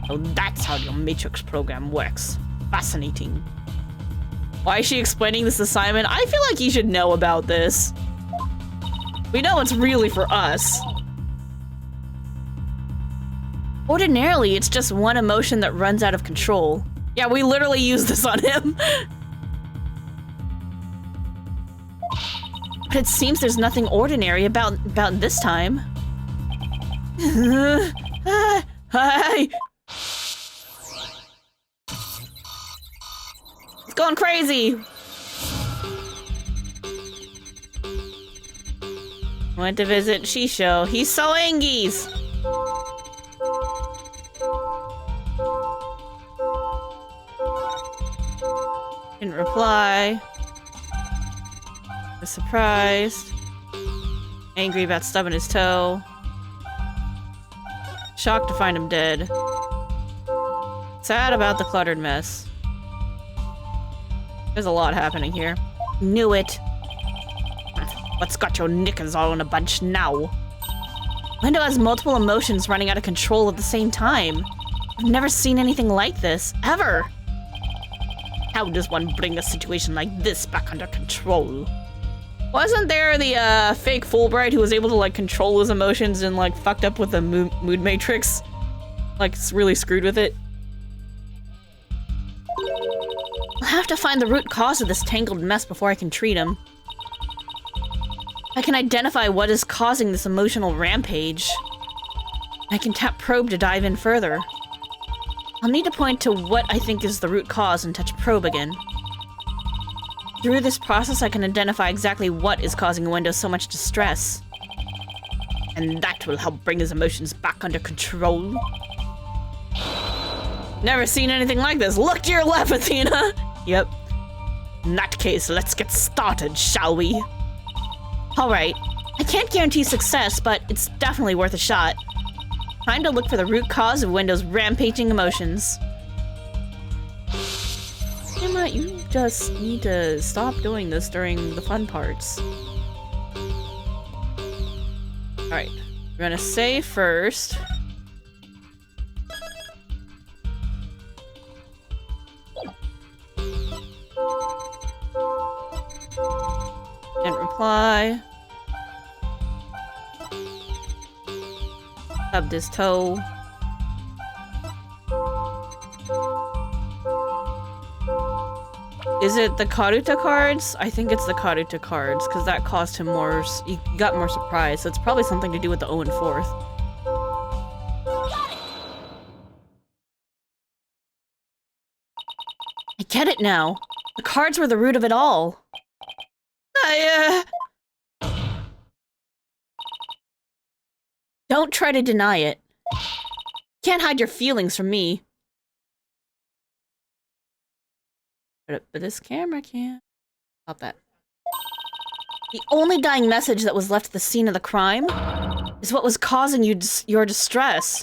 Oh, that's how your Matrix program works. Fascinating. Why is she explaining this assignment? I feel like you should know about this. We know it's really for us. Ordinarily, it's just one emotion that runs out of control. Yeah, we literally use this on him. But it seems there's nothing ordinary about this time. Hi! It's going crazy! Went to visit Shisho. He's so angies! Didn't reply. Was surprised. Angry about stubbing his toe. Shocked to find him dead. Sad about the cluttered mess. There's a lot happening here. Knew it. What's got your knickers all in a bunch now? Wendo has multiple emotions running out of control at the same time. I've never seen anything like this, ever. How does one bring a situation like this back under control? Wasn't there the fake Fulbright who was able to like control his emotions and like fucked up with the mood matrix? Like really screwed with it? I'll have to find the root cause of this tangled mess before I can treat him. I can identify what is causing this emotional rampage. I can tap probe to dive in further. I'll need to point to what I think is the root cause and touch probe again. Through this process, I can identify exactly what is causing Wendo so much distress. And that will help bring his emotions back under control. Never seen anything like this. Look to your left, Athena! Yep. In that case, let's get started, shall we? Alright. I can't guarantee success, but it's definitely worth a shot. Time to look for the root cause of Wendo's rampaging emotions. Emma, you just need to stop doing this during the fun parts. Alright. We're gonna save first. Didn't reply. Stubbed his toe. Is it the Karuta cards? I think it's the Karuta cards, because that cost him more. He got more surprise, so it's probably something to do with the 0 and 4th. I get it now. The cards were the root of it all. Don't try to deny it. Can't hide your feelings from me. But this camera can't. Stop that. The only dying message that was left at the scene of the crime is what was causing you your distress.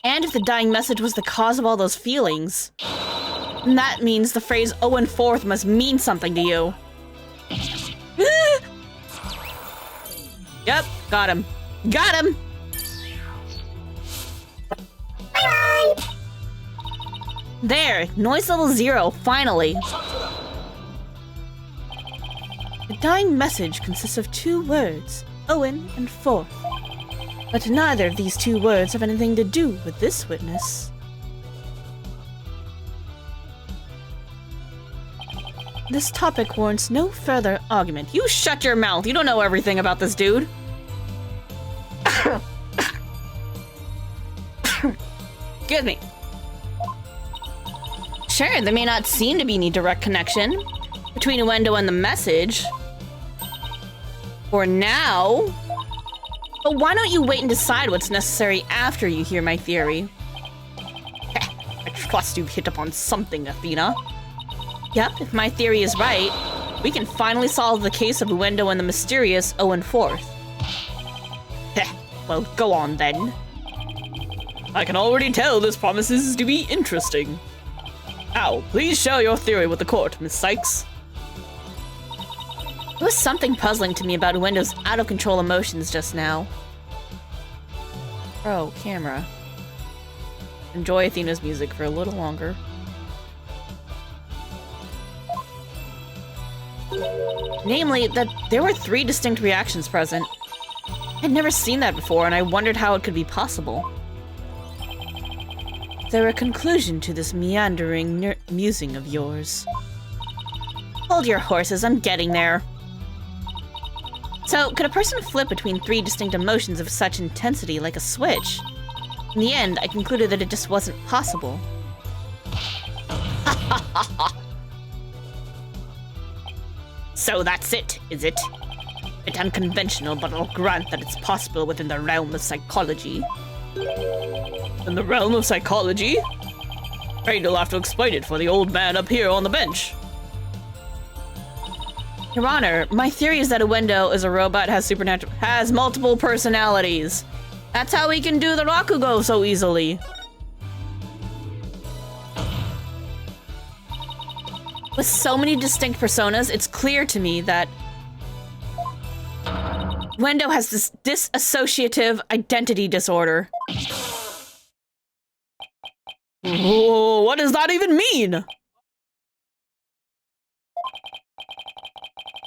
And if the dying message was the cause of all those feelings, then that means the phrase Owen Forth must mean something to you. Yep, got him. Got him! There, noise level 0, finally. The dying message consists of 2 words, Owen and Forth. But neither of these 2 words have anything to do with this witness. This topic warrants no further argument. You shut your mouth! You don't know everything about this dude! Excuse me. Sure, there may not seem to be any direct connection between a window and the message. For now. But why don't you wait and decide what's necessary after you hear my theory? I trust you've hit upon something, Athena. Yep, if my theory is right, we can finally solve the case of Uendo and the mysterious Owen Forth. Well, go on then. I can already tell this promises to be interesting. Now, please share your theory with the court, Miss Sykes. There was something puzzling to me about Uendo's out-of-control emotions just now. Oh, camera. Enjoy Athena's music for a little longer. Namely, that there were 3 distinct reactions present. I'd never seen that before, and I wondered how it could be possible. Is there a conclusion to this meandering musing of yours? Hold your horses, I'm getting there. So, could a person flip between 3 distinct emotions of such intensity like a switch? In the end, I concluded that it just wasn't possible. So that's it, is it? A bit unconventional, but I'll grant that it's possible within the realm of psychology. In the realm of psychology? Afraid you'll have to explain it for the old man up here on the bench. Your Honor, my theory is that Uendo is a robot has multiple personalities. That's how he can do the Rakugo so easily. With so many distinct personas, it's clear to me that Uendo has this dissociative identity disorder. Whoa, what does that even mean?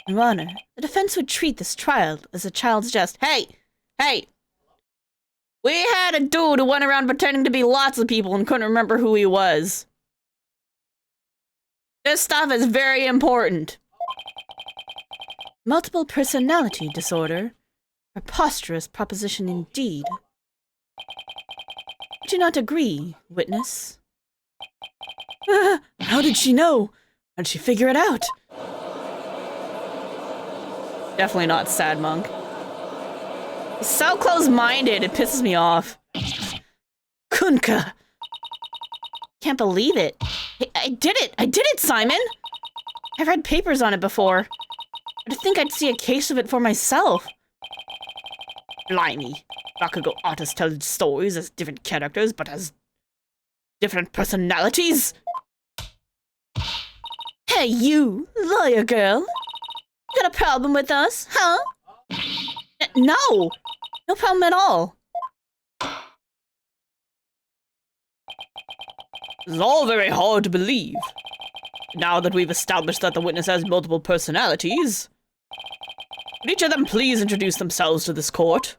Your Honor, the defense would treat this trial as a child's jest. Hey! We had a dude who went around pretending to be lots of people and couldn't remember who he was. This stuff is very important. Multiple personality disorder? Preposterous proposition indeed. I do not agree, witness. How did she know? How'd she figure it out? Definitely not Sad Monk. He's so close-minded, it pisses me off. Kunka! Can't believe it. I did it, Simon! I've read papers on it before. I'd think I'd see a case of it for myself. Blimey. Rakugo artists tell stories as different characters, but as different personalities? Hey, you, lawyer girl. Got a problem with us, huh? No! No problem at all. It's all very hard to believe. Now that we've established that the witness has multiple personalities, would each of them please introduce themselves to this court?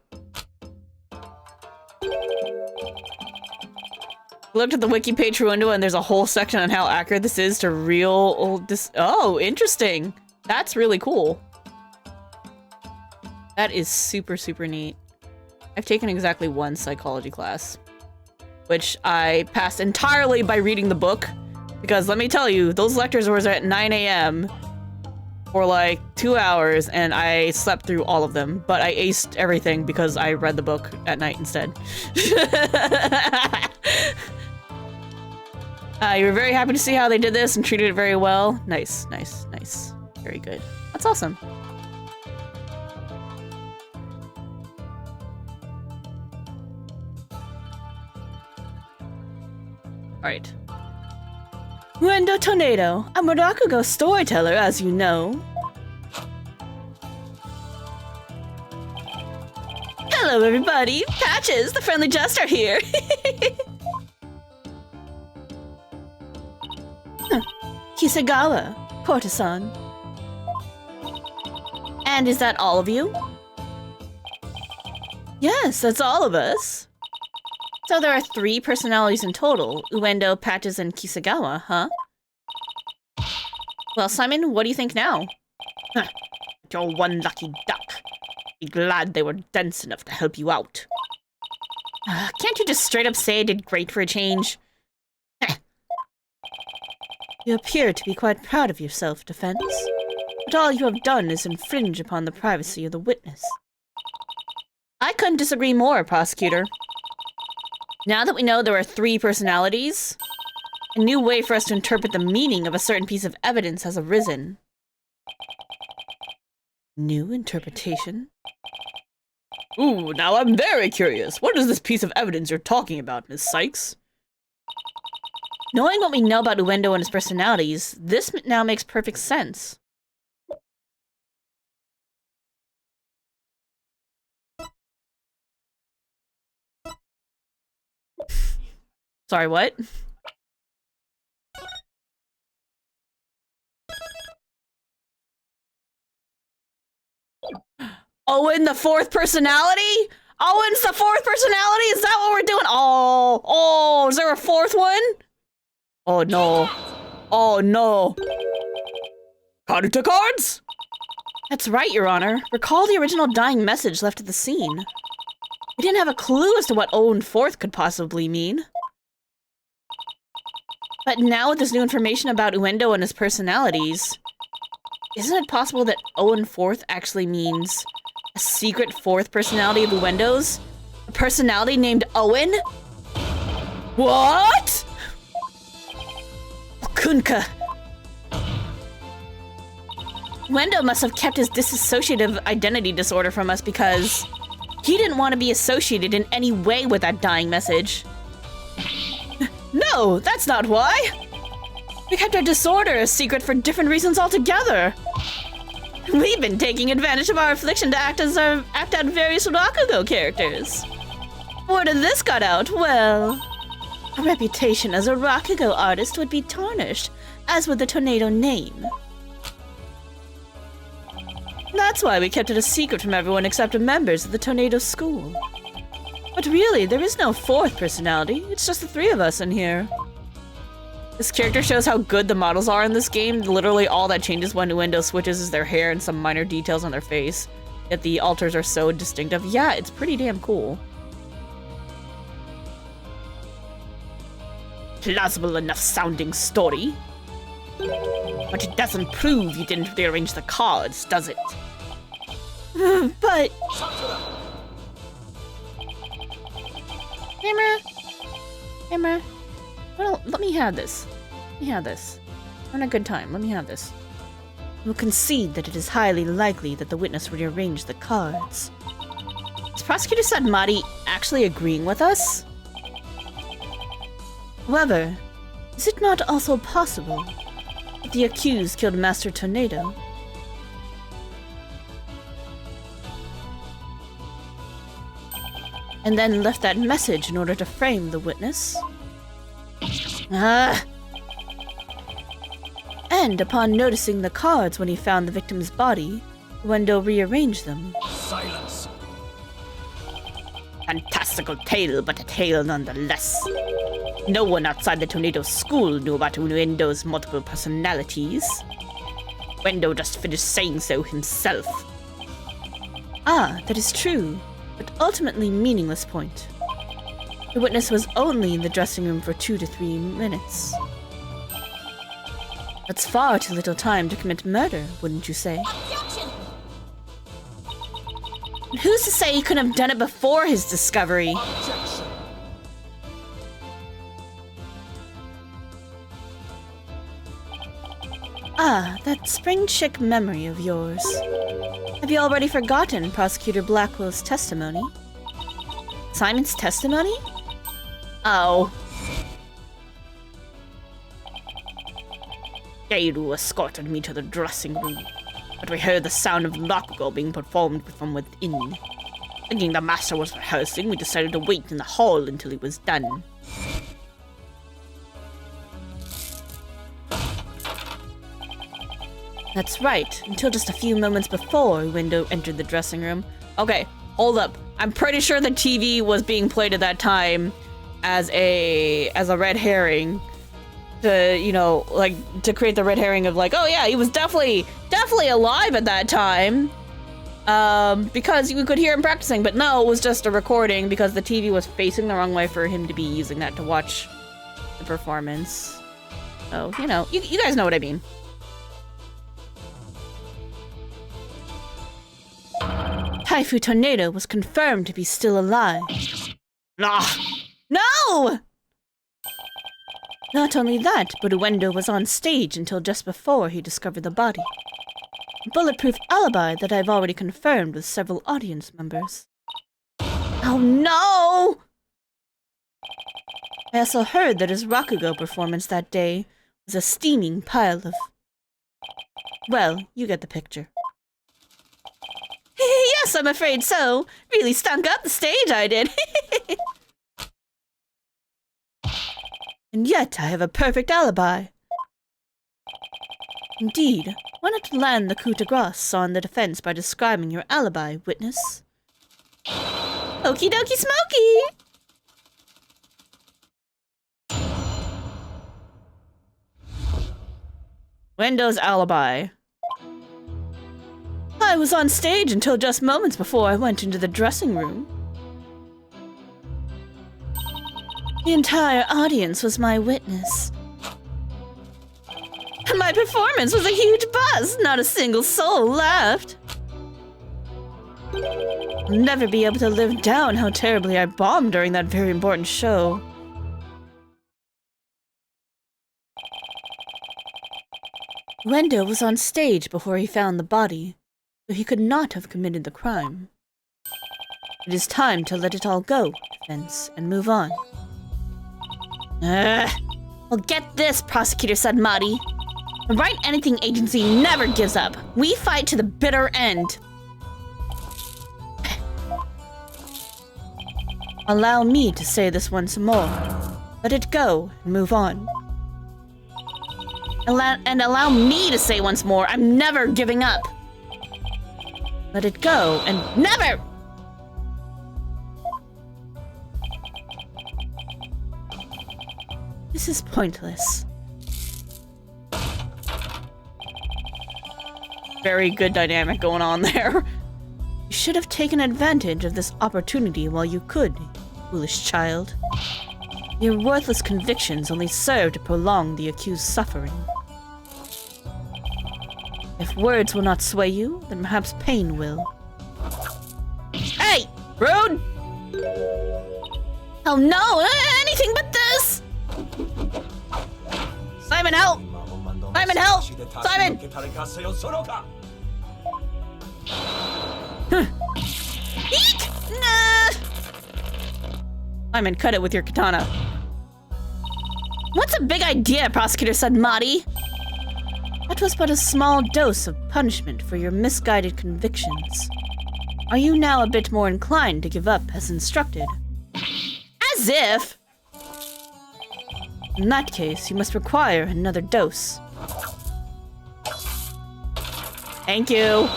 Looked at the wiki page for Uendo and there's a whole section on how accurate this is to real old Oh, interesting. That's really cool. That is super, super neat. I've taken exactly 1 psychology class, which I passed entirely by reading the book, because let me tell you, those lectures were at 9 a.m. for like 2 hours, and I slept through all of them, but I aced everything because I read the book at night instead. You were very happy to see how they did this and treated it very well. Nice, nice, nice. Very good. That's awesome. Alright. Uendo Tornado. I'm a Rakugo storyteller, as you know. Hello, everybody! Patches, the friendly jester here! Kisagawa, courtesan. And is that all of you? Yes, that's all of us. So there are 3 personalities in total, Uendo, Patches, and Kisagawa, huh? Well, Simon, what do you think now? Huh. You're one lucky duck. Be glad they were dense enough to help you out. Can't you just straight up say I did great for a change? You appear to be quite proud of yourself, Defense. But all you have done is infringe upon the privacy of the witness. I couldn't disagree more, Prosecutor. Now that we know there are 3 personalities, a new way for us to interpret the meaning of a certain piece of evidence has arisen. New interpretation? Ooh, now I'm very curious. What is this piece of evidence you're talking about, Miss Sykes? Knowing what we know about Uendo and his personalities, this now makes perfect sense. Sorry, what? Owen, the 4th personality? Owen's the 4th personality? Is that what we're doing? Oh, is there a 4th one? Oh no. Oh no. Karita cards? That's right, Your Honor. Recall the original dying message left at the scene. We didn't have a clue as to what Owen 4th could possibly mean. But now with this new information about Uendo and his personalities, isn't it possible that Owen 4th actually means a secret 4th personality of Uendo's? A personality named Owen? What? Kunka. Uendo must have kept his dissociative identity disorder from us because he didn't want to be associated in any way with that dying message. No, that's not why! We kept our disorder a secret for different reasons altogether. We've been taking advantage of our affliction to act out various Rakugo characters. Word of this got out, well, our reputation as a Rakugo artist would be tarnished, as would the Tornado name. That's why we kept it a secret from everyone except the members of the Tornado School. But really, there is no 4th personality. It's just the 3 of us in here. This character shows how good the models are in this game. Literally all that changes when Uendo switches is their hair and some minor details on their face. Yet the alters are so distinctive. Yeah, it's pretty damn cool. Plausible enough sounding story. But it doesn't prove you didn't rearrange the cards, does it? But... Hammer. Well, let me have this. I'm having a good time. Let me have this. We'll concede that it is highly likely that the witness rearranged the cards. Is Prosecutor Sadmati actually agreeing with us? However, is it not also possible that the accused killed Master Tornado? And then left that message in order to frame the witness? And upon noticing the cards when he found the victim's body, Uendo rearranged them. Silence. Fantastical tale, but a tale nonetheless. No one outside the Tornado School knew about Uendo's multiple personalities. Uendo just finished saying so himself. Ah, that is true, but ultimately meaningless point. The witness was only in the dressing room for 2 to 3 minutes. That's far too little time to commit murder, wouldn't you say? And who's to say he couldn't have done it before his discovery? Ah, that spring chick memory of yours. Have you already forgotten Prosecutor Blackwell's testimony? Simon's testimony? Oh. Geiru escorted me to the dressing room, but we heard the sound of Rakugo being performed from within. Thinking the master was rehearsing, we decided to wait in the hall until he was done. That's right, until just a few moments before Window entered the dressing room. Okay, hold up. I'm pretty sure the TV was being played at that time as a red herring to, you know, like, to create the red herring of like, oh yeah, he was definitely alive at that time. Because you could hear him practicing, but no, it was just a recording because the TV was facing the wrong way for him to be using that to watch the performance. So, you know, you guys know what I mean. Taifu Tornado was confirmed to be still alive. No! Not only that, but Uendo was on stage until just before he discovered the body. A bulletproof alibi that I've already confirmed with several audience members. Oh no! I also heard that his Rakugo performance that day was a steaming pile of... Well, you get the picture. Yes, I'm afraid so. Really stunk up the stage, I did. And yet I have a perfect alibi. Indeed, why not land the coup de grace on the defense by describing your alibi, witness? Okie dokie smoky! Windows alibi. I was on stage until just moments before I went into the dressing room. The entire audience was my witness. My performance was a huge buzz, not a single soul laughed. I'll never be able to live down how terribly I bombed during that very important show. Wendo was on stage before he found the body, so he could not have committed the crime. It is time to let it all go, defense, and move on. Well, get this, Prosecutor Sadmati. The Wright Anything Agency never gives up. We fight to the bitter end. Allow me to say this once more. Let it go and move on. Allow me to say once more, I'm never giving up. Let it go and never! This is pointless. Very good dynamic going on there. You should have taken advantage of this opportunity while you could, foolish child. Your worthless convictions only serve to prolong the accused's suffering. If words will not sway you, then perhaps pain will. Hey! Rude! Oh no! Anything but this! Simon, help! Simon, help! Simon! Eek! Nah! Simon, cut it with your katana. What's a big idea, Prosecutor Sadmati? That was but a small dose of punishment for your misguided convictions. Are you now a bit more inclined to give up as instructed? As if! In that case, you must require another dose. Thank you.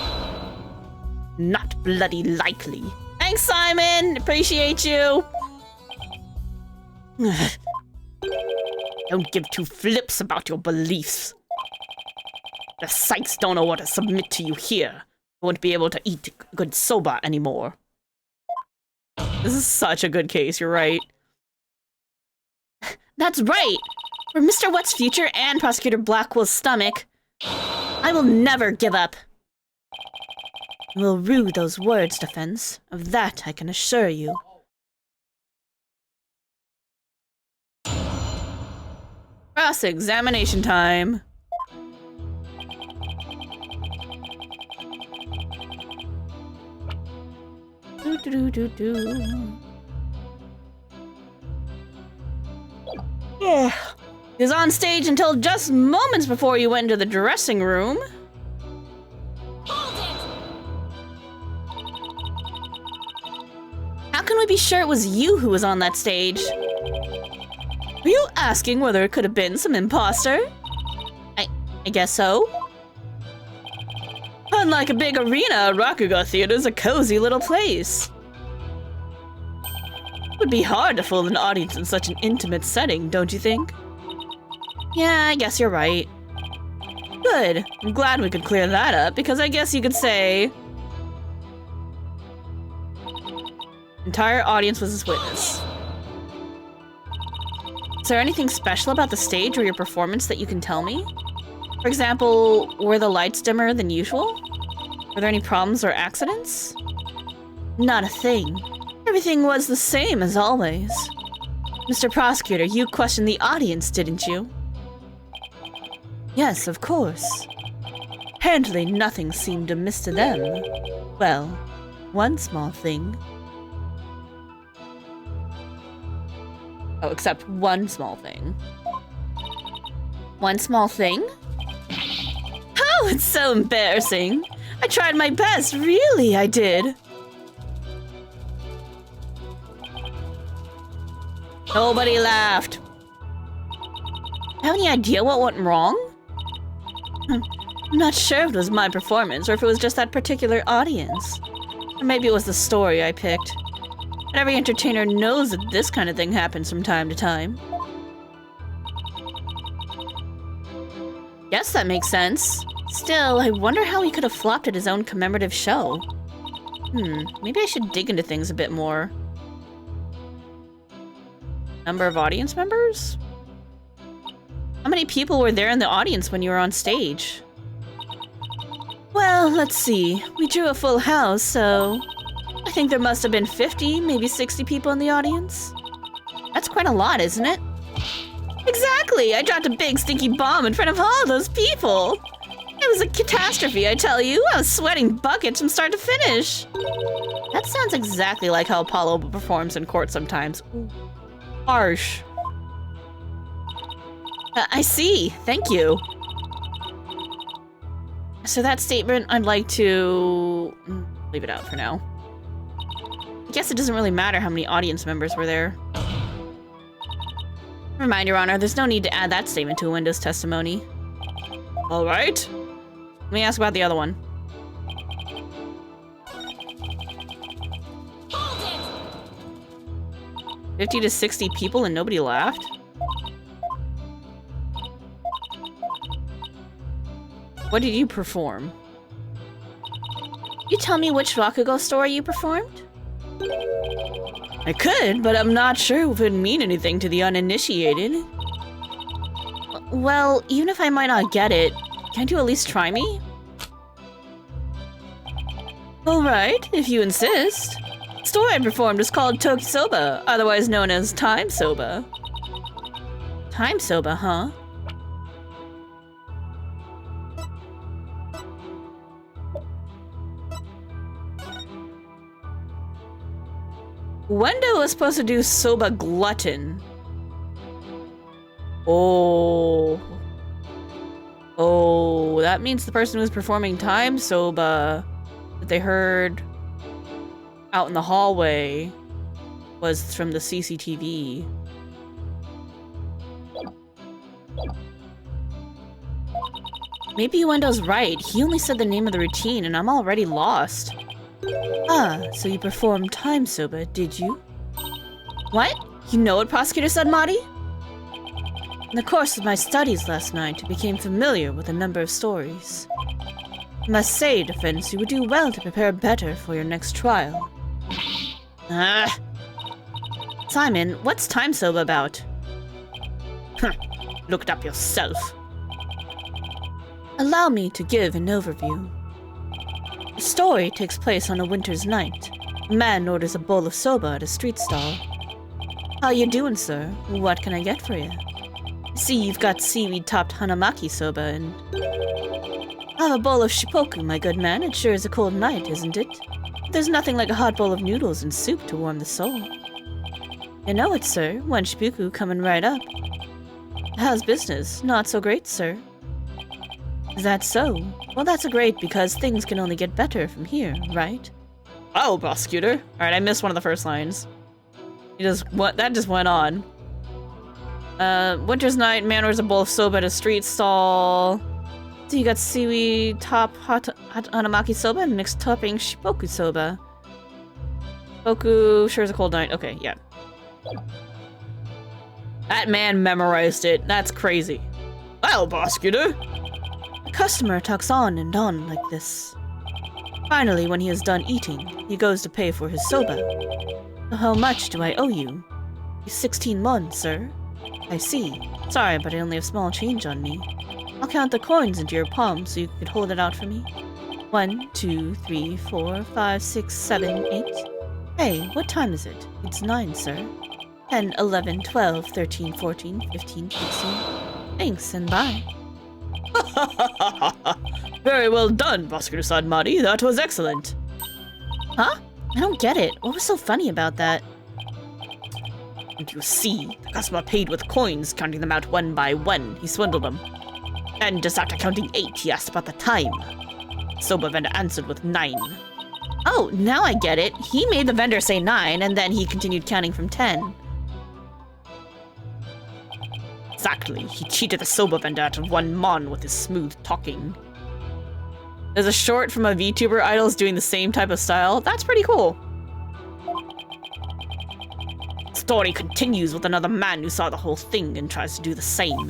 Not bloody likely. Thanks, Simon! Appreciate you! Don't give two flips about your beliefs. The Sykes don't know what to submit to you here. You won't be able to eat good soba anymore. This is such a good case, you're right. That's right! For Mr. What's future and Prosecutor Blackwell's stomach, I will never give up. You will rue those words, defense. Of that I can assure you. Cross-examination time. He was on stage until just moments before you went into the dressing room. How can we be sure it was you who was on that stage? Are you asking whether it could have been some imposter? I guess so. Unlike a big arena, Rakugo Theater is a cozy little place. It would be hard to fool an audience in such an intimate setting, don't you think? Yeah, I guess you're right. Good. I'm glad we could clear that up, because I guess you could say... entire audience was his witness. Is there anything special about the stage or your performance that you can tell me? For example, were the lights dimmer than usual? Were there any problems or accidents? Not a thing. Everything was the same as always. Mr. Prosecutor, you questioned the audience, didn't you? Yes, of course. Apparently nothing seemed amiss to them. Well, one small thing. Oh, except one small thing. One small thing? Oh, it's so embarrassing. I tried my best, really, I did. Nobody laughed. Have any idea what went wrong? I'm not sure if it was my performance or if it was just that particular audience. Or maybe it was the story I picked. But every entertainer knows that this kind of thing happens from time to time. Guess that makes sense. Still, I wonder how he could have flopped at his own commemorative show. Maybe I should dig into things a bit more. Number of audience members? How many people were there in the audience when you were on stage? Well, let's see. We drew a full house, so... I think there must have been 50, maybe 60 people in the audience. That's quite a lot, isn't it? Exactly! I dropped a big stinky bomb in front of all those people! It was a catastrophe, I tell you! I was sweating buckets from start to finish! That sounds exactly like how Apollo performs in court sometimes. Ooh. Harsh. I see. Thank you. So that statement, I'd like to... leave it out for now. I guess it doesn't really matter how many audience members were there. Never mind, Your Honor. There's no need to add that statement to a Windows testimony. All right. Let me ask about the other one. Hold it. 50 to 60 people and nobody laughed? What did you perform? You tell me which Rakugo story you performed? I could, but I'm not sure if it would mean anything to the uninitiated. Well, even if I might not get it, can't you at least try me? Alright, if you insist. The story I performed is called Tokisoba, otherwise known as Time Soba. Time Soba, huh? Wendo was supposed to do Soba Glutton. Oh, that means the person who's performing Time Soba that they heard out in the hallway was from the CCTV. Maybe Wendo's right. He only said the name of the routine and I'm already lost. Ah, so you performed Time Soba, did you? What? You know what Prosecutor said, Mari? In the course of my studies last night, I became familiar with a number of stories. I must say, defense, you would do well to prepare better for your next trial. Ah. Simon, what's Time Soba about? Look it up yourself. Allow me to give an overview. The story takes place on a winter's night. A man orders a bowl of soba at a street stall. How you doing, sir? What can I get for you? I see you've got seaweed-topped hanamaki soba and... I'll have a bowl of shippoku, my good man. It sure is a cold night, isn't it? There's nothing like a hot bowl of noodles and soup to warm the soul. You know it, sir. One shippoku coming right up. How's business? Not so great, sir. Is that so? Well, that's great because things can only get better from here, right? Oh, prosecutor. Alright, I missed one of the first lines. That just went on. Winter's night, man orders a bowl of soba at a street stall. So you got seaweed top hot hanamaki soba and mixed topping shipoku soba. Boku sure is a cold night. Okay, yeah. That man memorized it. That's crazy. Well, prosecutor. The customer talks on and on like this. Finally, when he is done eating, he goes to pay for his soba. So how much do I owe you? 16 mon, sir. I see. Sorry, but I only have small change on me. I'll count the coins into your palm so you could hold it out for me. 1, 2, 3, 4, 5, 6, 7, 8. Hey, what time is it? It's 9, sir. 10, 11, 12, 13, 14, 15, 16. Thanks, and bye. Very well done, Prosecutor Sadmati. That was excellent. Huh? I don't get it. What was so funny about that? Don't you see? The customer paid with coins, counting them out one by one. He swindled them. And just after counting 8, he asked about the time. Soba vendor answered with 9. Oh, now I get it. He made the vendor say 9, and then he continued counting from 10. Exactly. He cheated the soba vendor out of 1 mon with his smooth talking. There's a short from a VTuber idols doing the same type of style. That's pretty cool. Story continues with another man who saw the whole thing and tries to do the same.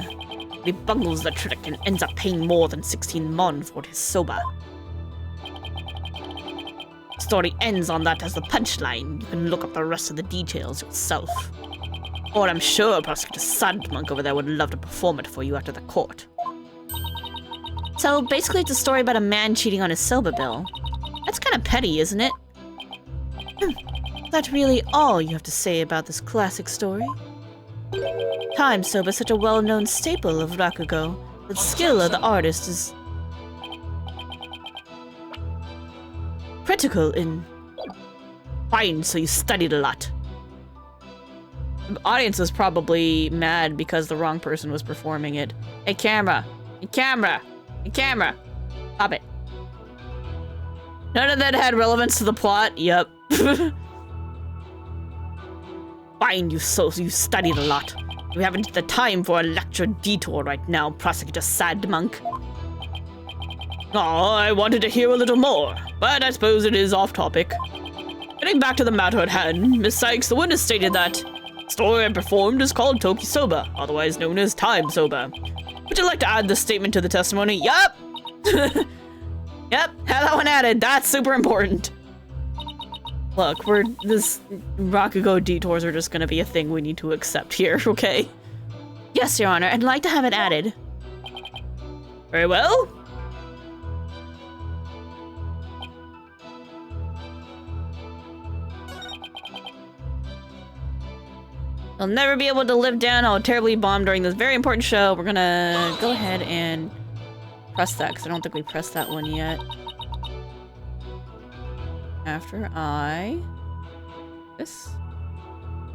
He bungles the trick and ends up paying more than 16 mon for his soba. Story ends on that as the punchline. You can look up the rest of the details yourself. Or I'm sure Prosecutor Sandmonk over there would love to perform it for you after the court. So basically it's a story about a man cheating on his soba bill. That's kind of petty, isn't it? Is that really all you have to say about this classic story? Time soba is such a well-known staple of Rakugo. The skill of the artist is critical in... Fine, so you studied a lot. The audience was probably mad because the wrong person was performing it. Hey, camera! Hey, camera! Hey, camera! Stop it. None of that had relevance to the plot? Yep. Fine, you studied a lot. We haven't the time for a lecture detour right now, Prosecutor Sadmonk. Oh, I wanted to hear a little more, but I suppose it is off topic. Getting back to the matter at hand, Miss Sykes, the witness stated that the story I performed is called Toki Soba, otherwise known as Time Soba. Would you like to add this statement to the testimony? Yup! Yep, have that one added. That's super important. Look, this Rakugo detours are just gonna be a thing we need to accept here, okay? Yes, Your Honor, I'd like to have it added. Very well. I'll never be able to live down how terribly bombed during this very important show. We're gonna go ahead and press that, because I don't think we pressed that one yet. After this.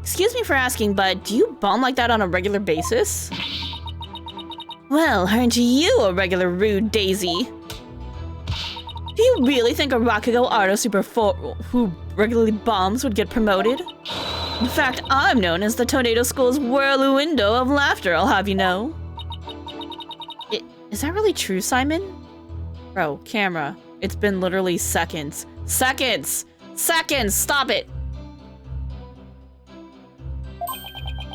Excuse me for asking, but do you bomb like that on a regular basis? Well, aren't you a regular rude daisy? Do you really think a Rakugo artist who regularly bombs would get promoted? In fact, I'm known as the Tornado School's whirlwindo of laughter, I'll have you know. Is that really true, Simon? Bro, camera. It's been literally seconds. Seconds! Seconds! Stop it!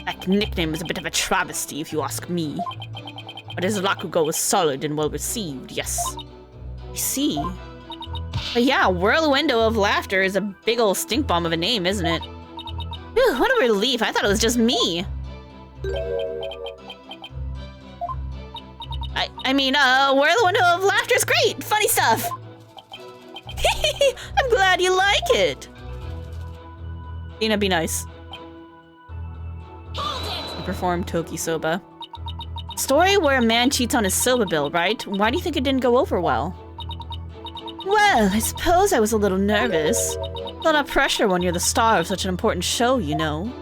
That nickname is a bit of a travesty, if you ask me. But his Rakugo was solid and well received, yes. I see. But yeah, whirlwindo of laughter is a big ol' stink bomb of a name, isn't it? Whew, what a relief. I thought it was just me. I mean, whirlwindo of laughter is great. Funny stuff. I'm glad you like it. Dina, be nice. You performed Toki Soba. Story where a man cheats on his soba bill, right? Why do you think it didn't go over well? Well, I suppose I was a little nervous. A lot of pressure when you're the star of such an important show, you know.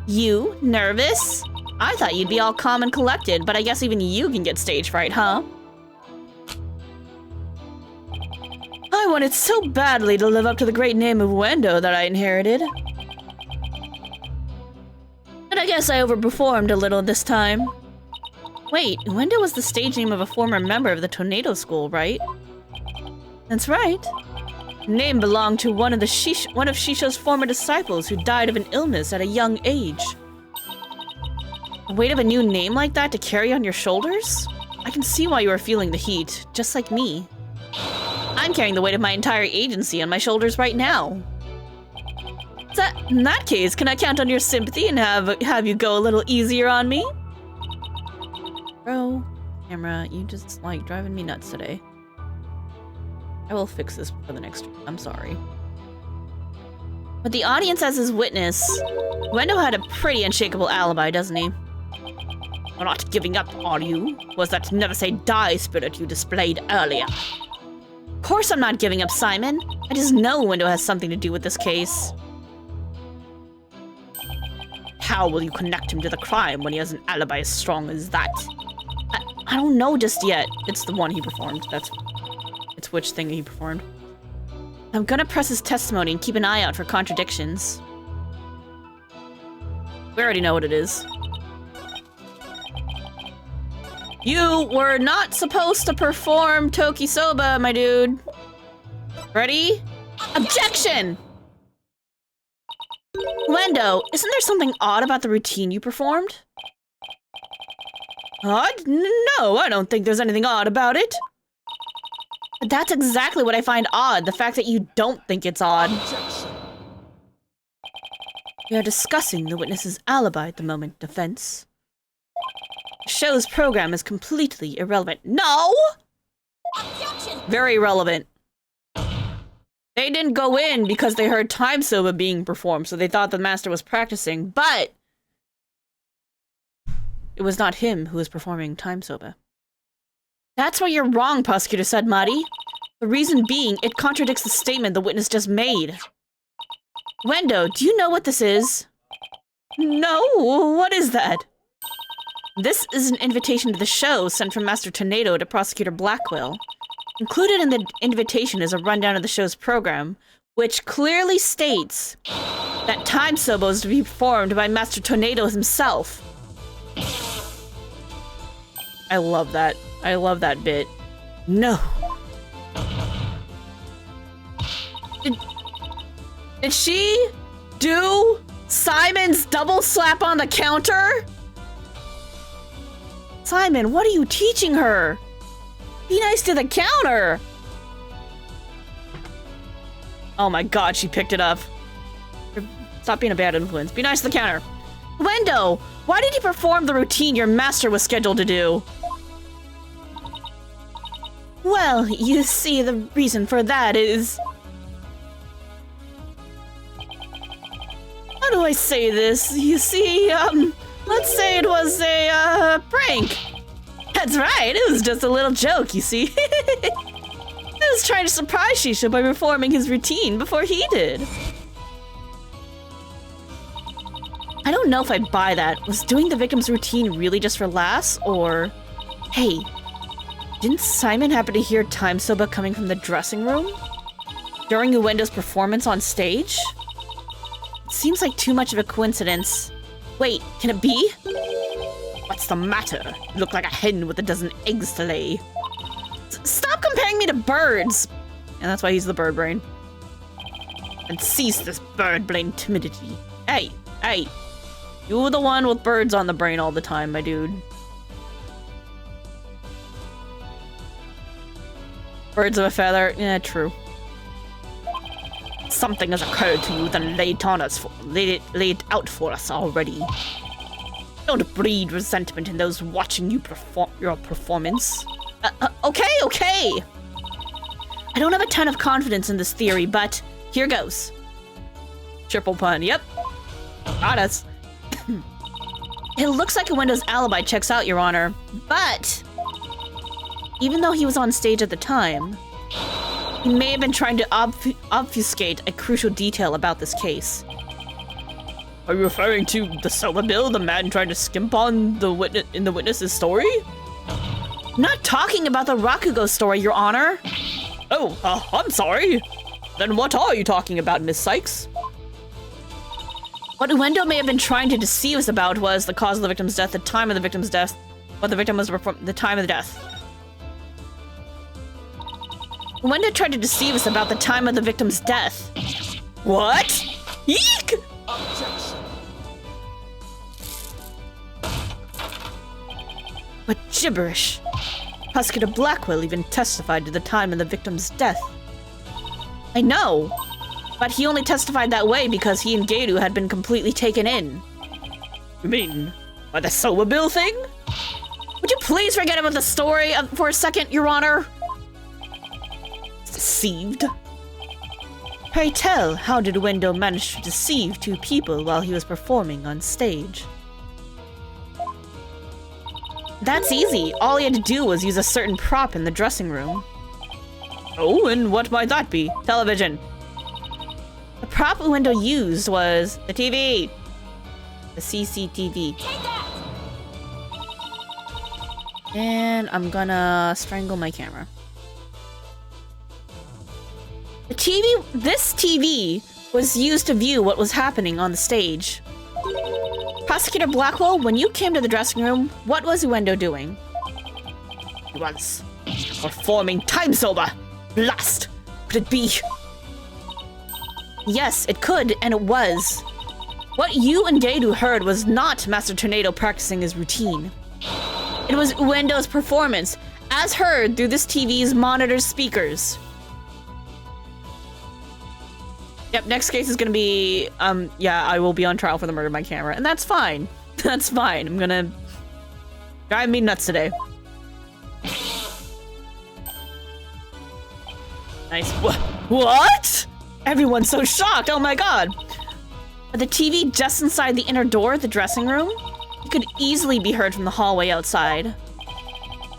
You? Nervous? I thought you'd be all calm and collected, but I guess even you can get stage fright, huh? I wanted so badly to live up to the great name of Wendo that I inherited. And I guess I overperformed a little this time. Wait, Wendo was the stage name of a former member of the Tornado School, right? That's right. The name belonged to one of Shisho's former disciples who died of an illness at a young age. The weight of a new name like that to carry on your shoulders? I can see why you are feeling the heat, just like me. I'm carrying the weight of my entire agency on my shoulders right now. In that case, can I count on your sympathy and have you go a little easier on me? Bro, camera, you just like driving me nuts today. I will fix this for the next one. I'm sorry. With the audience as his witness, Wendo had a pretty unshakable alibi, doesn't he? You're not giving up, are you? Was that never say die spirit you displayed earlier? Of course I'm not giving up, Simon. I just know Wendo has something to do with this case. How will you connect him to the crime when he has an alibi as strong as that? I don't know just yet. It's the one he performed. It's which thing he performed. I'm gonna press his testimony and keep an eye out for contradictions. We already know what it is. You were not supposed to perform Tokisoba, my dude. Ready? Objection! Wendo, isn't there something odd about the routine you performed? Odd? No, I don't think there's anything odd about it. But that's exactly what I find odd, the fact that you don't think it's odd. We are discussing the witness's alibi at the moment, defense. The show's program is completely irrelevant. No! Objection! Very relevant. They didn't go in because they heard Time Soba being performed, so they thought the master was practicing, but it was not him who was performing Time Soba. That's where you're wrong, prosecutor said, Mari. The reason being, it contradicts the statement the witness just made. Wendo, do you know what this is? No, what is that? This is an invitation to the show sent from Master Tornado to Prosecutor Blackwell. Included in the invitation is a rundown of the show's program, which clearly states that Time Soba is to be performed by Master Tornado himself. I love that. I love that bit. No. Did she do Simon's double slap on the counter? Simon, what are you teaching her? Be nice to the counter! Oh my god, she picked it up. Stop being a bad influence. Be nice to the counter. Wendo, why did you perform the routine your master was scheduled to do? Well, you see, the reason for that is... How do I say this? You see, let's say it was a, prank. That's right, it was just a little joke, you see. I was trying to surprise Shisho by performing his routine before he did. I don't know if I buy that. Was doing the victim's routine really just for laughs, or... Hey, didn't Simon happen to hear Time Soba coming from the dressing room? During Uendo's performance on stage? It seems like too much of a coincidence. Wait, can it be? What's the matter? You look like a hen with a dozen eggs to lay. Stop comparing me to birds! And that's why he's the bird brain. And cease this bird brain timidity. Hey, hey. You're the one with birds on the brain all the time, my dude. Birds of a feather? Yeah, true. Something has occurred to you that laid it out for us already. Don't breed resentment in those watching you perform your performance. Okay. I don't have a ton of confidence in this theory, but here goes. Triple pun, yep. Got us. It looks like Uendo's alibi checks out, Your Honor, but even though he was on stage at the time, he may have been trying to obfuscate a crucial detail about this case. Are you referring to the solar bill, the man trying to skimp on the witness in the witness's story? I'm not talking about the Rakugo story, Your Honor. Oh, I'm sorry. Then what are you talking about, Miss Sykes? What Uendo may have been trying to deceive us about was the cause of the victim's death, the time of the victim's death, what the victim was the time of the death. Uendo tried to deceive us about the time of the victim's death. What? Eek! What gibberish. Prosecutor Blackwell even testified to the time of the victim's death. I know, but he only testified that way because he and Geiru had been completely taken in. You mean by the solar bill thing? Would you please forget about the story for a second, Your Honor? Deceived? Pray tell, how did Uendo manage to deceive two people while he was performing on stage? That's easy. All he had to do was use a certain prop in the dressing room. Oh, and what might that be? Television. The prop Uendo used was the TV. The CCTV. And I'm gonna strangle my camera. This TV was used to view what was happening on the stage. Prosecutor Blackwell, when you came to the dressing room, what was Uendo doing? He was performing time sober. Blast! Could it be? Yes, it could, and it was. What you and Geiru heard was not Master Tornado practicing his routine. It was Uendo's performance, as heard through this TV's monitor speakers. Yep, next case is gonna be, yeah, I will be on trial for the murder of my camera, and that's fine. That's fine. I'm gonna drive me nuts today. Nice. What? Everyone's so shocked, oh my god. But the TV just inside the inner door of the dressing room, it could easily be heard from the hallway outside.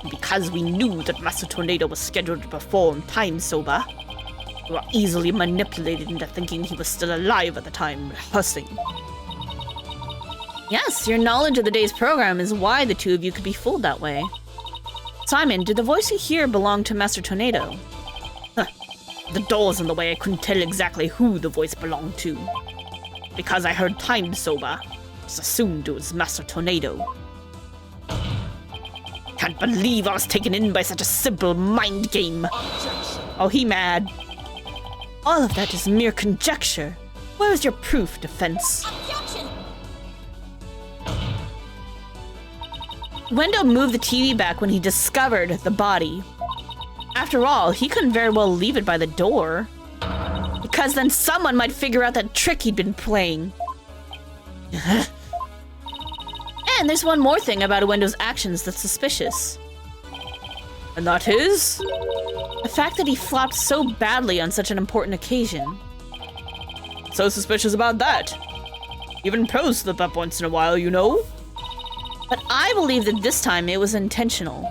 Because we knew that Master Tornado was scheduled to perform time sober, we were easily manipulated into thinking he was still alive at the time, rehearsing. Yes, your knowledge of the day's program is why the two of you could be fooled that way. Simon, did the voice you hear belong to Master Tornado? The door's in the way, I couldn't tell exactly who the voice belonged to. Because I heard time sober, just assumed it was Master Tornado. Can't believe I was taken in by such a simple mind game. Oh, he mad. All of that is mere conjecture. Where is your proof, defense? Objection! Uendo moved the TV back when he discovered the body. After all, he couldn't very well leave it by the door. Because then someone might figure out that trick he'd been playing. And there's one more thing about Uendo's actions that's suspicious. And that is? The fact that he flopped so badly on such an important occasion. So suspicious about that? Even pros slip up once in a while, you know? But I believe that this time it was intentional.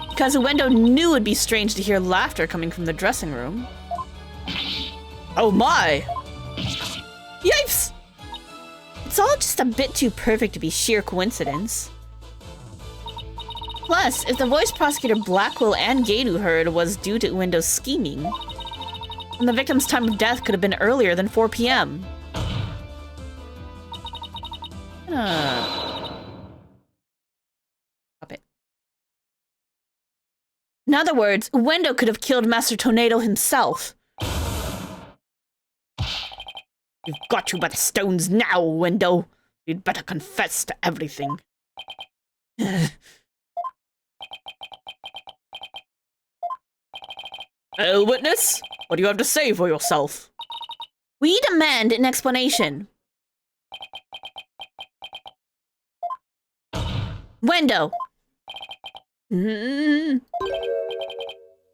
Because Uendo knew it'd be strange to hear laughter coming from the dressing room. Oh my! Yipes! It's all just a bit too perfect to be sheer coincidence. Plus, if the voice Prosecutor Blackwell and Geiru heard was due to Uendo's scheming, then the victim's time of death could have been earlier than 4 p.m. Stop it. In other words, Uendo could have killed Master Tornado himself. You've got you by the stones now, Uendo. You'd better confess to everything. Well, witness, what do you have to say for yourself? We demand an explanation. Uendo.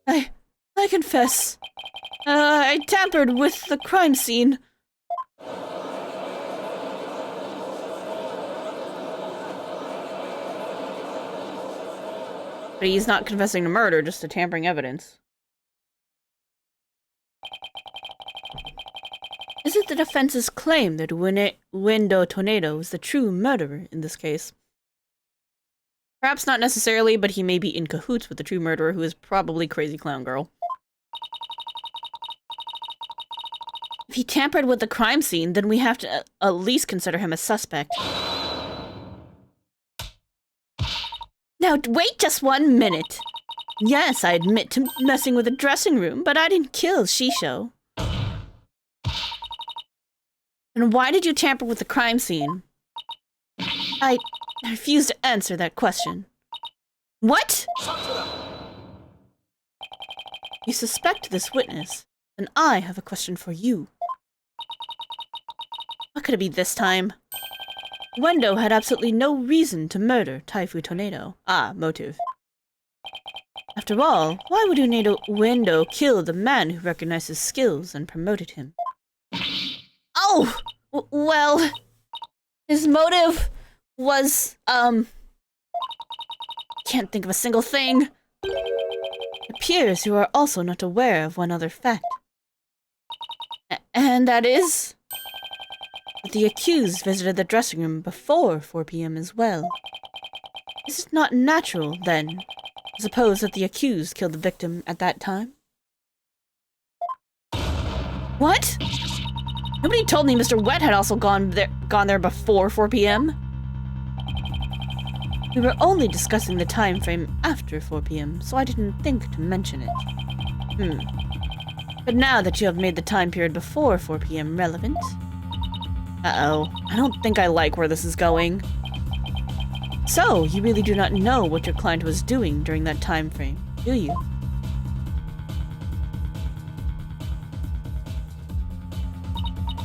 I confess. I tampered with the crime scene. But he's not confessing to murder, just to tampering evidence. Is it the defense's claim that Window Tornado is the true murderer in this case. Perhaps not necessarily, but he may be in cahoots with the true murderer, who is probably Crazy Clown Girl. If he tampered with the crime scene, then we have to at least consider him a suspect. Now, wait just 1 minute. Yes, I admit to messing with the dressing room, but I didn't kill Shisho. And why did you tamper with the crime scene? I refuse to answer that question. What? You suspect this witness, then I have a question for you. What could it be this time? Wendo had absolutely no reason to murder Taifu Tornado. Ah, motive. After all, why would Wendo kill the man who recognized his skills and promoted him? Oh! Well... His motive was, can't think of a single thing. It appears you are also not aware of one other fact. And that is... that the accused visited the dressing room before 4 p.m. as well. Is it not natural, then, to suppose that the accused killed the victim at that time? What? Nobody told me Mr. Wet had also gone there before 4 p.m. We were only discussing the time frame after 4 p.m., so I didn't think to mention it. But now that you have made the time period before 4 p.m. relevant... Uh-oh. I don't think I like where this is going. So, you really do not know what your client was doing during that time frame, do you?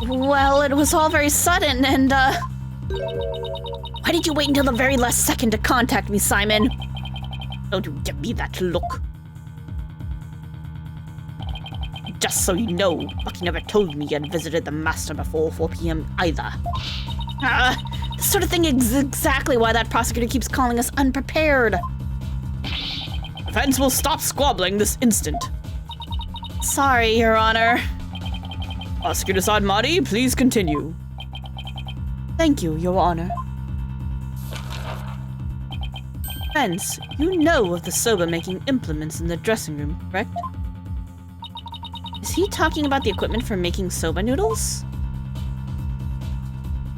Well, it was all very sudden, and, why did you wait until the very last second to contact me, Simon? Don't you give me that look. Just so you know, Bucky never told me he had visited the Master before 4 p.m. either. This sort of thing is exactly why that prosecutor keeps calling us unprepared. Defense will stop squabbling this instant. Sorry, Your Honor. Prosecutor Sadmati, please continue. Thank you, Your Honor. Defense, you know of the soba-making implements in the dressing room, correct? Is he talking about the equipment for making soba noodles?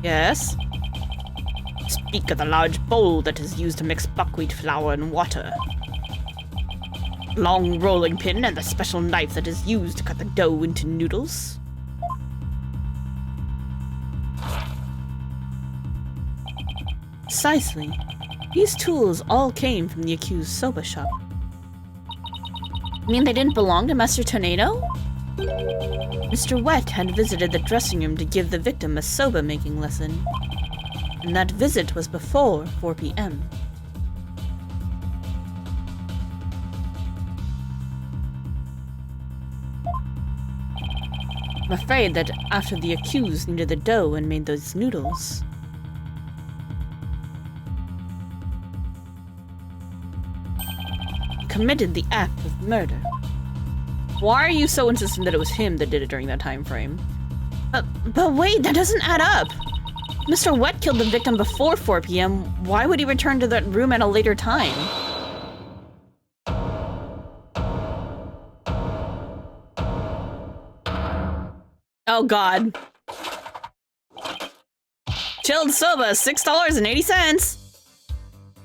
Yes. Speak of the large bowl that is used to mix buckwheat flour and water. Long rolling pin and the special knife that is used to cut the dough into noodles. Precisely. These tools all came from the accused soba shop. You mean they didn't belong to Master Tornado? Mr. Wet had visited the dressing room to give the victim a soba-making lesson. And that visit was before 4 p.m. I'm afraid that after the accused kneaded the dough and made those noodles, he committed the act of murder. Why are you so insistent that it was him that did it during that time frame? But wait, that doesn't add up. Mr. Wet killed the victim before 4 p.m. Why would he return to that room at a later time? Oh god. Chilled soba, $6.80.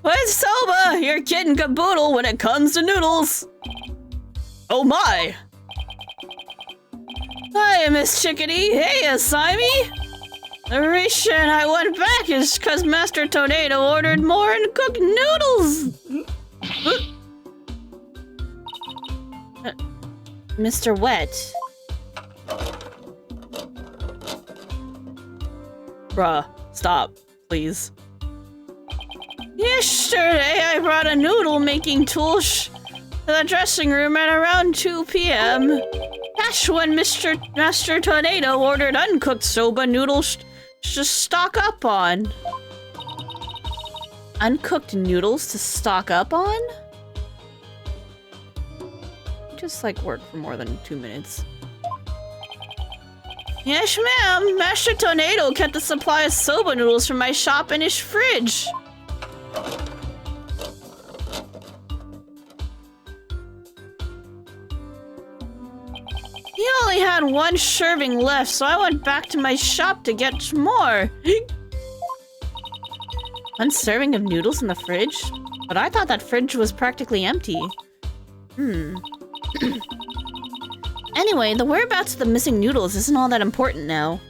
With soba, you're kid and caboodle when it comes to noodles. Oh my! Hi, Miss Chickadee. Hey, Asimi! The reason I went back is because Master Tornado ordered more uncooked noodles! Mr. Wet. Bruh, stop, please. Yesterday, I brought a noodle-making tool to the dressing room at around 2 p.m. That's when Master Tornado ordered uncooked soba noodles to stock up on. Uncooked noodles to stock up on? Just, like, work for more than 2 minutes. Yes, ma'am. Master Tornado kept a supply of soba noodles from my shop in his fridge. He only had one serving left, so I went back to my shop to get more. One serving of noodles in the fridge? But I thought that fridge was practically empty. Anyway, the whereabouts of the missing noodles isn't all that important now.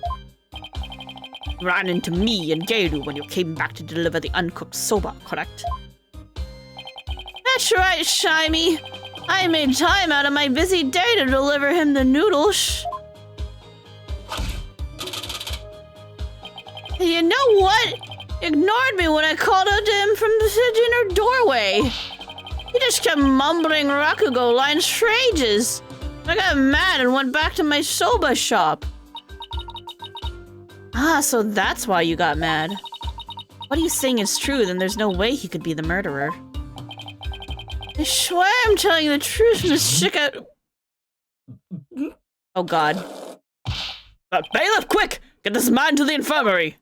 You ran into me and Geiru when you came back to deliver the uncooked soba, correct? That's right, Shimey. I made time out of my busy day to deliver him the noodles. And you know what? He ignored me when I called out to him from the dinner doorway. He just kept mumbling Rakugo lines for ages. I got mad and went back to my soba shop. Ah, so that's why you got mad. What are you saying is true, then there's no way he could be the murderer. I swear I'm telling you the truth, Miss Shika. Oh god. Bailiff, quick! Get this man to the infirmary!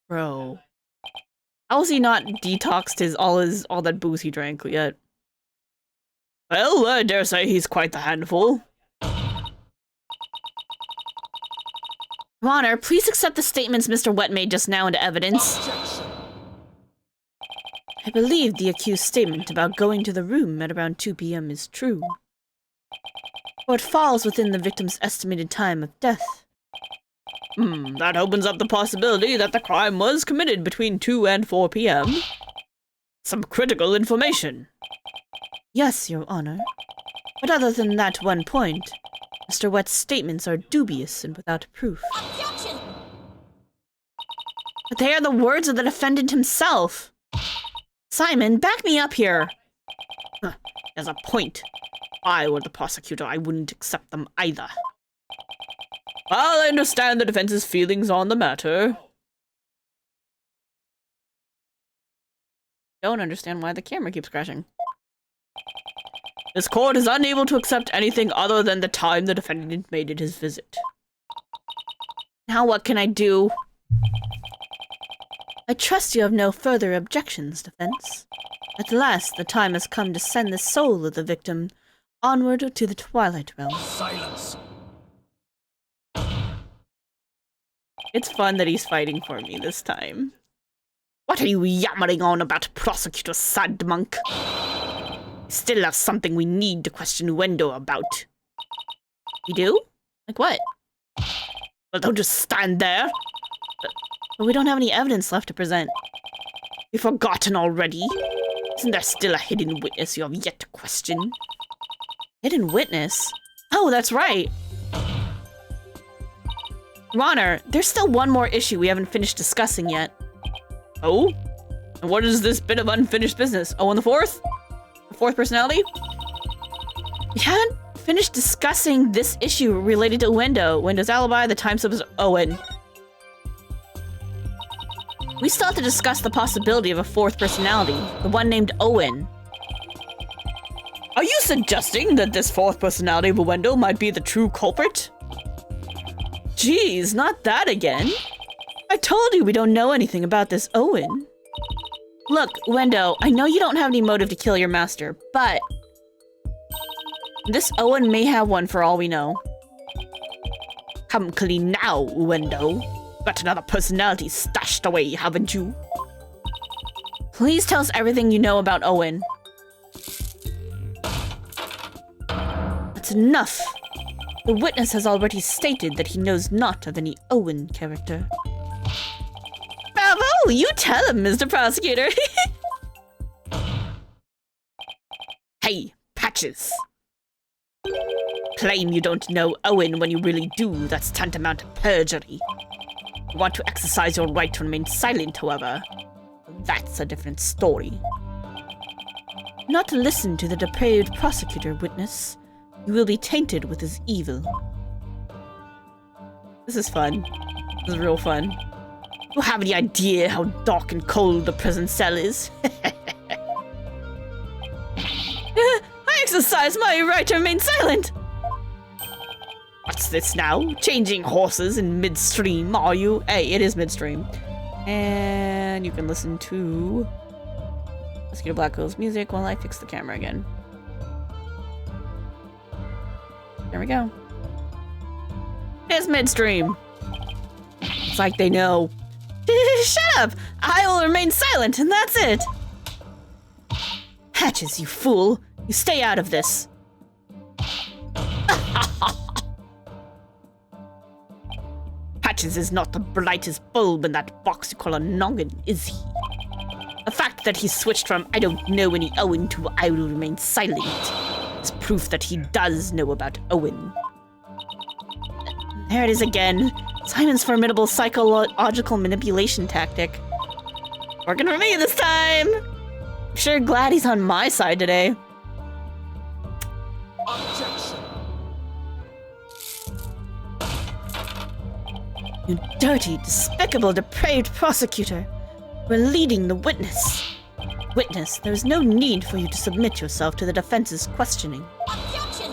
Bro. How has he not detoxed all that booze he drank yet? Well, I dare say he's quite the handful. Your Honor, please accept the statements Mr. Wet made just now into evidence. Objection. I believe the accused's statement about going to the room at around 2 p.m. is true. For it falls within the victim's estimated time of death. That opens up the possibility that the crime was committed between 2 and 4 p.m. Some critical information. Yes, Your Honor. But other than that one point, Mr. Wet's statements are dubious and without proof. Objection! But they are the words of the defendant himself. Simon, back me up here. As a point. If I were the prosecutor, I wouldn't accept them either. Well, I understand the defense's feelings on the matter. Don't understand why the camera keeps crashing. This court is unable to accept anything other than the time the defendant made it his visit. Now what can I do? I trust you have no further objections, defense. At last, the time has come to send the soul of the victim onward to the Twilight Realm. Silence. It's fun that he's fighting for me this time. What are you yammering on about, Prosecutor Sadmonk? We still have something we need to question Wendo about. We do? Like what? Well, don't just stand there. But we don't have any evidence left to present. You've forgotten already? Isn't there still a hidden witness you have yet to question? Hidden witness? Oh, that's right! Your Honor, there's still one more issue we haven't finished discussing yet. Oh? And what is this bit of unfinished business? Oh, and the fourth? The fourth personality? We haven't finished discussing this issue related to Wendo. Wendo's alibi, the time slip is Owen. We still have to discuss the possibility of a fourth personality, the one named Owen. Are you suggesting that this fourth personality of Wendo might be the true culprit? Jeez, not that again. I told you we don't know anything about this Owen. Look, Wendo, I know you don't have any motive to kill your master, but this Owen may have one for all we know. Come clean now, Wendo. Got another personality stashed away, haven't you? Please tell us everything you know about Owen. That's enough. The witness has already stated that he knows not of any Owen character. Bravo! You tell him, Mr. Prosecutor! Hey, Patches! Claim you don't know Owen when you really do. That's tantamount to perjury. You want to exercise your right to remain silent, however. That's a different story. Not to listen to the depraved prosecutor, witness. You will be tainted with his evil. This is fun. This is real fun. You have any idea how dark and cold the prison cell is? I exercise my right to remain silent! What's this now? Changing horses in midstream, are you? Hey, it is midstream. And you can listen to Mosquito Black Hole's music while I fix the camera again. There we go. It's midstream. It's like they know. Shut up! I will remain silent, and that's it! Patches, you fool! You stay out of this! Patches is not the brightest bulb in that box you call a noggin, is he? The fact that he switched from I don't know any Owen to I will remain silent is proof that he does know about Owen. There it is again. Simon's formidable psychological manipulation tactic. Working for me this time! I'm sure glad he's on my side today. Objection. You dirty, despicable, depraved prosecutor. We're leading the witness. Witness, there is no need for you to submit yourself to the defense's questioning. Objection!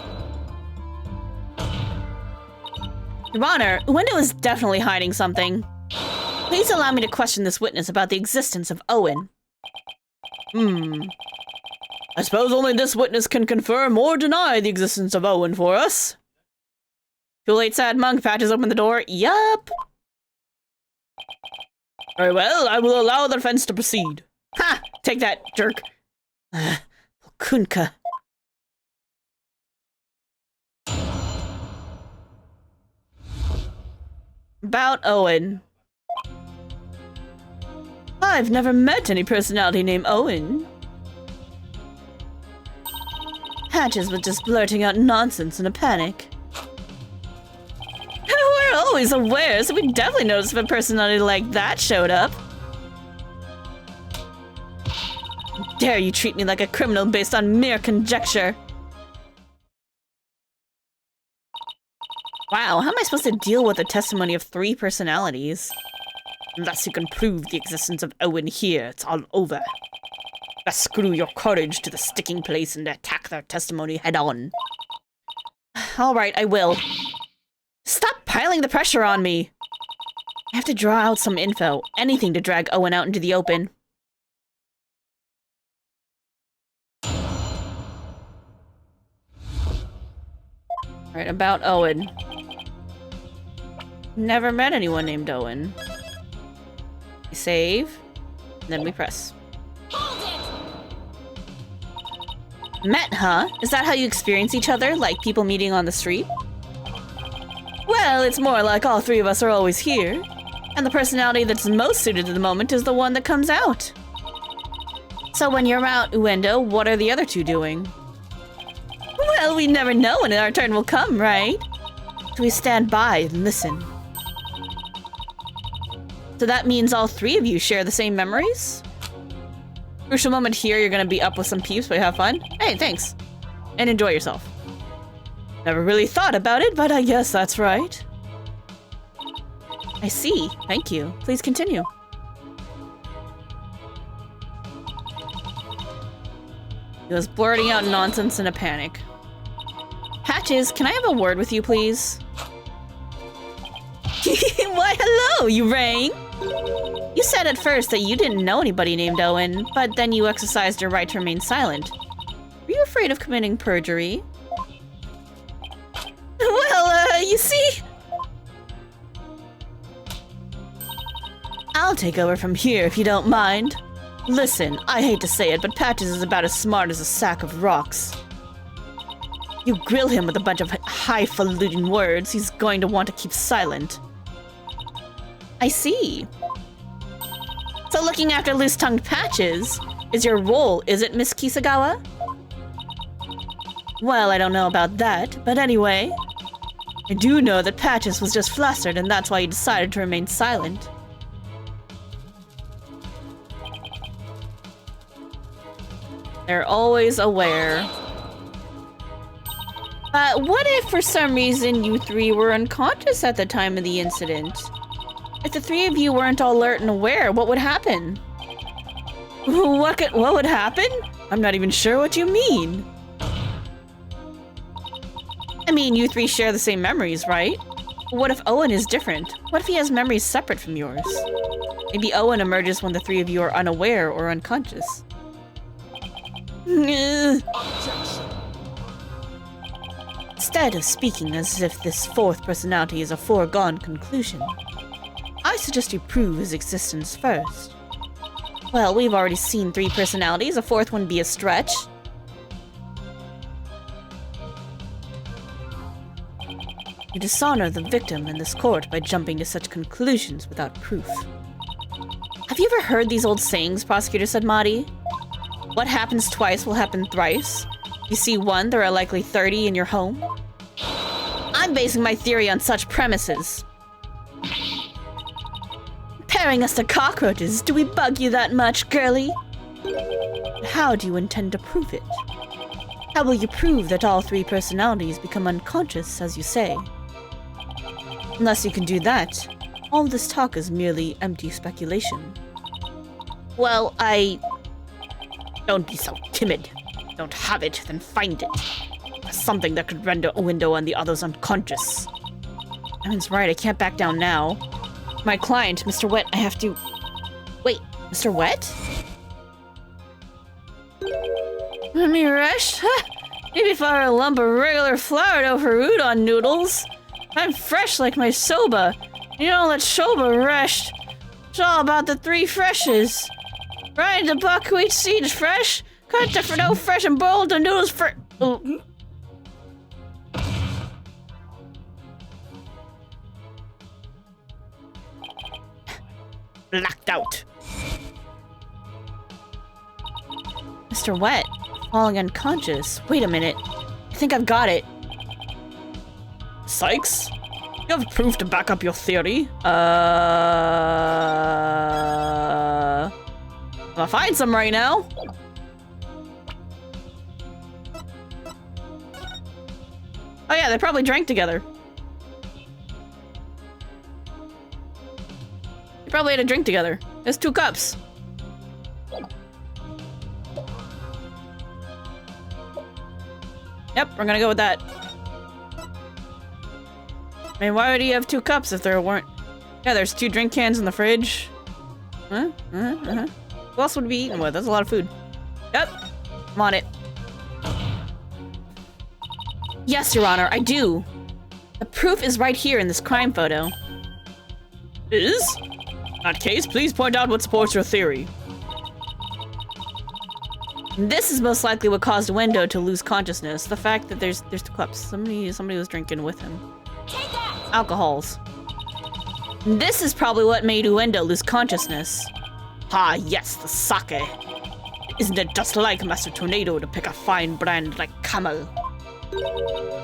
Your Honor, Uendo is definitely hiding something. Please allow me to question this witness about the existence of Owen. I suppose only this witness can confirm or deny the existence of Owen for us. Too late, sad monk. Patches open the door. Yup. Very well, I will allow the defense to proceed. Ha! Take that, jerk. Kunka. About Owen. I've never met any personality named Owen. Patches was just blurting out nonsense in a panic. We're always aware, so we definitely noticed if a personality like that showed up. How dare you treat me like a criminal based on mere conjecture? Wow, how am I supposed to deal with the testimony of 3 personalities? Unless you can prove the existence of Owen here, it's all over. Best screw your courage to the sticking place and attack their testimony head on. Alright, I will. Stop piling the pressure on me! I have to draw out some info, anything to drag Owen out into the open. Alright, about Owen. Never met anyone named Owen. We save, and then we press. Met, huh? Is that how you experience each other, like people meeting on the street? Well, it's more like all 3 of us are always here. And the personality that's most suited to the moment is the one that comes out. So when you're out, Uendo, what are the other 2 doing? Well, we never know when our turn will come, right? So we stand by and listen. So that means all 3 of you share the same memories? Crucial moment here, you're gonna be up with some peeps, but have fun? Hey, thanks. And enjoy yourself. Never really thought about it, but I guess that's right. I see. Thank you. Please continue. He was blurting out nonsense in a panic. Patches, can I have a word with you, please? Why, hello, you rang? You said at first that you didn't know anybody named Owen, but then you exercised your right to remain silent. Were you afraid of committing perjury? Well, you see... I'll take over from here if you don't mind. Listen, I hate to say it, but Patches is about as smart as a sack of rocks. You grill him with a bunch of highfalutin words, he's going to want to keep silent. I see. So looking after loose-tongued Patches is your role, is it, Miss Kisagawa? Well, I don't know about that, but anyway. I do know that Patches was just flustered and that's why he decided to remain silent. They're always aware. But what if for some reason you 3 were unconscious at the time of the incident? If the 3 of you weren't alert and aware, what would happen? What would happen? I'm not even sure what you mean. I mean, you three share the same memories, right? But what if Owen is different? What if he has memories separate from yours? Maybe Owen emerges when the three of you are unaware or unconscious. Instead of speaking as if this fourth personality is a foregone conclusion, I suggest you prove his existence first. Well, we've already seen 3 personalities, a fourth one be a stretch. You dishonor the victim in this court by jumping to such conclusions without proof. Have you ever heard these old sayings, Prosecutor said Madi? What happens twice will happen thrice. You see one, there are likely 30 in your home. I'm basing my theory on such premises. Comparing us to cockroaches, do we bug you that much, girlie? How do you intend to prove it? How will you prove that all 3 personalities become unconscious, as you say? Unless you can do that, all this talk is merely empty speculation. Well, Don't be so timid. Don't have it, then find it. Something that could render a window on the others unconscious. Evan's right, I can't back down now. My client, Mr. Wet, I have to... Wait, Mr. Wet? Let me rush? Maybe if I were a lump of regular flour dough for udon noodles. I'm fresh like my soba. You don't let soba rest. It's all about the 3 freshes. Grind the buckwheat seeds fresh, cut the dough fresh, and boil the noodles for... Blacked out. Mr. Wet, falling unconscious. Wait a minute. I think I've got it. Sykes? You have proof to back up your theory? I'll find some right now. Oh yeah, they probably drank together. They probably had a drink together. There's 2 cups. Yep, we're gonna go with that. I mean, why would he have 2 cups if there weren't... Yeah, there's 2 drink cans in the fridge. Who else would be eaten with? That's a lot of food. Yep, I'm on it. Yes, Your Honor, I do. The proof is right here in this crime photo. Is? In that case, please point out what supports your theory. This is most likely what caused Wendo to lose consciousness. The fact that there's 2 cups. Somebody was drinking with him. Alcohols. This is probably what made Uendo lose consciousness. Ah, yes, the sake. Isn't it just like Master Tornado to pick a fine brand like Camel?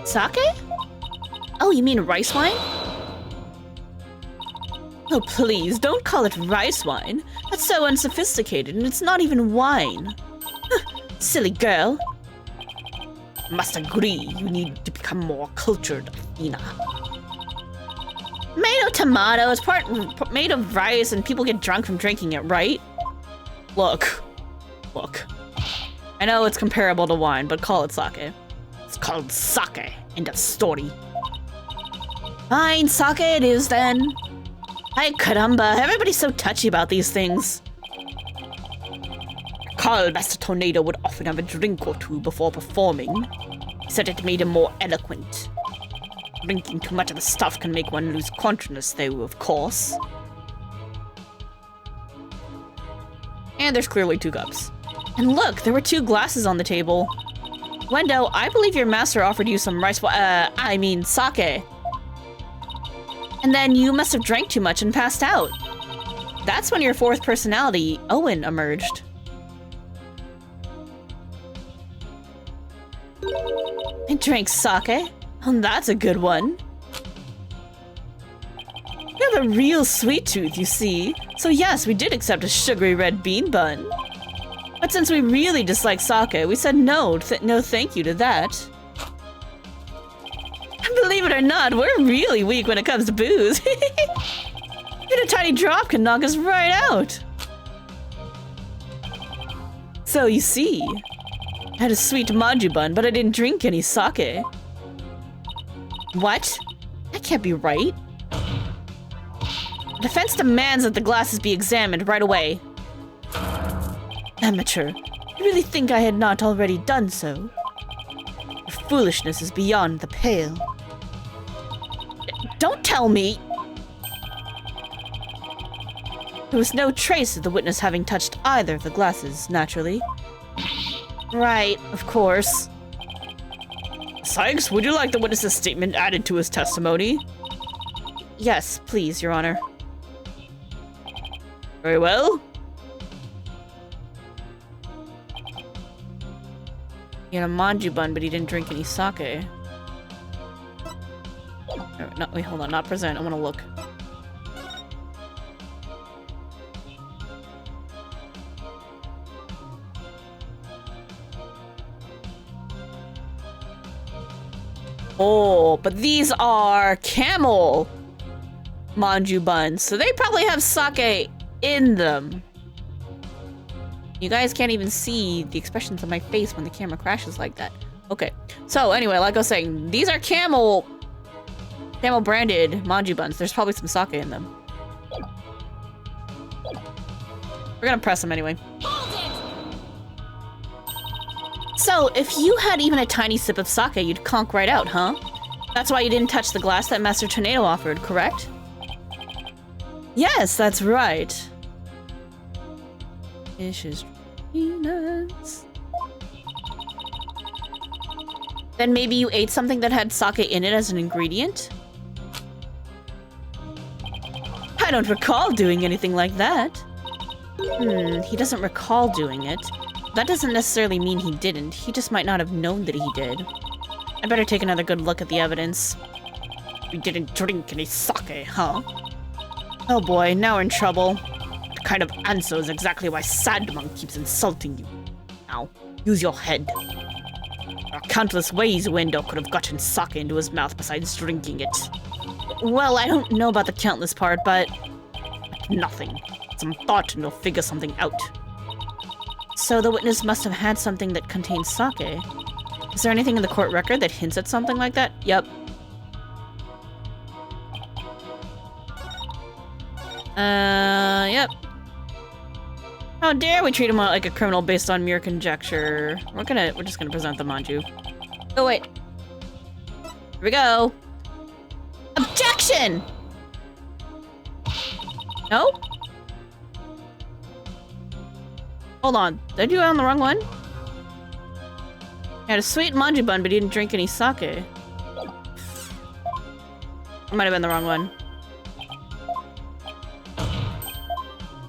Sake? Oh, you mean rice wine? Oh, please, don't call it rice wine. That's so unsophisticated, and it's not even wine. Silly girl. Must agree, you need to become more cultured, Athena. Tomato tomato is part made of rice and people get drunk from drinking it, right? Look. I know it's comparable to wine, but call it sake. It's called sake. End of story. Fine, sake it is then. Ay caramba, everybody's so touchy about these things. Carl Master Tornado would often have a drink or 2 before performing. He said it made him more eloquent. Drinking too much of the stuff can make one lose consciousness, though, of course. And there's clearly 2 cups. And look, there were 2 glasses on the table. Wendo, I believe your master offered you some sake. And then you must have drank too much and passed out. That's when your 4th personality, Owen, emerged. I drank sake. Oh, that's a good one. You have a real sweet tooth, you see. So yes, we did accept a sugary red bean bun. But since we really dislike sake, we said no thank you to that. And believe it or not, we're really weak when it comes to booze. Even a tiny drop can knock us right out. So you see, I had a sweet maju bun, but I didn't drink any sake. What? That can't be right. Defense demands that the glasses be examined right away. Amateur. You really think I had not already done so? Your foolishness is beyond the pale. Don't tell me! There was no trace of the witness having touched either of the glasses, naturally. Right, of course. Sykes, would you like the witness's statement added to his testimony? Yes, please, Your Honor. Very well. He had a manju bun, but he didn't drink any sake. No, wait, hold on. Not present. I want to look. Oh, but these are camel manju buns, so they probably have sake in them. You guys can't even see the expressions on my face when the camera crashes like that. Okay, so anyway, like I was saying, these are camel branded manju buns. There's probably some sake in them. We're gonna press them anyway. So, if you had even a tiny sip of sake, you'd conk right out, huh? That's why you didn't touch the glass that Master Tornado offered, correct? Yes, that's right. Fishes, peanuts. Then maybe you ate something that had sake in it as an ingredient? I don't recall doing anything like that. He doesn't recall doing it. That doesn't necessarily mean he didn't. He just might not have known that he did. I better take another good look at the evidence. You didn't drink any sake, huh? Oh boy, now we're in trouble. That kind of answer is exactly why Sadmonk keeps insulting you. Now, use your head. There are countless ways Wendo could have gotten sake into his mouth besides drinking it. Well, I don't know about the countless part, but... nothing. Some thought and you'll figure something out. So the witness must have had something that contains sake. Is there anything in the court record that hints at something like that? Yep. Yep. How dare we treat him like a criminal based on mere conjecture? We're just gonna present the manju. Oh wait. Here we go. Objection! No? Hold on. Did I do it on the wrong one? He had a sweet manju bun, but he didn't drink any sake. It might have been the wrong one.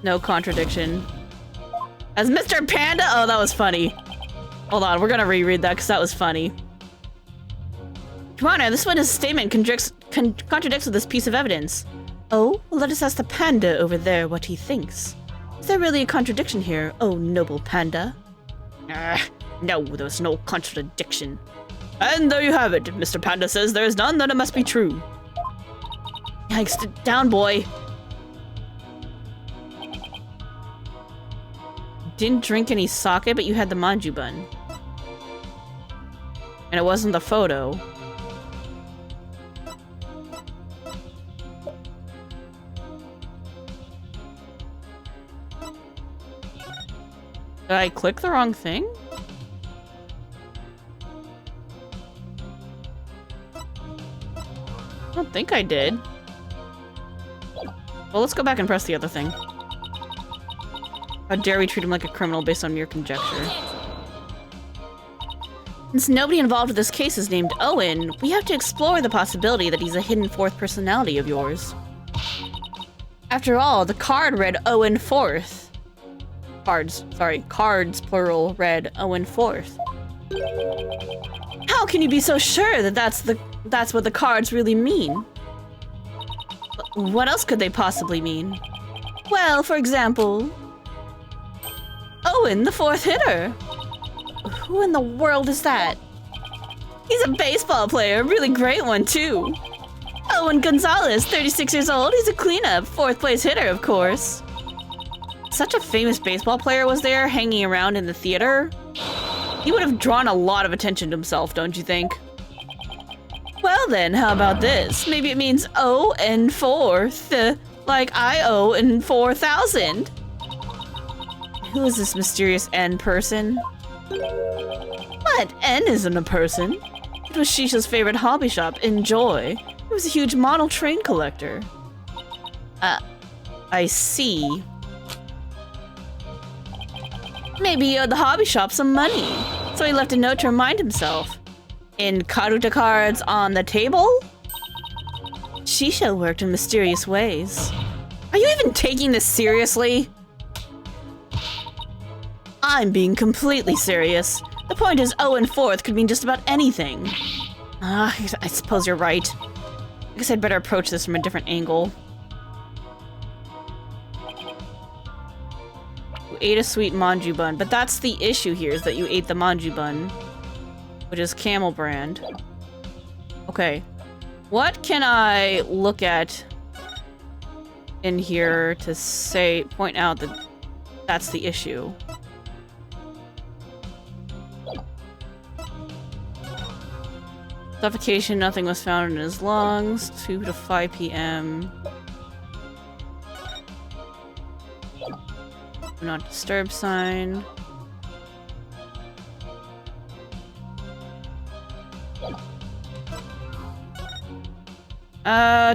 No contradiction. As Mr. Panda? Oh, that was funny. Hold on, we're gonna reread that because that was funny. Your Honor, this witness' statement contradicts with this piece of evidence. Oh, well, let us ask the panda over there what he thinks. Is there really a contradiction here, oh noble panda? No, there's no contradiction. And there you have it. If Mr. Panda says there is none, then it must be true. Yikes, down, boy. Didn't drink any sake, but you had the manju bun. And it wasn't the photo. Did I click the wrong thing? I don't think I did. Well, let's go back and press the other thing. How dare we treat him like a criminal based on mere conjecture? Since nobody involved with this case is named Owen, we have to explore the possibility that he's a hidden fourth personality of yours. After all, the card read Owen Fourth. Cards, plural, read Owen Fourth. How can you be so sure that that's what the cards really mean? What else could they possibly mean? Well, for example... Owen, the fourth hitter! Who in the world is that? He's a baseball player, a really great one, too. Owen Gonzalez, 36 years old, he's a cleanup, fourth place hitter, of course. Such a famous baseball player was there, hanging around in the theater. He would have drawn a lot of attention to himself, don't you think? Well then, how about this? Maybe it means O and fourth, like I-O and 4,000. Who is this mysterious N person? What? N isn't a person. It was Shisha's favorite hobby shop, Enjoy. It was a huge model train collector. I see. Maybe he owed the hobby shop some money, so he left a note to remind himself. In Karuta cards on the table? Shisha worked in mysterious ways. Are you even taking this seriously? I'm being completely serious. The point is, O and fourth could mean just about anything. I suppose you're right. I guess I'd better approach this from a different angle. You ate a sweet manju bun, but that's the issue here, is that you ate the manju bun, which is camel brand. Okay. What can I look at in here to point out that that's the issue? Suffocation, nothing was found in his lungs. 2 to 5 p.m. Do not disturb sign.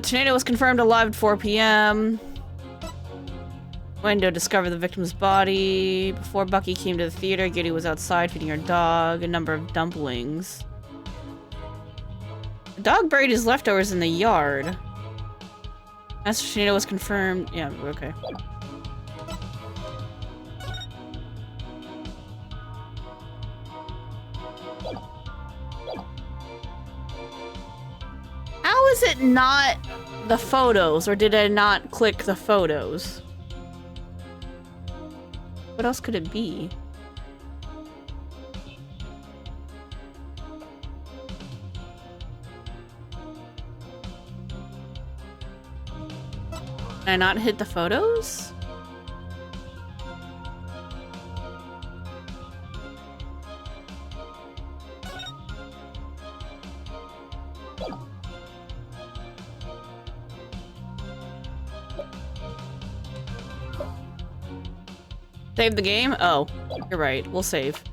Tornado was confirmed alive at 4 p.m. Window discovered the victim's body. Before Bucky came to the theater, Giddy was outside feeding her dog a number of dumplings. The dog buried his leftovers in the yard. Master Tornado was confirmed. Yeah, okay. How is it not the photos, or did I not click the photos? What else could it be? Can I not hit the photos? Save the game? Oh, you're right. We'll save.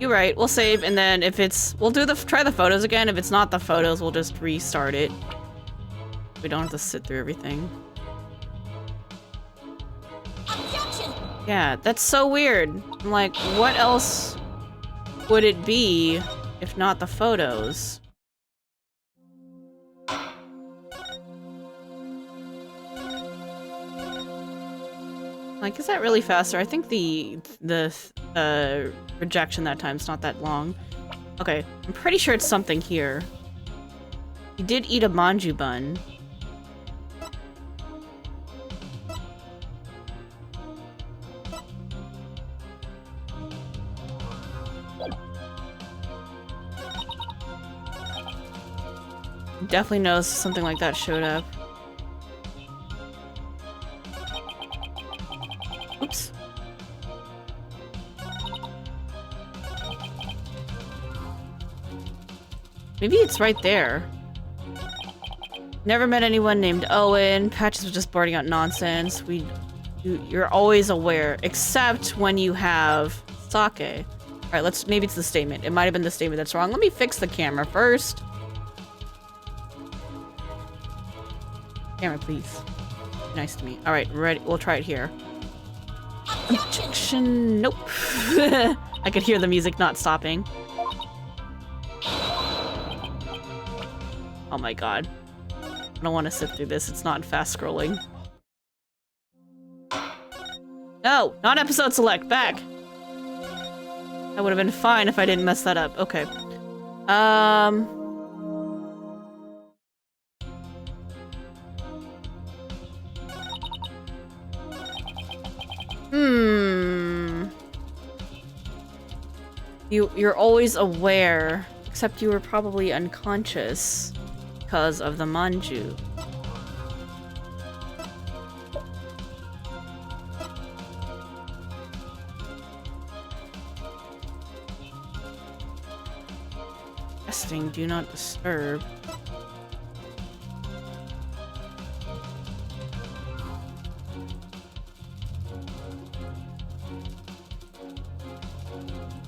You're right. We'll save, and then if it's... We'll try the photos again. If it's not the photos, we'll just restart it. We don't have to sit through everything. Objection! Yeah, that's so weird. I'm like, what else would it be if not the photos? Like, is that really faster? I think the rejection that time's not that long. Okay, I'm pretty sure it's something here. You did eat a manju bun. Definitely knows something like that showed up. Oops. Maybe it's right there. Never met anyone named Owen. Patches was just blurting out nonsense. You're always aware, except when you have sake. All right, maybe it's the statement. It might have been the statement that's wrong. Let me fix the camera first. Camera, please. Nice to me. All right, ready. We'll try it here. Objection. Nope. I could hear the music not stopping. Oh my god. I don't want to sit through this. It's not fast scrolling. No, not episode select. Back. That would have been fine if I didn't mess that up. Okay. You're always aware, except you were probably unconscious because of the manju. Testing, do not disturb.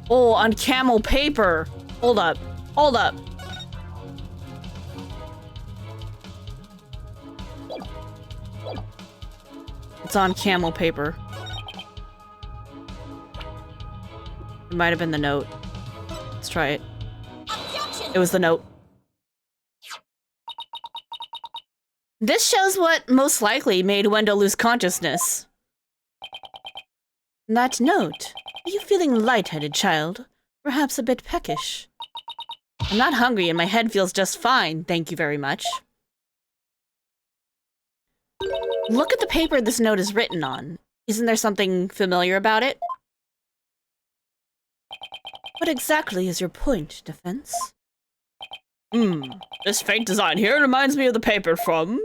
Oh, on camel paper. Hold up. Hold up. It's on camel paper. It might have been the note. Let's try it. It was the note. This shows what most likely made Wendell lose consciousness. That note. Are you feeling lightheaded, child? Perhaps a bit peckish? I'm not hungry and my head feels just fine, thank you very much. Look at the paper this note is written on. Isn't there something familiar about it? What exactly is your point, Defense? This faint design here reminds me of the paper from...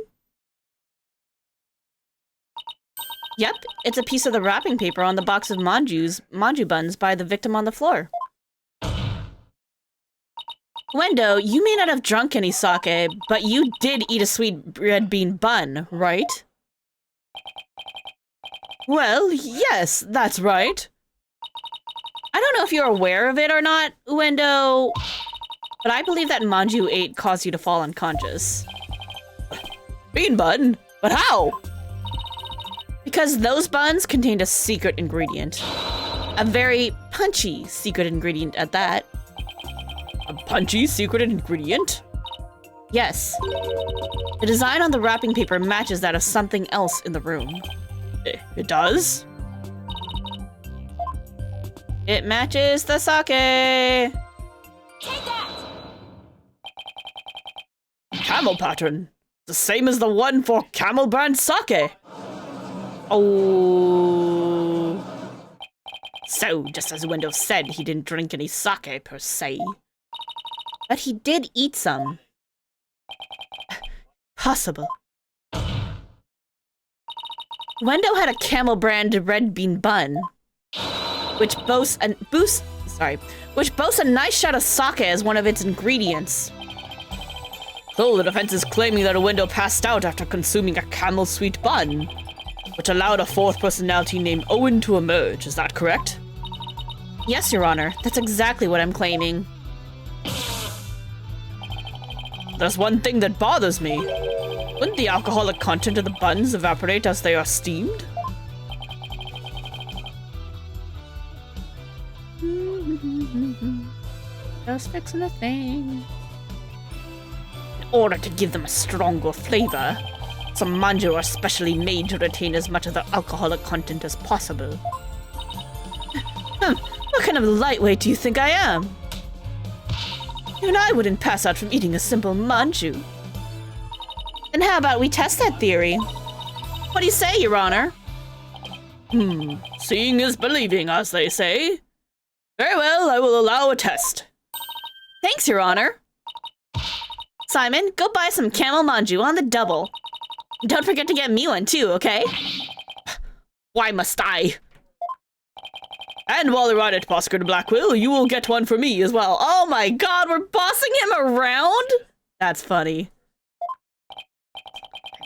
Yep, it's a piece of the wrapping paper on the box of manju buns by the victim on the floor. Wendo, you may not have drunk any sake, but you did eat a sweet red bean bun, right? Well, yes, that's right. I don't know if you're aware of it or not, Wendo, but I believe that manju ate caused you to fall unconscious. Bean bun? But how? Because those buns contained a secret ingredient. A very punchy secret ingredient at that. A punchy secret ingredient? Yes. The design on the wrapping paper matches that of something else in the room. It does? It matches the sake! Take that! Camel pattern. The same as the one for camel brand sake. Oh. So, just as Wendell said, he didn't drink any sake per se. But he did eat some. Possible. Wendell had a camel brand red bean bun, which boasts a nice shot of sake as one of its ingredients. So the defense is claiming that Wendell passed out after consuming a camel sweet bun, which allowed a fourth personality named Owen to emerge. Is that correct? Yes, Your Honor. That's exactly what I'm claiming. There's one thing that bothers me. Wouldn't the alcoholic content of the buns evaporate as they are steamed? Just fixing a thing. In order to give them a stronger flavor, some manju are specially made to retain as much of the alcoholic content as possible. What kind of lightweight do you think I am? Even I wouldn't pass out from eating a simple manju. Then how about we test that theory? What do you say, Your Honor? Seeing is believing, as they say. Very well, I will allow a test. Thanks, Your Honor. Simon, go buy some camel manju on the double. Don't forget to get me one too, okay? Why must I? And while you're at it, Prosecutor Blackwell, you will get one for me as well. Oh my god, we're bossing him around? That's funny.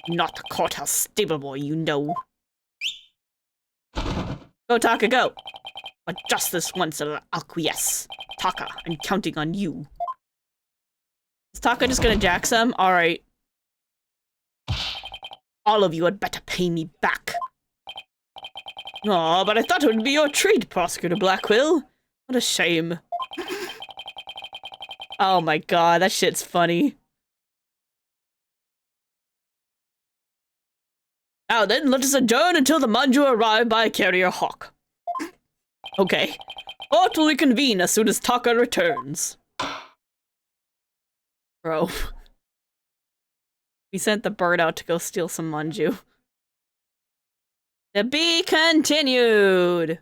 I'm not the courthouse stable boy, you know. Go, Taka, go. But just this once, I'll acquiesce. Taka, I'm counting on you. Is Taka just gonna jack some? Alright. All of you had better pay me back. Aw, but I thought it would be your treat, Prosecutor Blackwell. What a shame. Oh my god, that shit's funny. Now then, let us adjourn until the manju arrive by Carrier Hawk. Okay. Court will reconvene as soon as Taka returns. Bro. We sent the bird out to go steal some manju. To be continued!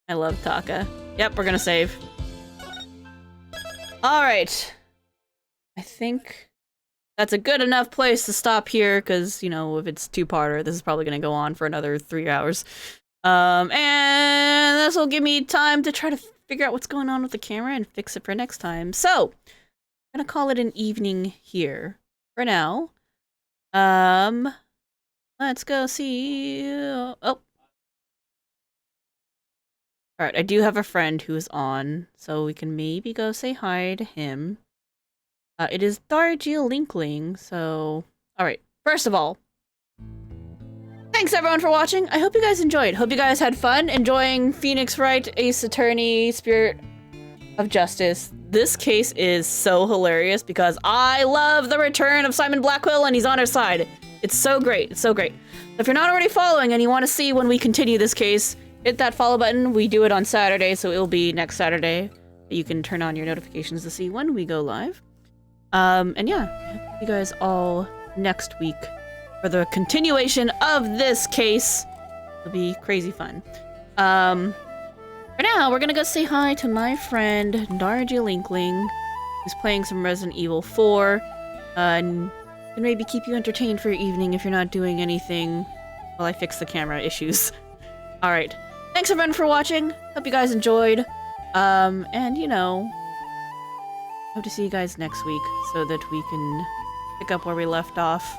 I love Taka. Yep, we're gonna save. Alright. I think that's a good enough place to stop here, because, you know, if it's two-parter, this is probably gonna go on for another 3 hours. And this will give me time to try to figure out what's going on with the camera and fix it for next time. So, I'm gonna call it an evening here for now. Let's go see. Oh. Alright, I do have a friend who's on, so we can maybe go say hi to him. It is Darjeelinkling, so... Alright, first of all, thanks everyone for watching. I hope you guys enjoyed. Hope you guys had fun enjoying Phoenix Wright, Ace Attorney, Spirit of Justice. This case is so hilarious because I love the return of Simon Blackwell and he's on our side. It's so great. It's so great. If you're not already following and you want to see when we continue this case, hit that follow button. We do it on Saturday, so it'll be next Saturday. You can turn on your notifications to see when we go live. And yeah, see you guys all next week for the continuation of this case. It'll be crazy fun. For now, we're gonna go say hi to my friend Darjeelinkling, who's playing some Resident Evil 4, and can maybe keep you entertained for your evening if you're not doing anything while I fix the camera issues. Alright, thanks everyone for watching, hope you guys enjoyed, and you know, hope to see you guys next week so that we can pick up where we left off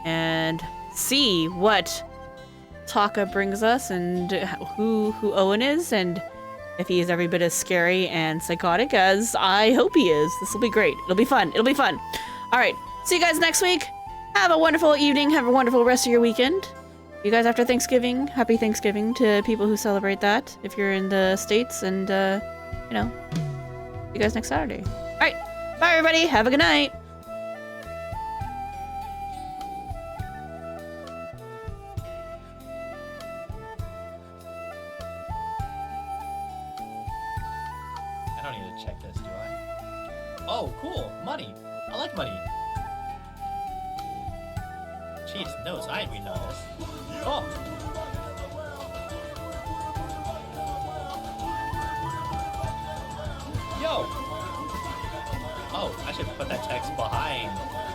and see what Taka brings us and who Owen is and if he is every bit as scary and psychotic as I hope he is. This will be great. It'll be fun. It'll be fun. Alright, see you guys next week. Have a wonderful evening. Have a wonderful rest of your weekend. You guys after Thanksgiving, happy Thanksgiving to people who celebrate that if you're in the States and, you know, see you guys next Saturday. Alright, bye everybody. Have a good night. I don't need to check this, do I? Oh, cool. Money. I like money. Jeez, knows I read novels. Oh. Yo. Oh, I should put that text behind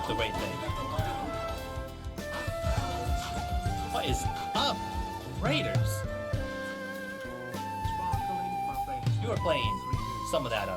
the Wright thing. What is up, Raiders? You were playing some of that